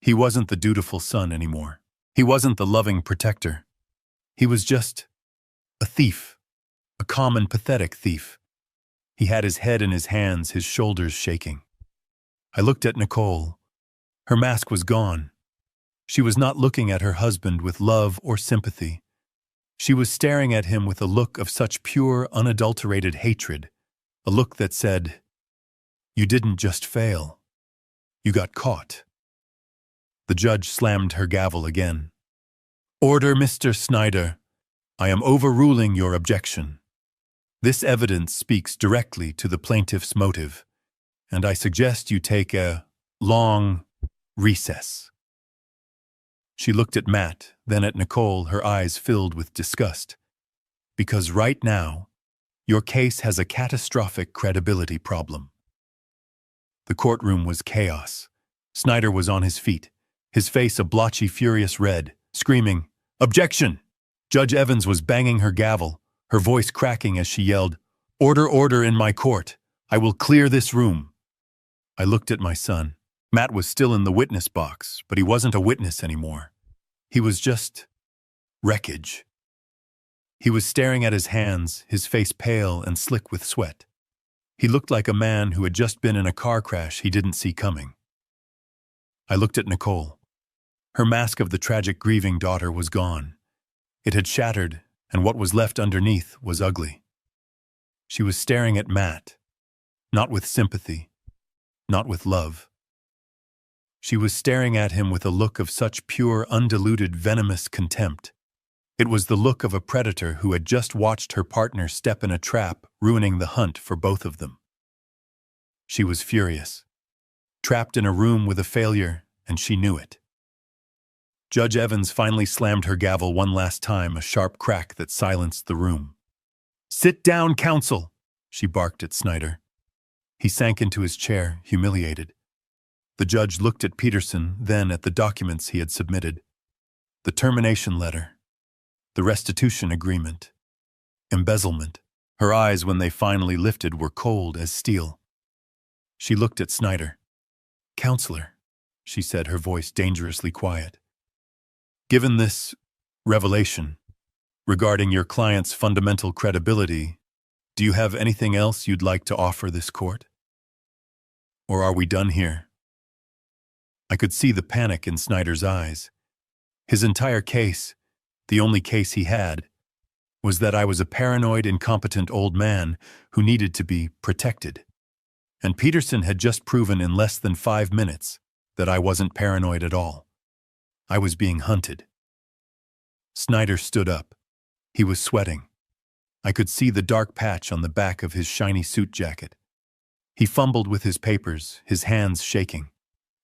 [SPEAKER 1] He wasn't the dutiful son anymore. He wasn't the loving protector. He was just a thief, a common, pathetic thief. He had his head in his hands, his shoulders shaking. I looked at Nicole. Her mask was gone. She was not looking at her husband with love or sympathy. She was staring at him with a look of such pure, unadulterated hatred, a look that said, "You didn't just fail. You got caught." The judge slammed her gavel again. Order, Mr. Snyder. I am overruling your objection. This evidence speaks directly to the plaintiff's motive, and I suggest you take a long recess. She looked at Matt, then at Nicole, her eyes filled with disgust. Because right now, your case has a catastrophic credibility problem. The courtroom was chaos. Snyder was on his feet, his face a blotchy, furious red, screaming, "Objection!" Judge Evans was banging her gavel, her voice cracking as she yelled, "Order, order in my court! I will clear this room!" I looked at my son. Matt was still in the witness box, but he wasn't a witness anymore. He was just wreckage. He was staring at his hands, his face pale and slick with sweat. He looked like a man who had just been in a car crash he didn't see coming. I looked at Nicole. Her mask of the tragic grieving daughter was gone. It had shattered, and what was left underneath was ugly. She was staring at Matt, not with sympathy, not with love. She was staring at him with a look of such pure, undiluted, venomous contempt. It was the look of a predator who had just watched her partner step in a trap, ruining the hunt for both of them. She was furious, trapped in a room with a failure, and she knew it. Judge Evans finally slammed her gavel one last time, a sharp crack that silenced the room. "Sit down, counsel," she barked at Snyder. He sank into his chair, humiliated. The judge looked at Peterson, then at the documents he had submitted. The termination letter, the restitution agreement, embezzlement. Her eyes, when they finally lifted, were cold as steel. She looked at Snyder. "Counselor," she said, her voice dangerously quiet. "Given this revelation regarding your client's fundamental credibility, do you have anything else you'd like to offer this court?" Or are we done here? I could see the panic in Snyder's eyes. His entire case, the only case he had, was that I was a paranoid, incompetent old man who needed to be protected. And Peterson had just proven in less than 5 minutes that I wasn't paranoid at all. I was being hunted. Snyder stood up. He was sweating. I could see the dark patch on the back of his shiny suit jacket. He fumbled with his papers, his hands shaking.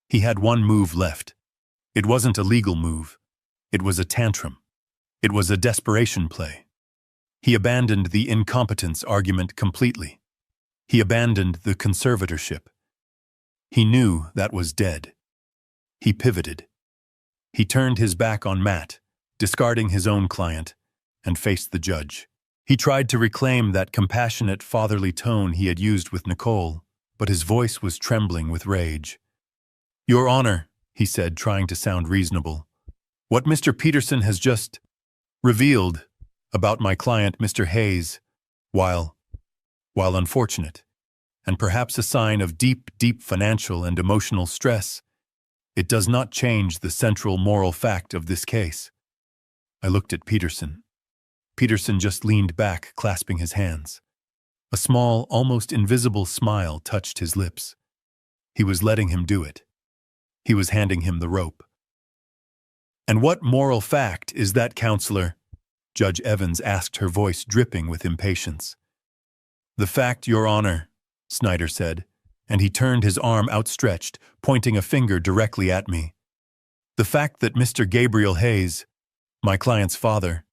[SPEAKER 1] He had one move left. It wasn't a legal move. It was a tantrum. It was a desperation play. He abandoned the incompetence argument completely. He abandoned the conservatorship. He knew that was dead. He pivoted. He turned his back on Matt, discarding his own client, and faced the judge. He tried to reclaim that compassionate fatherly tone he had used with Nicole, but his voice was trembling with rage. "Your Honor," he said, trying to sound reasonable, "what Mr. Peterson has just revealed about my client, Mr. Hayes, while unfortunate, and perhaps a sign of deep financial and emotional stress, it does not change the central moral fact of this case." I looked at Peterson. Peterson just leaned back, clasping his hands. A small, almost invisible smile touched his lips. He was letting him do it. He was handing him the rope. "And what moral fact is that, counselor?" Judge Evans asked, her voice dripping with impatience. "The fact, Your Honor," Snyder said, and he turned his arm outstretched, pointing a finger directly at me. "The fact that Mr. Gabriel Hayes, my client's father,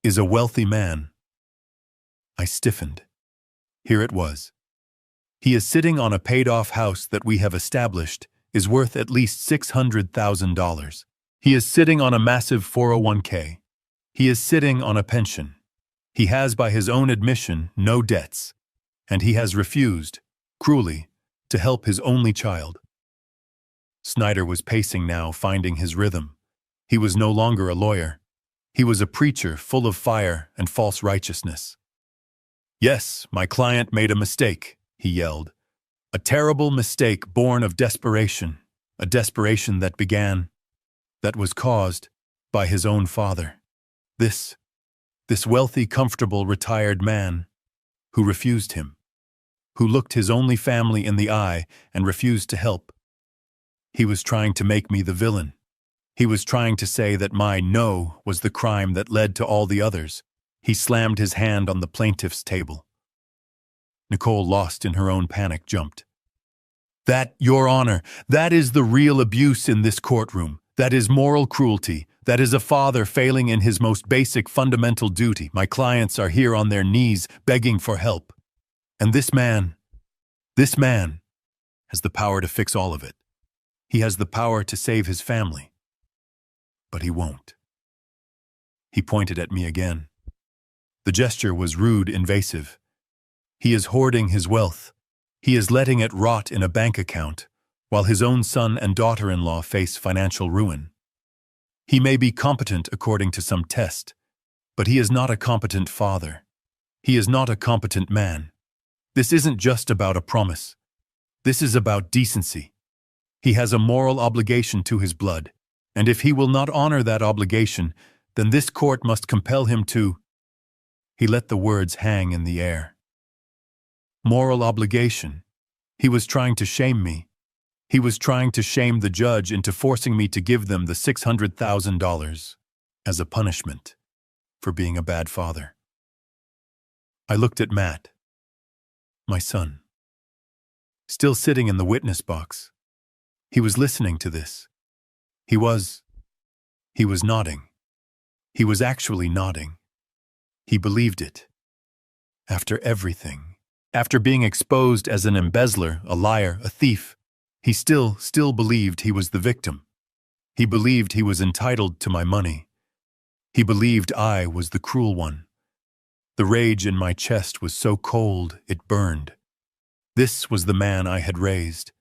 [SPEAKER 1] is a wealthy man." I stiffened. Here it was. "He is sitting on a paid-off house that we have established is worth at least $600,000. He is sitting on a massive 401k. He is sitting on a pension. He has, by his own admission, no debts, and he has refused, cruelly, to help his only child." Snyder was pacing now, finding his rhythm. He was no longer a lawyer. He was a preacher full of fire and false righteousness. "Yes, my client made a mistake," he yelled. "A terrible mistake born of desperation, a desperation that was caused by his own father. This wealthy, comfortable, retired man who refused him, who looked his only family in the eye and refused to help. He was trying to make me the villain. He was trying to say that my no was the crime that led to all the others." He slammed his hand on the plaintiff's table. Nicole, lost in her own panic, jumped. "That, Your Honor, that is the real abuse in this courtroom. That is moral cruelty. That is a father failing in his most basic fundamental duty. My clients are here on their knees begging for help. And this man has the power to fix all of it. He has the power to save his family. But he won't." He pointed at me again. The gesture was rude, invasive. "He is hoarding his wealth. He is letting it rot in a bank account, while his own son and daughter-in-law face financial ruin. He may be competent according to some test, but he is not a competent father. He is not a competent man. This isn't just about a promise. This is about decency. He has a moral obligation to his blood, and if he will not honor that obligation, then this court must compel him to—" He let the words hang in the air. Moral obligation. He was trying to shame me. He was trying to shame the judge into forcing me to give them the $600,000 as a punishment for being a bad father. I looked at Matt, my son, still sitting in the witness box. He was listening to this. He was nodding. He was actually nodding. He believed it. After everything, after being exposed as an embezzler, a liar, a thief, he still believed he was the victim. He believed he was entitled to my money. He believed I was the cruel one. The rage in my chest was so cold it burned. This was the man I had raised.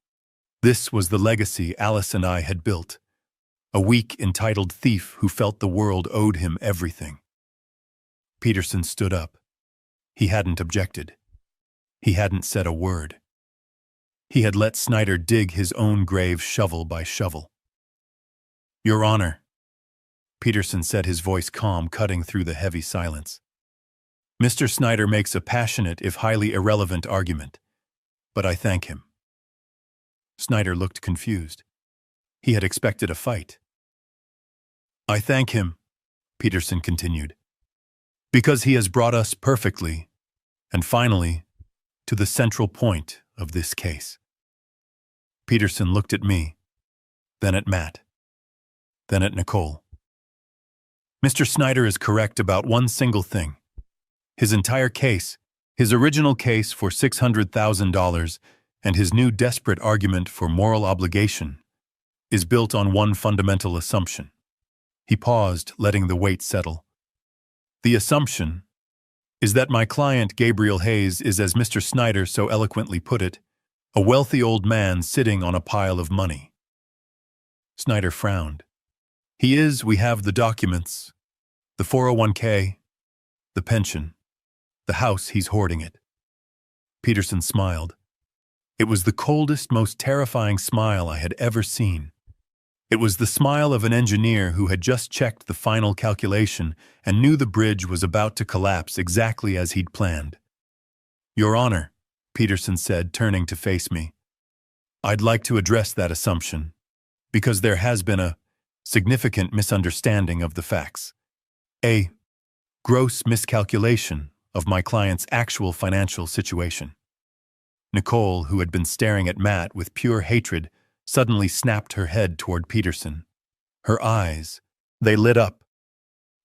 [SPEAKER 1] This was the legacy Alice and I had built. A weak, entitled thief who felt the world owed him everything. Peterson stood up. He hadn't objected. He hadn't said a word. He had let Snyder dig his own grave shovel by shovel. "Your Honor," Peterson said, his voice calm, cutting through the heavy silence. "Mr. Snyder makes a passionate, if highly irrelevant, argument, but I thank him." Snyder looked confused. He had expected a fight. "I thank him," Peterson continued, "because he has brought us perfectly, and finally, to the central point of this case." Peterson looked at me, then at Matt, then at Nicole. "Mr. Snyder is correct about one single thing. His entire case, his original case for $600,000 and his new desperate argument for moral obligation, is built on one fundamental assumption." He paused, letting the weight settle. "The assumption is that my client, Gabriel Hayes, is, as Mr. Snyder so eloquently put it, a wealthy old man sitting on a pile of money." Snyder frowned. "He is, we have the documents, the 401k, the pension, the house, he's hoarding it." Peterson smiled. It was the coldest, most terrifying smile I had ever seen. It was the smile of an engineer who had just checked the final calculation and knew the bridge was about to collapse exactly as he'd planned. "Your Honor," Peterson said, turning to face me, "I'd like to address that assumption, because there has been a significant misunderstanding of the facts. A gross miscalculation of my client's actual financial situation." Nicole, who had been staring at Matt with pure hatred, suddenly snapped her head toward Peterson. Her eyes, they lit up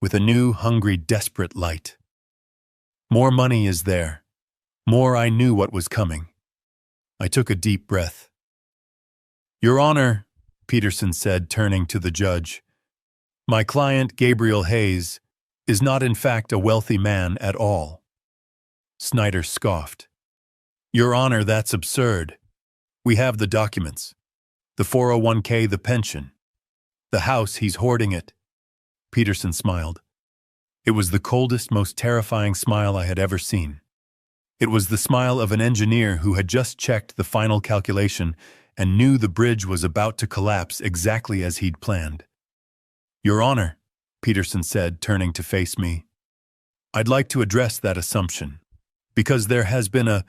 [SPEAKER 1] with a new, hungry, desperate light. "More money is there. More I knew what was coming." I took a deep breath. "Your Honor," Peterson said, turning to the judge, "my client, Gabriel Hayes, is not in fact a wealthy man at all." Snyder scoffed. "Your Honor, that's absurd. We have the documents. The 401k, the pension. The house, he's hoarding it." Peterson smiled. It was the coldest, most terrifying smile I had ever seen. It was the smile of an engineer who had just checked the final calculation and knew the bridge was about to collapse exactly as he'd planned. "Your Honor," Peterson said, turning to face me, "I'd like to address that assumption, because there has been a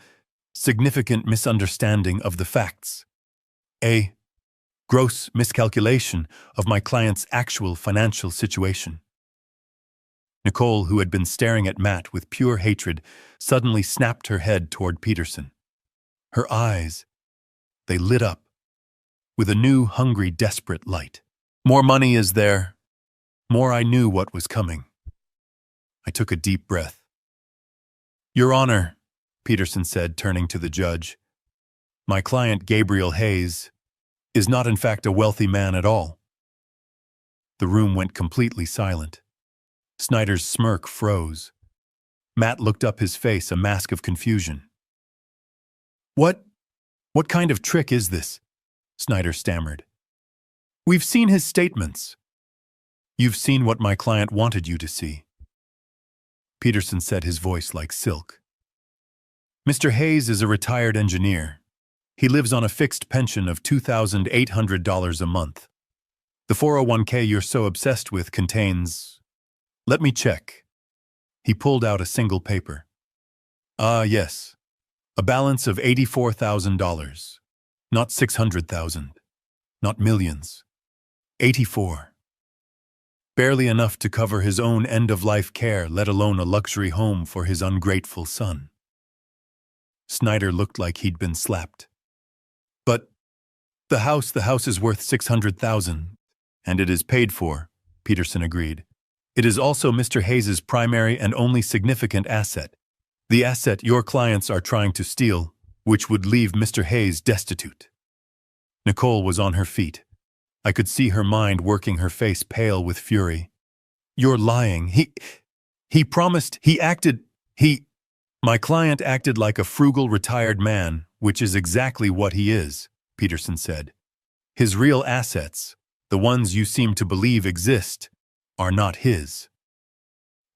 [SPEAKER 1] significant misunderstanding of the facts. A gross miscalculation of my client's actual financial situation." Nicole, who had been staring at Matt with pure hatred, suddenly snapped her head toward Peterson. Her eyes, they lit up with a new, hungry, desperate light. "More money is there. More I knew what was coming." I took a deep breath. "Your Honor," Peterson said, turning to the judge, "my client, Gabriel Hayes, is not in fact a wealthy man at all." The room went completely silent. Snyder's smirk froze. Matt looked up, his face a mask of confusion. What kind of trick is this?" Snyder stammered. "We've seen his statements." "You've seen what my client wanted you to see," Peterson said, his voice like silk. "Mr. Hayes is a retired engineer. He lives on a fixed pension of $2,800 a month. The 401k you're so obsessed with contains... Let me check." He pulled out a single paper. Yes. A balance of $84,000. Not 600,000. Not millions. 84. Barely enough to cover his own end-of-life care, let alone a luxury home for his ungrateful son." Snyder looked like he'd been slapped. "But the house is worth 600,000, and it is paid for," Peterson agreed. "It is also Mr. Hayes's primary and only significant asset, the asset your clients are trying to steal, which would leave Mr. Hayes destitute." Nicole was on her feet. I could see her mind working, her face pale with fury. "You're lying. He promised, My client acted like a frugal retired man, which is exactly what he is," Peterson said. "His real assets, the ones you seem to believe exist, are not his."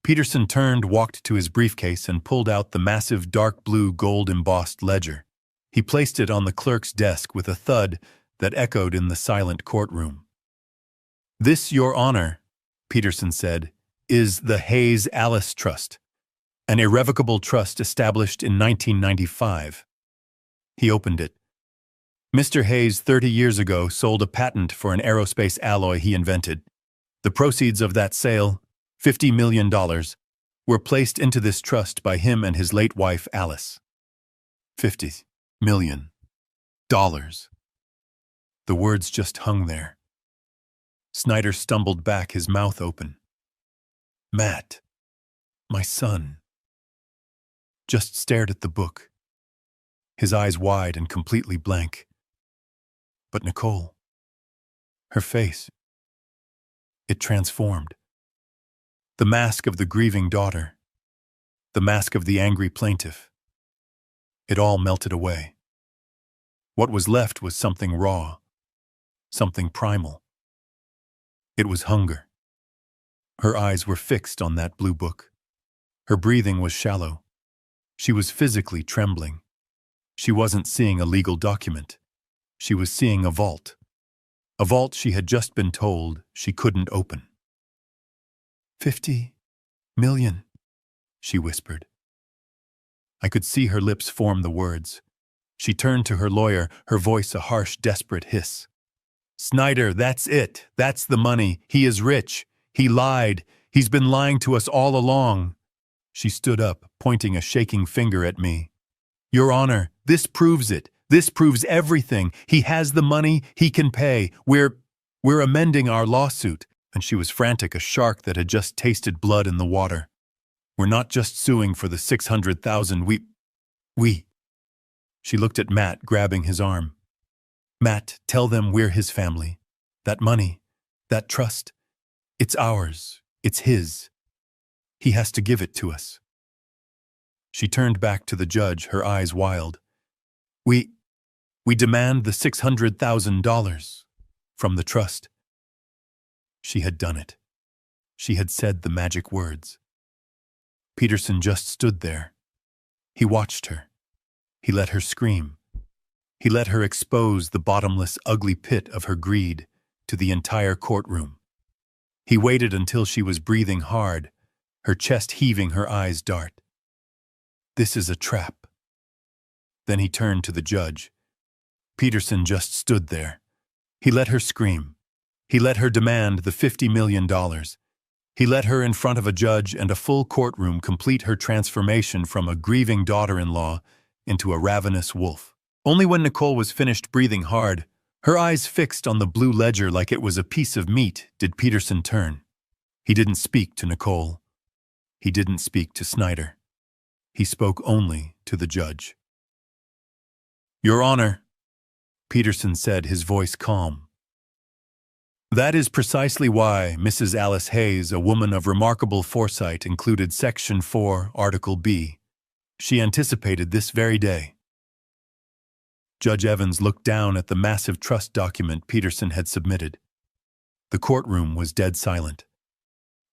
[SPEAKER 1] Peterson turned, walked to his briefcase, and pulled out the massive dark blue gold embossed ledger. He placed it on the clerk's desk with a thud that echoed in the silent courtroom. "This, Your Honor," Peterson said, "is the Hayes Alice Trust, an irrevocable trust established in 1995. He opened it. Mr. Hayes 30 years ago sold a patent for an aerospace alloy he invented. The proceeds of that sale, $50 million, were placed into this trust by him and his late wife, Alice. $50 million. The words just hung there. Snyder stumbled back, his mouth open. Matt, my son, just stared at the book, his eyes wide and completely blank. But Nicole, her face, it transformed. The mask of the grieving daughter, the mask of the angry plaintiff, it all melted away. What was left was something raw, something primal. It was hunger. Her eyes were fixed on that blue book. Her breathing was shallow. She was physically trembling. She wasn't seeing a legal document. She was seeing a vault she had just been told she couldn't open. 50 million, she whispered. I could see her lips form the words. She turned to her lawyer, her voice a harsh, desperate hiss. Snyder, that's it. That's the money. He is rich. He lied. He's been lying to us all along. She stood up, pointing a shaking finger at me. Your Honor, this proves it. This proves everything. He has the money. He can pay. We're amending our lawsuit. And she was frantic, a shark that had just tasted blood in the water. We're not just suing for the $600,000. We. She looked at Matt, grabbing his arm. Matt, tell them we're his family. That money, that trust, it's ours. It's his. He has to give it to us. She turned back to the judge, her eyes wild. We demand the $600,000 from the trust. She had done it. She had said the magic words. Peterson just stood there. He watched her. He let her scream. He let her expose the bottomless, ugly pit of her greed to the entire courtroom. He waited until she was breathing hard, her chest heaving, her eyes dark. This is a trap. Then he turned to the judge. Peterson just stood there. He let her scream. He let her demand the $50 million. He let her, in front of a judge and a full courtroom, complete her transformation from a grieving daughter-in-law into a ravenous wolf. Only when Nicole was finished breathing hard, her eyes fixed on the blue ledger like it was a piece of meat, did Peterson turn. He didn't speak to Nicole. He didn't speak to Snyder. He spoke only to the judge. Your Honor, Peterson said, his voice calm. That is precisely why Mrs. Alice Hayes, a woman of remarkable foresight, included Section 4, Article B. She anticipated this very day. Judge Evans looked down at the massive trust document Peterson had submitted. The courtroom was dead silent.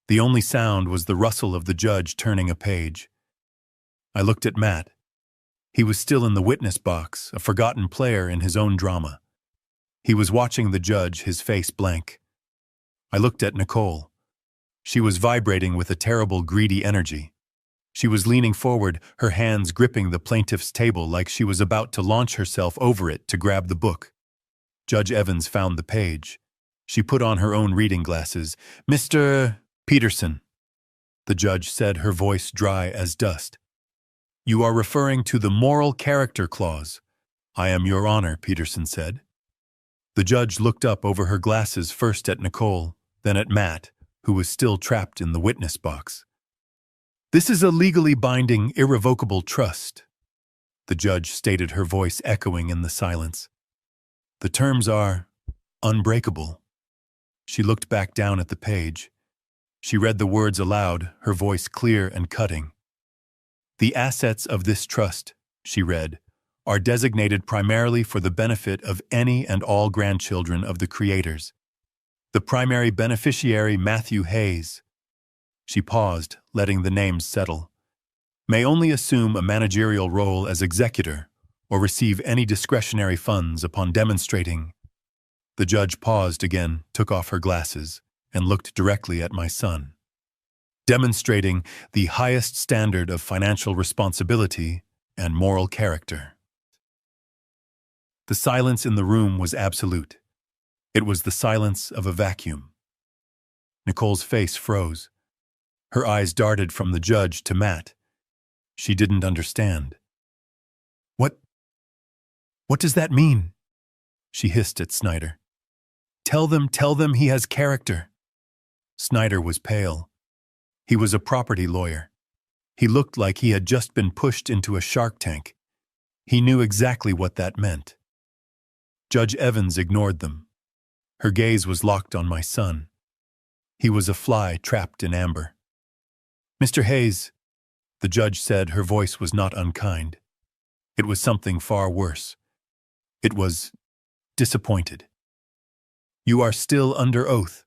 [SPEAKER 1] The only sound was the rustle of the judge turning a page. I looked at Matt. He was still in the witness box, a forgotten player in his own drama. He was watching the judge, his face blank. I looked at Nicole. She was vibrating with a terrible, greedy energy. She was leaning forward, her hands gripping the plaintiff's table like she was about to launch herself over it to grab the book. Judge Evans found the page. She put on her own reading glasses. Mr. Peterson, the judge said, her voice dry as dust. You are referring to the moral character clause. I am, Your Honor, Peterson said. The judge looked up over her glasses, first at Nicole, then at Matt, who was still trapped in the witness box. This is a legally binding, irrevocable trust, the judge stated, her voice echoing in the silence. The terms are unbreakable. She looked back down at the page. She read the words aloud, her voice clear and cutting. The assets of this trust, she read, are designated primarily for the benefit of any and all grandchildren of the creators. The primary beneficiary, Matthew Hayes. She paused, letting the names settle. May only assume a managerial role as executor or receive any discretionary funds upon demonstrating. The judge paused again, took off her glasses, and looked directly at my son. Demonstrating the highest standard of financial responsibility and moral character. The silence in the room was absolute. It was the silence of a vacuum. Nicole's face froze. Her eyes darted from the judge to Matt. She didn't understand. What does that mean? She hissed at Snyder. Tell them he has character. Snyder was pale. He was a property lawyer. He looked like he had just been pushed into a shark tank. He knew exactly what that meant. Judge Evans ignored them. Her gaze was locked on my son. He was a fly trapped in amber. Mr. Hayes, the judge said, her voice was not unkind. It was something far worse. It was disappointed. You are still under oath.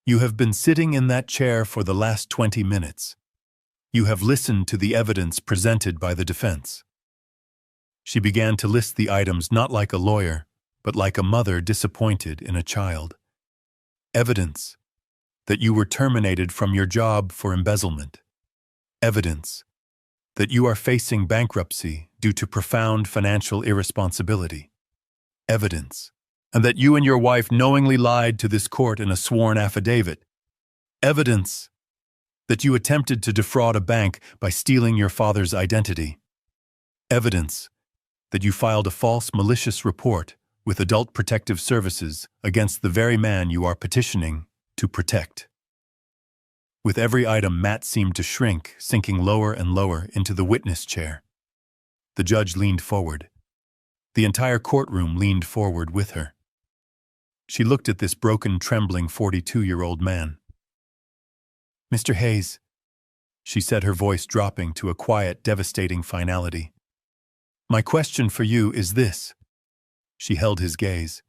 [SPEAKER 1] You have been sitting in that chair for the last 20 minutes. You have listened to the evidence presented by the defense. She began to list the items not like a lawyer, but like a mother disappointed in a child. Evidence that you were terminated from your job for embezzlement. Evidence that you are facing bankruptcy due to profound financial irresponsibility. Evidence, and that you and your wife knowingly lied to this court in a sworn affidavit. Evidence that you attempted to defraud a bank by stealing your father's identity. Evidence that you filed a false malicious report with Adult Protective Services against the very man you are petitioning to protect. With every item, Matt seemed to shrink, sinking lower and lower into the witness chair. The judge leaned forward. The entire courtroom leaned forward with her. She looked at this broken, trembling 42-year-old man. Mr. Hayes, she said, her voice dropping to a quiet, devastating finality. My question for you is this. She held his gaze.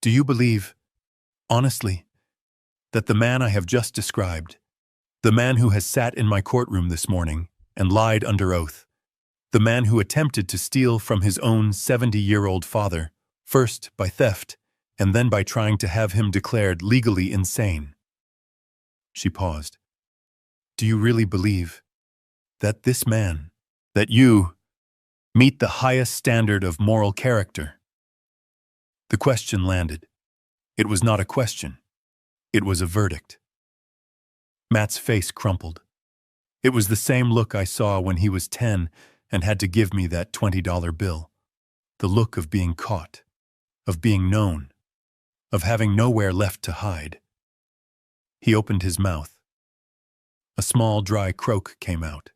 [SPEAKER 1] Do you believe, honestly, that the man I have just described, the man who has sat in my courtroom this morning and lied under oath, the man who attempted to steal from his own 70-year-old father, first by theft and then by trying to have him declared legally insane? She paused. Do you really believe that this man, that you, meet the highest standard of moral character? The question landed. It was not a question. It was a verdict. Matt's face crumpled. It was the same look I saw when he was 10 and had to give me that $20 bill. The look of being caught, of being known, of having nowhere left to hide. He opened his mouth. A small, dry croak came out.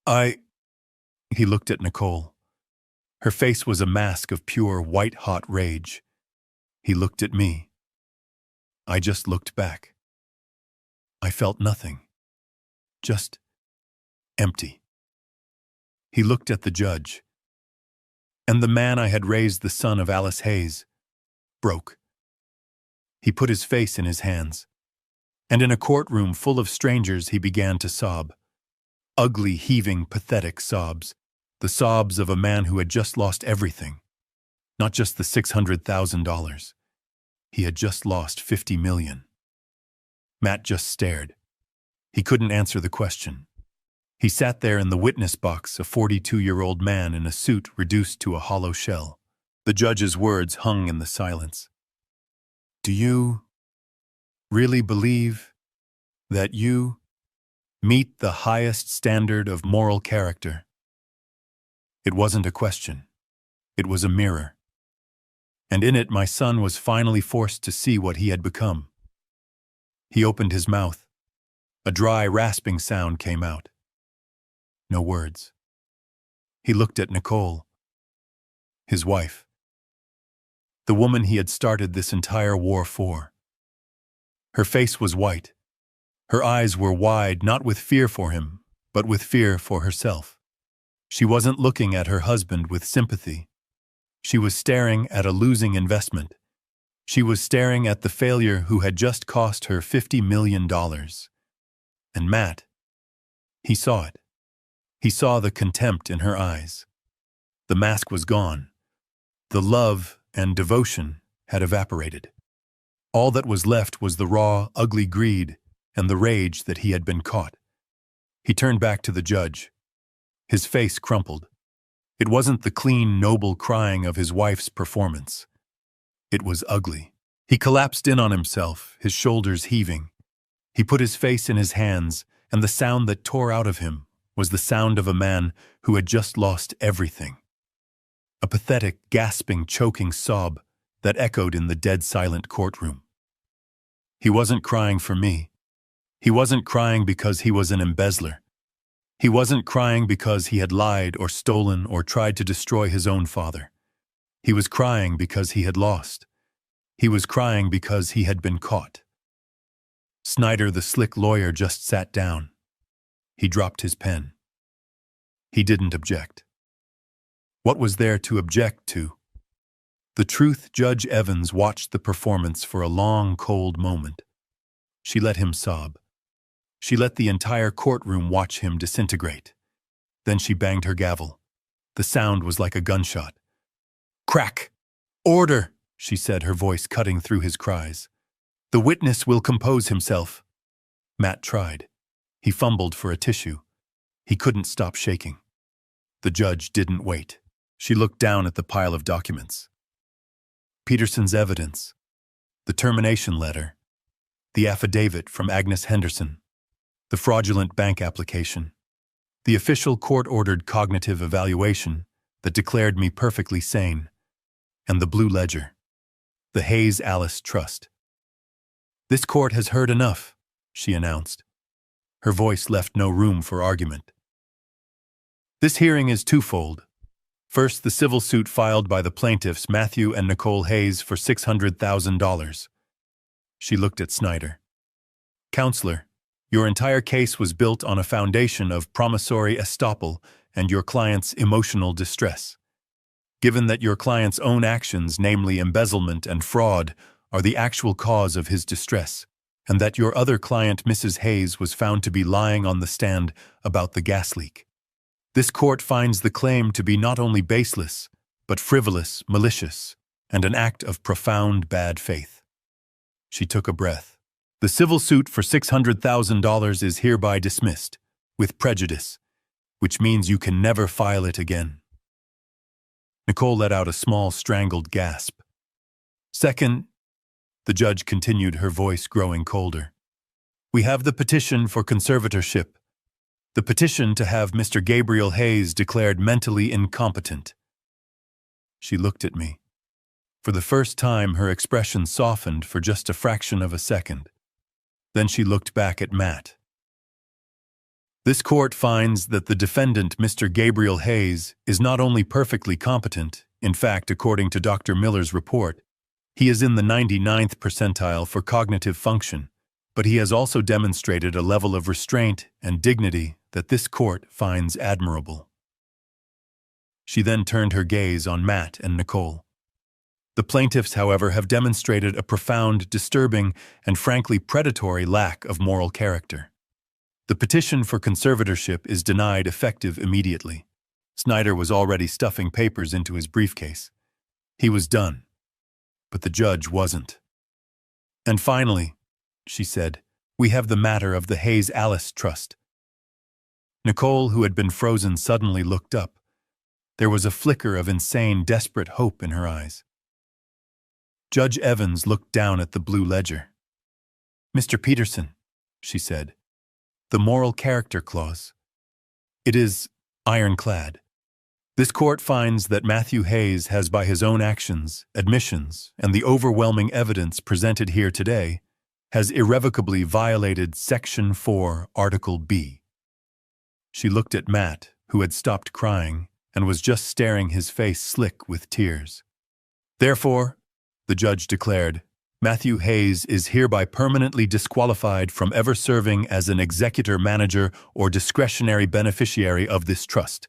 [SPEAKER 1] He looked at Nicole. Her face was a mask of pure, white-hot rage. He looked at me. I just looked back. I felt nothing. Just empty. He looked at the judge. And the man I had raised, the son of Alice Hayes, broke. He put his face in his hands. And in a courtroom full of strangers, he began to sob. Ugly, heaving, pathetic sobs. The sobs of a man who had just lost everything. Not just the $600,000. He had just lost $50 million. Matt just stared. He couldn't answer the question. He sat there in the witness box, a 42-year-old man in a suit reduced to a hollow shell. The judge's words hung in the silence. Do you really believe that you meet the highest standard of moral character? It wasn't a question. It was a mirror. And in it, my son was finally forced to see what he had become. He opened his mouth. A dry, rasping sound came out. No words. He looked at Nicole, his wife, the woman he had started this entire war for. Her face was white. Her eyes were wide, not with fear for him, but with fear for herself. She wasn't looking at her husband with sympathy. She was staring at a losing investment. She was staring at the failure who had just cost her $50 million. And Matt, he saw it. He saw the contempt in her eyes. The mask was gone. The love and devotion had evaporated. All that was left was the raw, ugly greed and the rage that he had been caught. He turned back to the judge. His face crumpled. It wasn't the clean, noble crying of his wife's performance. It was ugly. He collapsed in on himself, his shoulders heaving. He put his face in his hands, and the sound that tore out of him was the sound of a man who had just lost everything. A pathetic, gasping, choking sob that echoed in the dead-silent courtroom. He wasn't crying for me. He wasn't crying because he was an embezzler. He wasn't crying because he had lied or stolen or tried to destroy his own father. He was crying because he had lost. He was crying because he had been caught. Snyder, the slick lawyer, just sat down. He dropped his pen. He didn't object. What was there to object to? The truth, Judge Evans watched the performance for a long, cold moment. She let him sob. She let the entire courtroom watch him disintegrate. Then she banged her gavel. The sound was like a gunshot. "Crack! Order!" she said, her voice cutting through his cries. "The witness will compose himself." Matt tried. He fumbled for a tissue. He couldn't stop shaking. The judge didn't wait. She looked down at the pile of documents. Peterson's evidence, the termination letter, the affidavit from Agnes Henderson, the fraudulent bank application, the official court-ordered cognitive evaluation that declared me perfectly sane, and the blue ledger, the Hayes Alice Trust. "This court has heard enough," she announced. Her voice left no room for argument. "This hearing is twofold. First, the civil suit filed by the plaintiffs Matthew and Nicole Hayes for $600,000. She looked at Snyder. "Counselor, your entire case was built on a foundation of promissory estoppel and your client's emotional distress. Given that your client's own actions, namely embezzlement and fraud, are the actual cause of his distress, and that your other client, Mrs. Hayes, was found to be lying on the stand about the gas leak, this court finds the claim to be not only baseless, but frivolous, malicious, and an act of profound bad faith." She took a breath. "The civil suit for $600,000 is hereby dismissed, with prejudice, which means you can never file it again." Nicole let out a small, strangled gasp. "Second," the judge continued, her voice growing colder, "we have the petition for conservatorship, the petition to have Mr. Gabriel Hayes declared mentally incompetent." She looked at me. For the first time, her expression softened for just a fraction of a second. Then she looked back at Matt. "This court finds that the defendant, Mr. Gabriel Hayes, is not only perfectly competent, in fact, according to Dr. Miller's report, he is in the 99th percentile for cognitive function, but he has also demonstrated a level of restraint and dignity that this court finds admirable." She then turned her gaze on Matt and Nicole. "The plaintiffs, however, have demonstrated a profound, disturbing, and frankly predatory lack of moral character. The petition for conservatorship is denied effective immediately." Snyder was already stuffing papers into his briefcase. He was done. But the judge wasn't. "And finally," she said, "we have the matter of the Hayes Alice Trust." Nicole, who had been frozen, suddenly looked up. There was a flicker of insane, desperate hope in her eyes. Judge Evans looked down at the blue ledger. "Mr. Peterson," she said, "the moral character clause. It is ironclad. This court finds that Matthew Hayes has, by his own actions, admissions, and the overwhelming evidence presented here today, has irrevocably violated Section 4, Article B." She looked at Matt, who had stopped crying and was just staring, his face slick with tears. "Therefore," the judge declared, "Matthew Hayes is hereby permanently disqualified from ever serving as an executor, manager, or discretionary beneficiary of this trust.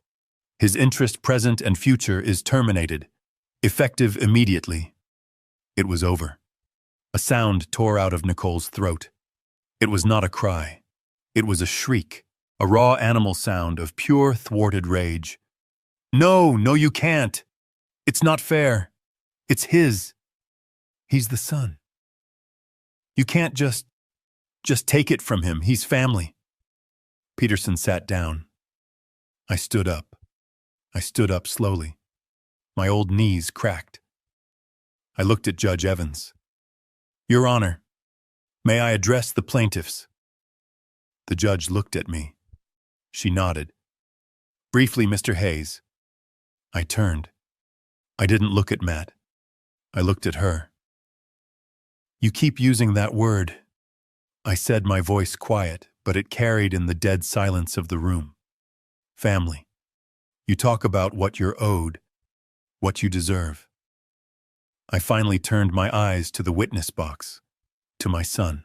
[SPEAKER 1] His interest, present and future, is terminated, effective immediately." It was over. A sound tore out of Nicole's throat. It was not a cry. It was a shriek, a raw animal sound of pure, thwarted rage. No, you can't. It's not fair. It's his. He's the son. You can't just take it from him. He's family. Peterson sat down. I stood up. I stood up slowly. My old knees cracked. I looked at Judge Evans. Your Honor, may I address the plaintiffs? The judge looked at me. She nodded. Briefly, Mr. Hayes. I turned. I didn't look at Matt. I looked at her. You keep using that word. I said, my voice quiet, but it carried in the dead silence of the room. Family. You talk about what you're owed, what you deserve. I finally turned my eyes to the witness box, to my son.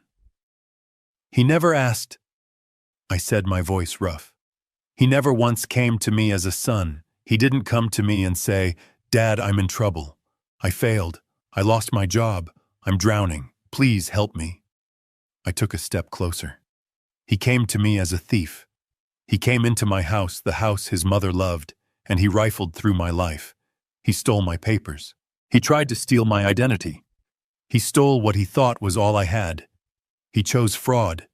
[SPEAKER 1] He never asked, I said, my voice rough. He never once came to me as a son. He didn't come to me and say, Dad, I'm in trouble. I failed. I lost my job. I'm drowning. Please help me. I took a step closer. He came to me as a thief. He came into my house, the house his mother loved, and he rifled through my life. He stole my papers. He tried to steal my identity. He stole what he thought was all I had. He chose fraud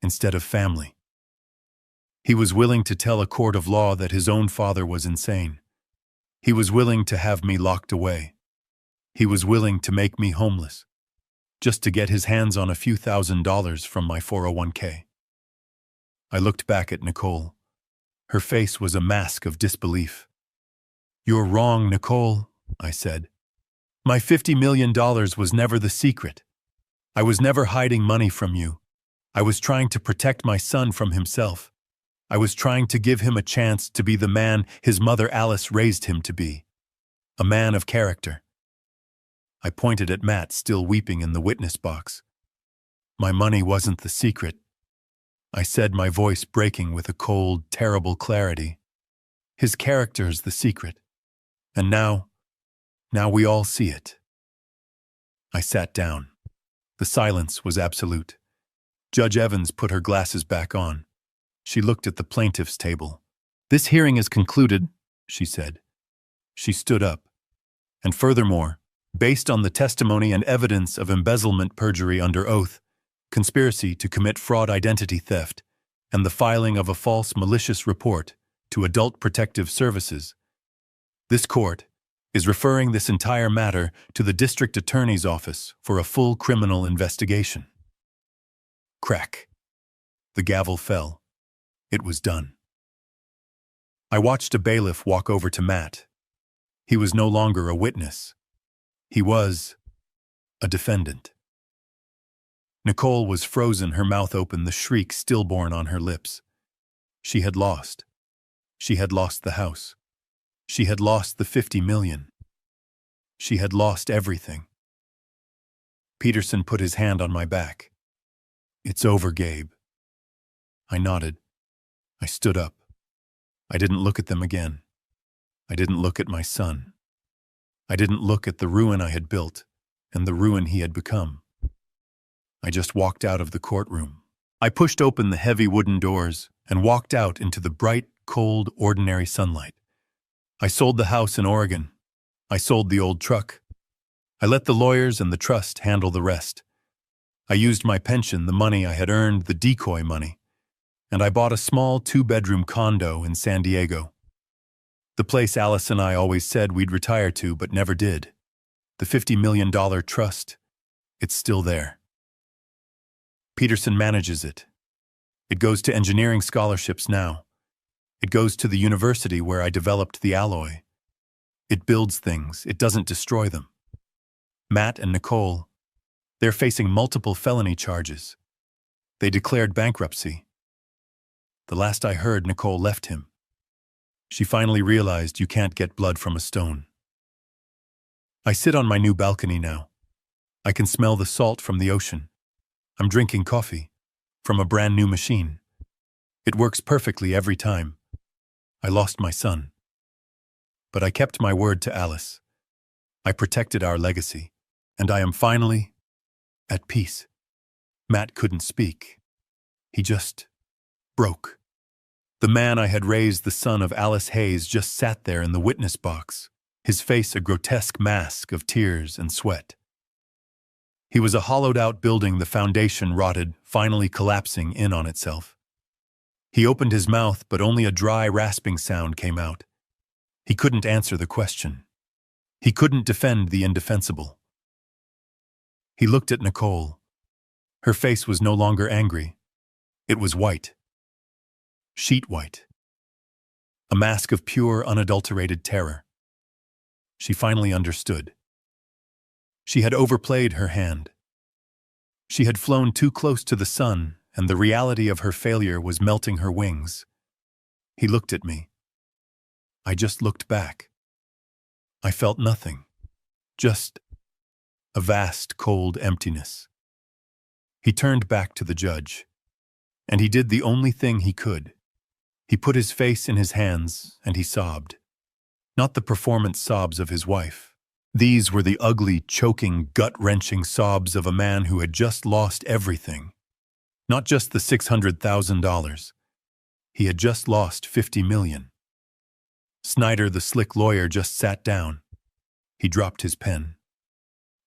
[SPEAKER 1] instead of family. He was willing to tell a court of law that his own father was insane. He was willing to have me locked away. He was willing to make me homeless, just to get his hands on a few $1,000s from my 401k. I looked back at Nicole. Her face was a mask of disbelief. You're wrong, Nicole, I said. My $50 million was never the secret. I was never hiding money from you. I was trying to protect my son from himself. I was trying to give him a chance to be the man his mother Alice raised him to be. A man of character. I pointed at Matt, still weeping in the witness box. My money wasn't the secret. I said, my voice breaking with a cold, terrible clarity. His character's the secret. And now we all see it. I sat down. The silence was absolute. Judge Evans put her glasses back on. She looked at the plaintiff's table. This hearing is concluded, she said. She stood up. And furthermore, based on the testimony and evidence of embezzlement, perjury under oath, conspiracy to commit fraud, identity theft, and the filing of a false malicious report to Adult Protective Services, this court is referring this entire matter to the District Attorney's Office for a full criminal investigation. Crack. The gavel fell. It was done. I watched a bailiff walk over to Matt. He was no longer a witness. He was a defendant. Nicole was frozen, her mouth open, the shriek stillborn on her lips. She had lost. She had lost the house. She had lost the $50 million. She had lost everything. Peterson put his hand on my back. It's over, Gabe. I nodded. I stood up. I didn't look at them again. I didn't look at my son. I didn't look at the ruin I had built and the ruin he had become. I just walked out of the courtroom. I pushed open the heavy wooden doors and walked out into the bright, cold, ordinary sunlight. I sold the house in Oregon. I sold the old truck. I let the lawyers and the trust handle the rest. I used my pension, the money I had earned, the decoy money, and I bought a small 2-bedroom condo in San Diego. The place Alice and I always said we'd retire to but never did. The $50 million trust, it's still there. Peterson manages it. It goes to engineering scholarships now. It goes to the university where I developed the alloy. It builds things, it doesn't destroy them. Matt and Nicole, they're facing multiple felony charges. They declared bankruptcy. The last I heard, Nicole left him. She finally realized you can't get blood from a stone. I sit on my new balcony now. I can smell the salt from the ocean. I'm drinking coffee from a brand new machine. It works perfectly every time. I lost my son. But I kept my word to Alice. I protected our legacy, and I am finally at peace. Matt couldn't speak. He just broke. The man I had raised, the son of Alice Hayes, just sat there in the witness box, his face a grotesque mask of tears and sweat. He was a hollowed-out building, the foundation rotted, finally collapsing in on itself. He opened his mouth, but only a dry, rasping sound came out. He couldn't answer the question. He couldn't defend the indefensible. He looked at Nicole. Her face was no longer angry. It was white. Sheet white. A mask of pure, unadulterated terror. She finally understood. She had overplayed her hand. She had flown too close to the sun, and the reality of her failure was melting her wings. He looked at me. I just looked back. I felt nothing. Just a vast, cold emptiness. He turned back to the judge, and he did the only thing he could. He put his face in his hands, and he sobbed. Not the performance sobs of his wife. These were the ugly, choking, gut-wrenching sobs of a man who had just lost everything. Not just the $600,000. He had just lost $50 million. Snyder, the slick lawyer, just sat down. He dropped his pen.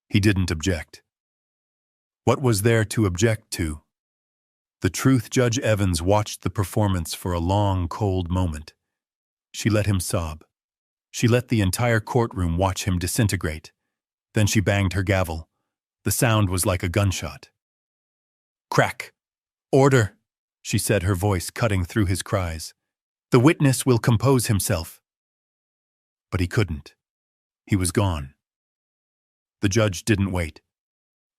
[SPEAKER 1] He didn't object. What was there to object to? The truth, Judge Evans watched the performance for a long, cold moment. She let him sob. She let the entire courtroom watch him disintegrate. Then she banged her gavel. The sound was like a gunshot. Crack! Order! She said, her voice cutting through his cries. The witness will compose himself. But he couldn't. He was gone. The judge didn't wait.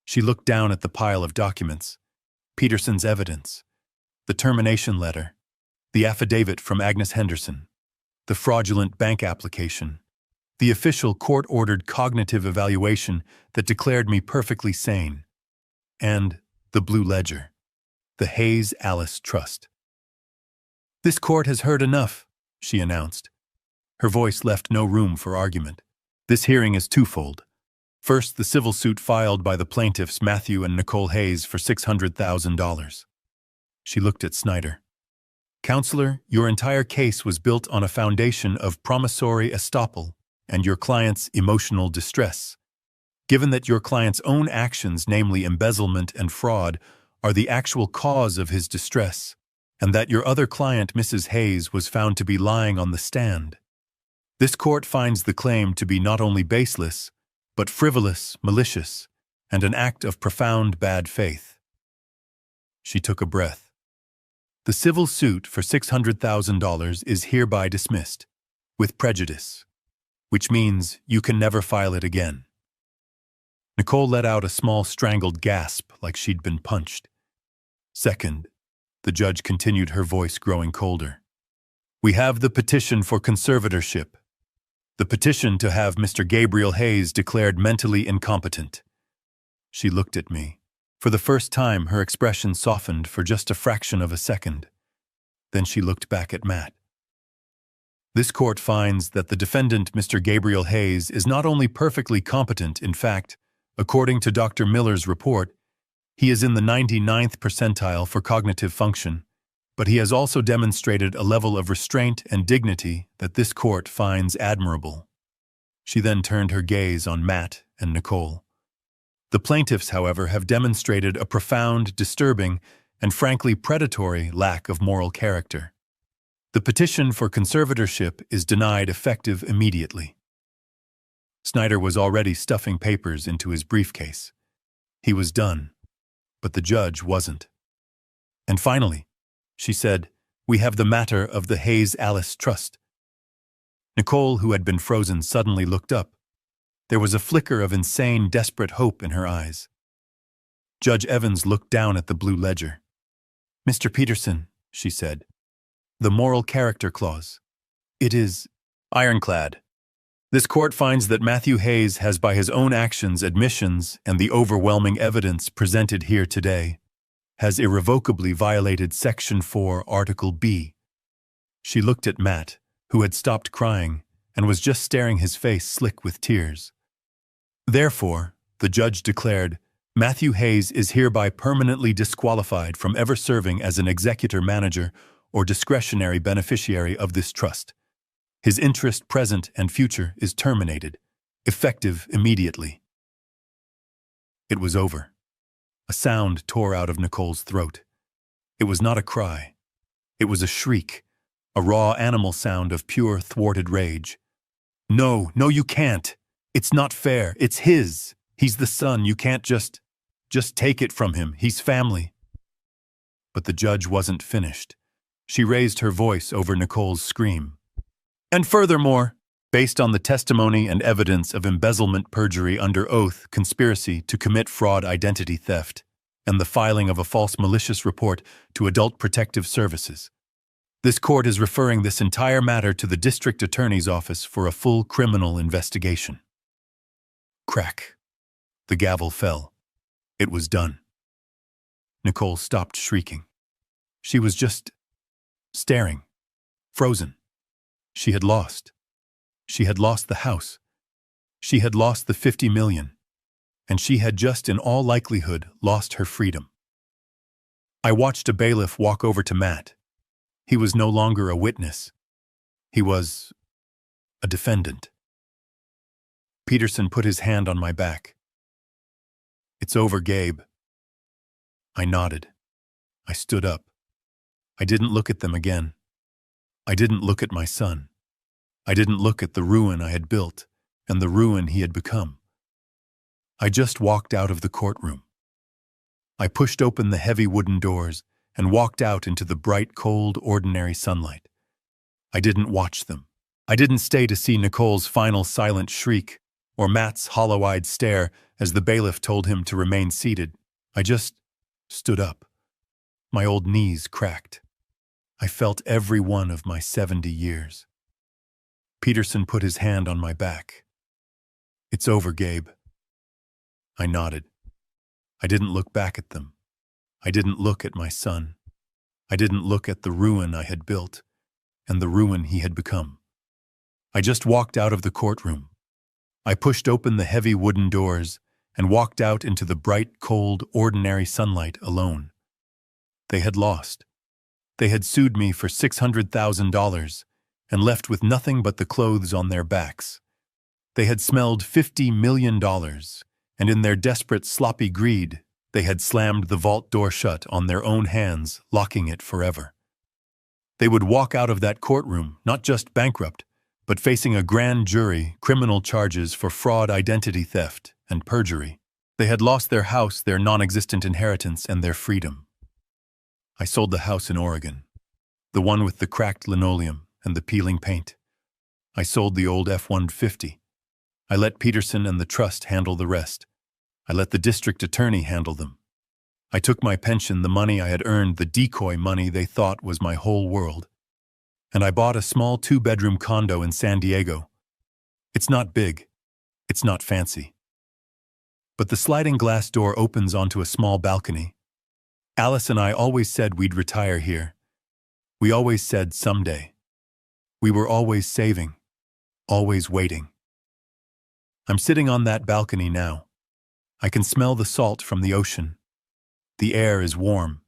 [SPEAKER 1] She looked down at the pile of documents. Peterson's evidence, the termination letter, the affidavit from Agnes Henderson, the fraudulent bank application, the official court-ordered cognitive evaluation that declared me perfectly sane, and the blue ledger, the Hayes Alice Trust. This court has heard enough, she announced. Her voice left no room for argument. This hearing is twofold. First, the civil suit filed by the plaintiffs Matthew and Nicole Hayes for $600,000. She looked at Snyder. Counselor, your entire case was built on a foundation of promissory estoppel and your client's emotional distress. Given that your client's own actions, namely embezzlement and fraud, are the actual cause of his distress, and that your other client, Mrs. Hayes, was found to be lying on the stand, this court finds the claim to be not only baseless, but frivolous, malicious, and an act of profound bad faith. She took a breath. The civil suit for $600,000 is hereby dismissed, with prejudice, which means you can never file it again. Nicole let out a small strangled gasp like she'd been punched. Second, the judge continued, her voice growing colder. We have the petition for conservatorship. The petition to have Mr. Gabriel Hayes declared mentally incompetent. She looked at me. For the first time, her expression softened for just a fraction of a second. Then she looked back at Matt. This court finds that the defendant, Mr. Gabriel Hayes, is not only perfectly competent, in fact, according to Dr. Miller's report, he is in the 99th percentile for cognitive function, but he has also demonstrated a level of restraint and dignity that this court finds admirable. She then turned her gaze on Matt and Nicole. The plaintiffs, however, have demonstrated a profound, disturbing, and frankly predatory lack of moral character. The petition for conservatorship is denied effective immediately. Snyder was already stuffing papers into his briefcase. He was done, but the judge wasn't. And finally, she said, we have the matter of the Hayes Alice Trust. Nicole, who had been frozen, suddenly looked up. There was a flicker of insane, desperate hope in her eyes. Judge Evans looked down at the blue ledger. Mr. Peterson, she said, the moral character clause. It is ironclad. This court finds that Matthew Hayes has, by his own actions, admissions, and the overwhelming evidence presented here today, has irrevocably violated Section 4, Article B. She looked at Matt, who had stopped crying and was just staring, his face slick with tears. Therefore, the judge declared, Matthew Hayes is hereby permanently disqualified from ever serving as an executor, manager, or discretionary beneficiary of this trust. His interest, present and future, is terminated, effective immediately. It was over. A sound tore out of Nicole's throat. It was not a cry. It was a shriek, a raw animal sound of pure, thwarted rage. No, you can't. It's not fair. It's his. He's the son. You can't just take it from him. He's family. But the judge wasn't finished. She raised her voice over Nicole's scream. And furthermore, based on the testimony and evidence of embezzlement, perjury under oath, conspiracy to commit fraud, identity theft, and the filing of a false malicious report to Adult Protective Services, this court is referring this entire matter to the district attorney's office for a full criminal investigation. Crack. The gavel fell. It was done. Nicole stopped shrieking. She was just staring, frozen. She had lost. She had lost the house. She had lost the $50 million. And she had just, in all likelihood, lost her freedom. I watched a bailiff walk over to Matt. He was no longer a witness. He was a defendant. Peterson put his hand on my back. It's over, Gabe. I nodded. I stood up. I didn't look at them again. I didn't look at my son. I didn't look at the ruin I had built and the ruin he had become. I just walked out of the courtroom. I pushed open the heavy wooden doors and walked out into the bright, cold, ordinary sunlight. I didn't watch them. I didn't stay to see Nicole's final silent shriek or Matt's hollow-eyed stare as the bailiff told him to remain seated. I just stood up. My old knees cracked. I felt every one of my 70 years. Peterson put his hand on my back. It's over, Gabe. I nodded. I didn't look back at them. I didn't look at my son. I didn't look at the ruin I had built and the ruin he had become. I just walked out of the courtroom. I pushed open the heavy wooden doors and walked out into the bright, cold, ordinary sunlight alone. They had lost. They had sued me for $600,000 and left with nothing but the clothes on their backs. They had smelled $50 million, and in their desperate, sloppy greed, they had slammed the vault door shut on their own hands, locking it forever. They would walk out of that courtroom, not just bankrupt, but facing a grand jury, criminal charges for fraud, identity theft, and perjury. They had lost their house, their non-existent inheritance, and their freedom. I sold the house in Oregon, the one with the cracked linoleum and the peeling paint. I sold the old F-150. I let Peterson and the trust handle the rest. I let the district attorney handle them. I took my pension, the money I had earned, the decoy money they thought was my whole world, and I bought a small 2-bedroom condo in San Diego. It's not big. It's not fancy. But the sliding glass door opens onto a small balcony. Alice and I always said we'd retire here. We always said someday. We were always saving, always waiting. I'm sitting on that balcony now. I can smell the salt from the ocean. The air is warm.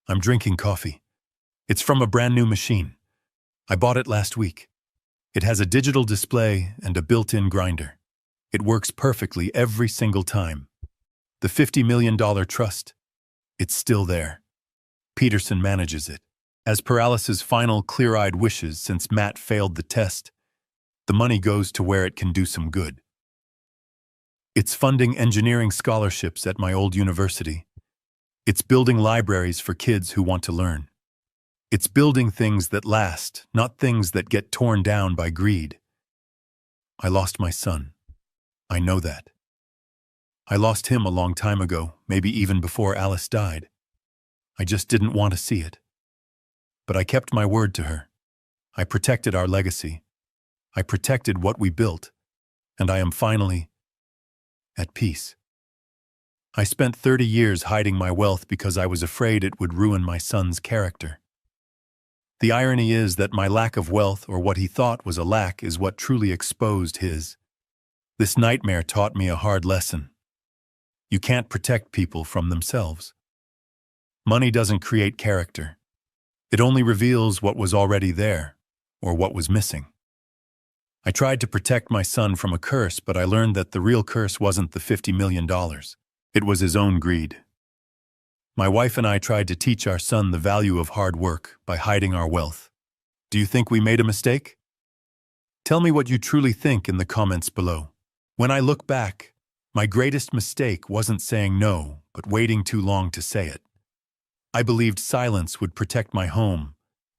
[SPEAKER 1] I'm drinking coffee. It's from a brand new machine. I bought it last week. It has a digital display and a built-in grinder. It works perfectly every single time. The $50 million trust, it's still there. Peterson manages it. As per Alice's final clear-eyed wishes since Matt failed the test, the money goes to where it can do some good. It's funding engineering scholarships at my old university. It's building libraries for kids who want to learn. It's building things that last, not things that get torn down by greed. I lost my son. I know that. I lost him a long time ago, maybe even before Alice died. I just didn't want to see it. But I kept my word to her. I protected our legacy. I protected what we built. And I am finally at peace. I spent 30 years hiding my wealth because I was afraid it would ruin my son's character. The irony is that my lack of wealth, or what he thought was a lack, is what truly exposed his. This nightmare taught me a hard lesson. You can't protect people from themselves. Money doesn't create character. It only reveals what was already there, or what was missing. I tried to protect my son from a curse, but I learned that the real curse wasn't the $50 million. It was his own greed. My wife and I tried to teach our son the value of hard work by hiding our wealth. Do you think we made a mistake? Tell me what you truly think in the comments below. When I look back, my greatest mistake wasn't saying no, but waiting too long to say it. I believed silence would protect my home,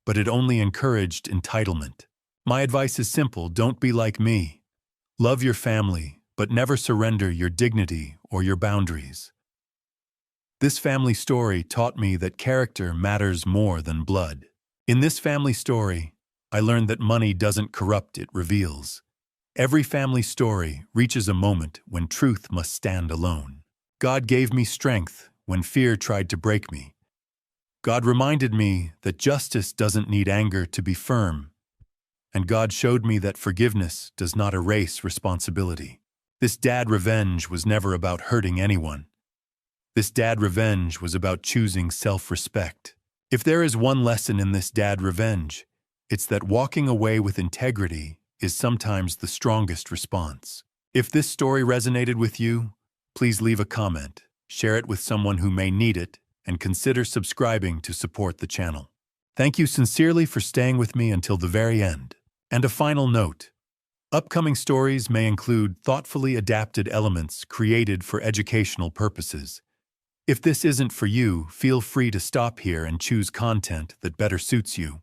[SPEAKER 1] but it only encouraged entitlement. My advice is simple: don't be like me. Love your family, but never surrender your dignity or your boundaries. This family story taught me that character matters more than blood. In this family story, I learned that money doesn't corrupt, it reveals. Every family story reaches a moment when truth must stand alone. God gave me strength when fear tried to break me. God reminded me that justice doesn't need anger to be firm. And God showed me that forgiveness does not erase responsibility. This dad revenge was never about hurting anyone. This dad revenge was about choosing self-respect. If there is one lesson in this dad revenge, it's that walking away with integrity is sometimes the strongest response. If this story resonated with you, please leave a comment, share it with someone who may need it, and consider subscribing to support the channel. Thank you sincerely for staying with me until the very end. And a final note: upcoming stories may include thoughtfully adapted elements created for educational purposes. If this isn't for you, feel free to stop here and choose content that better suits you.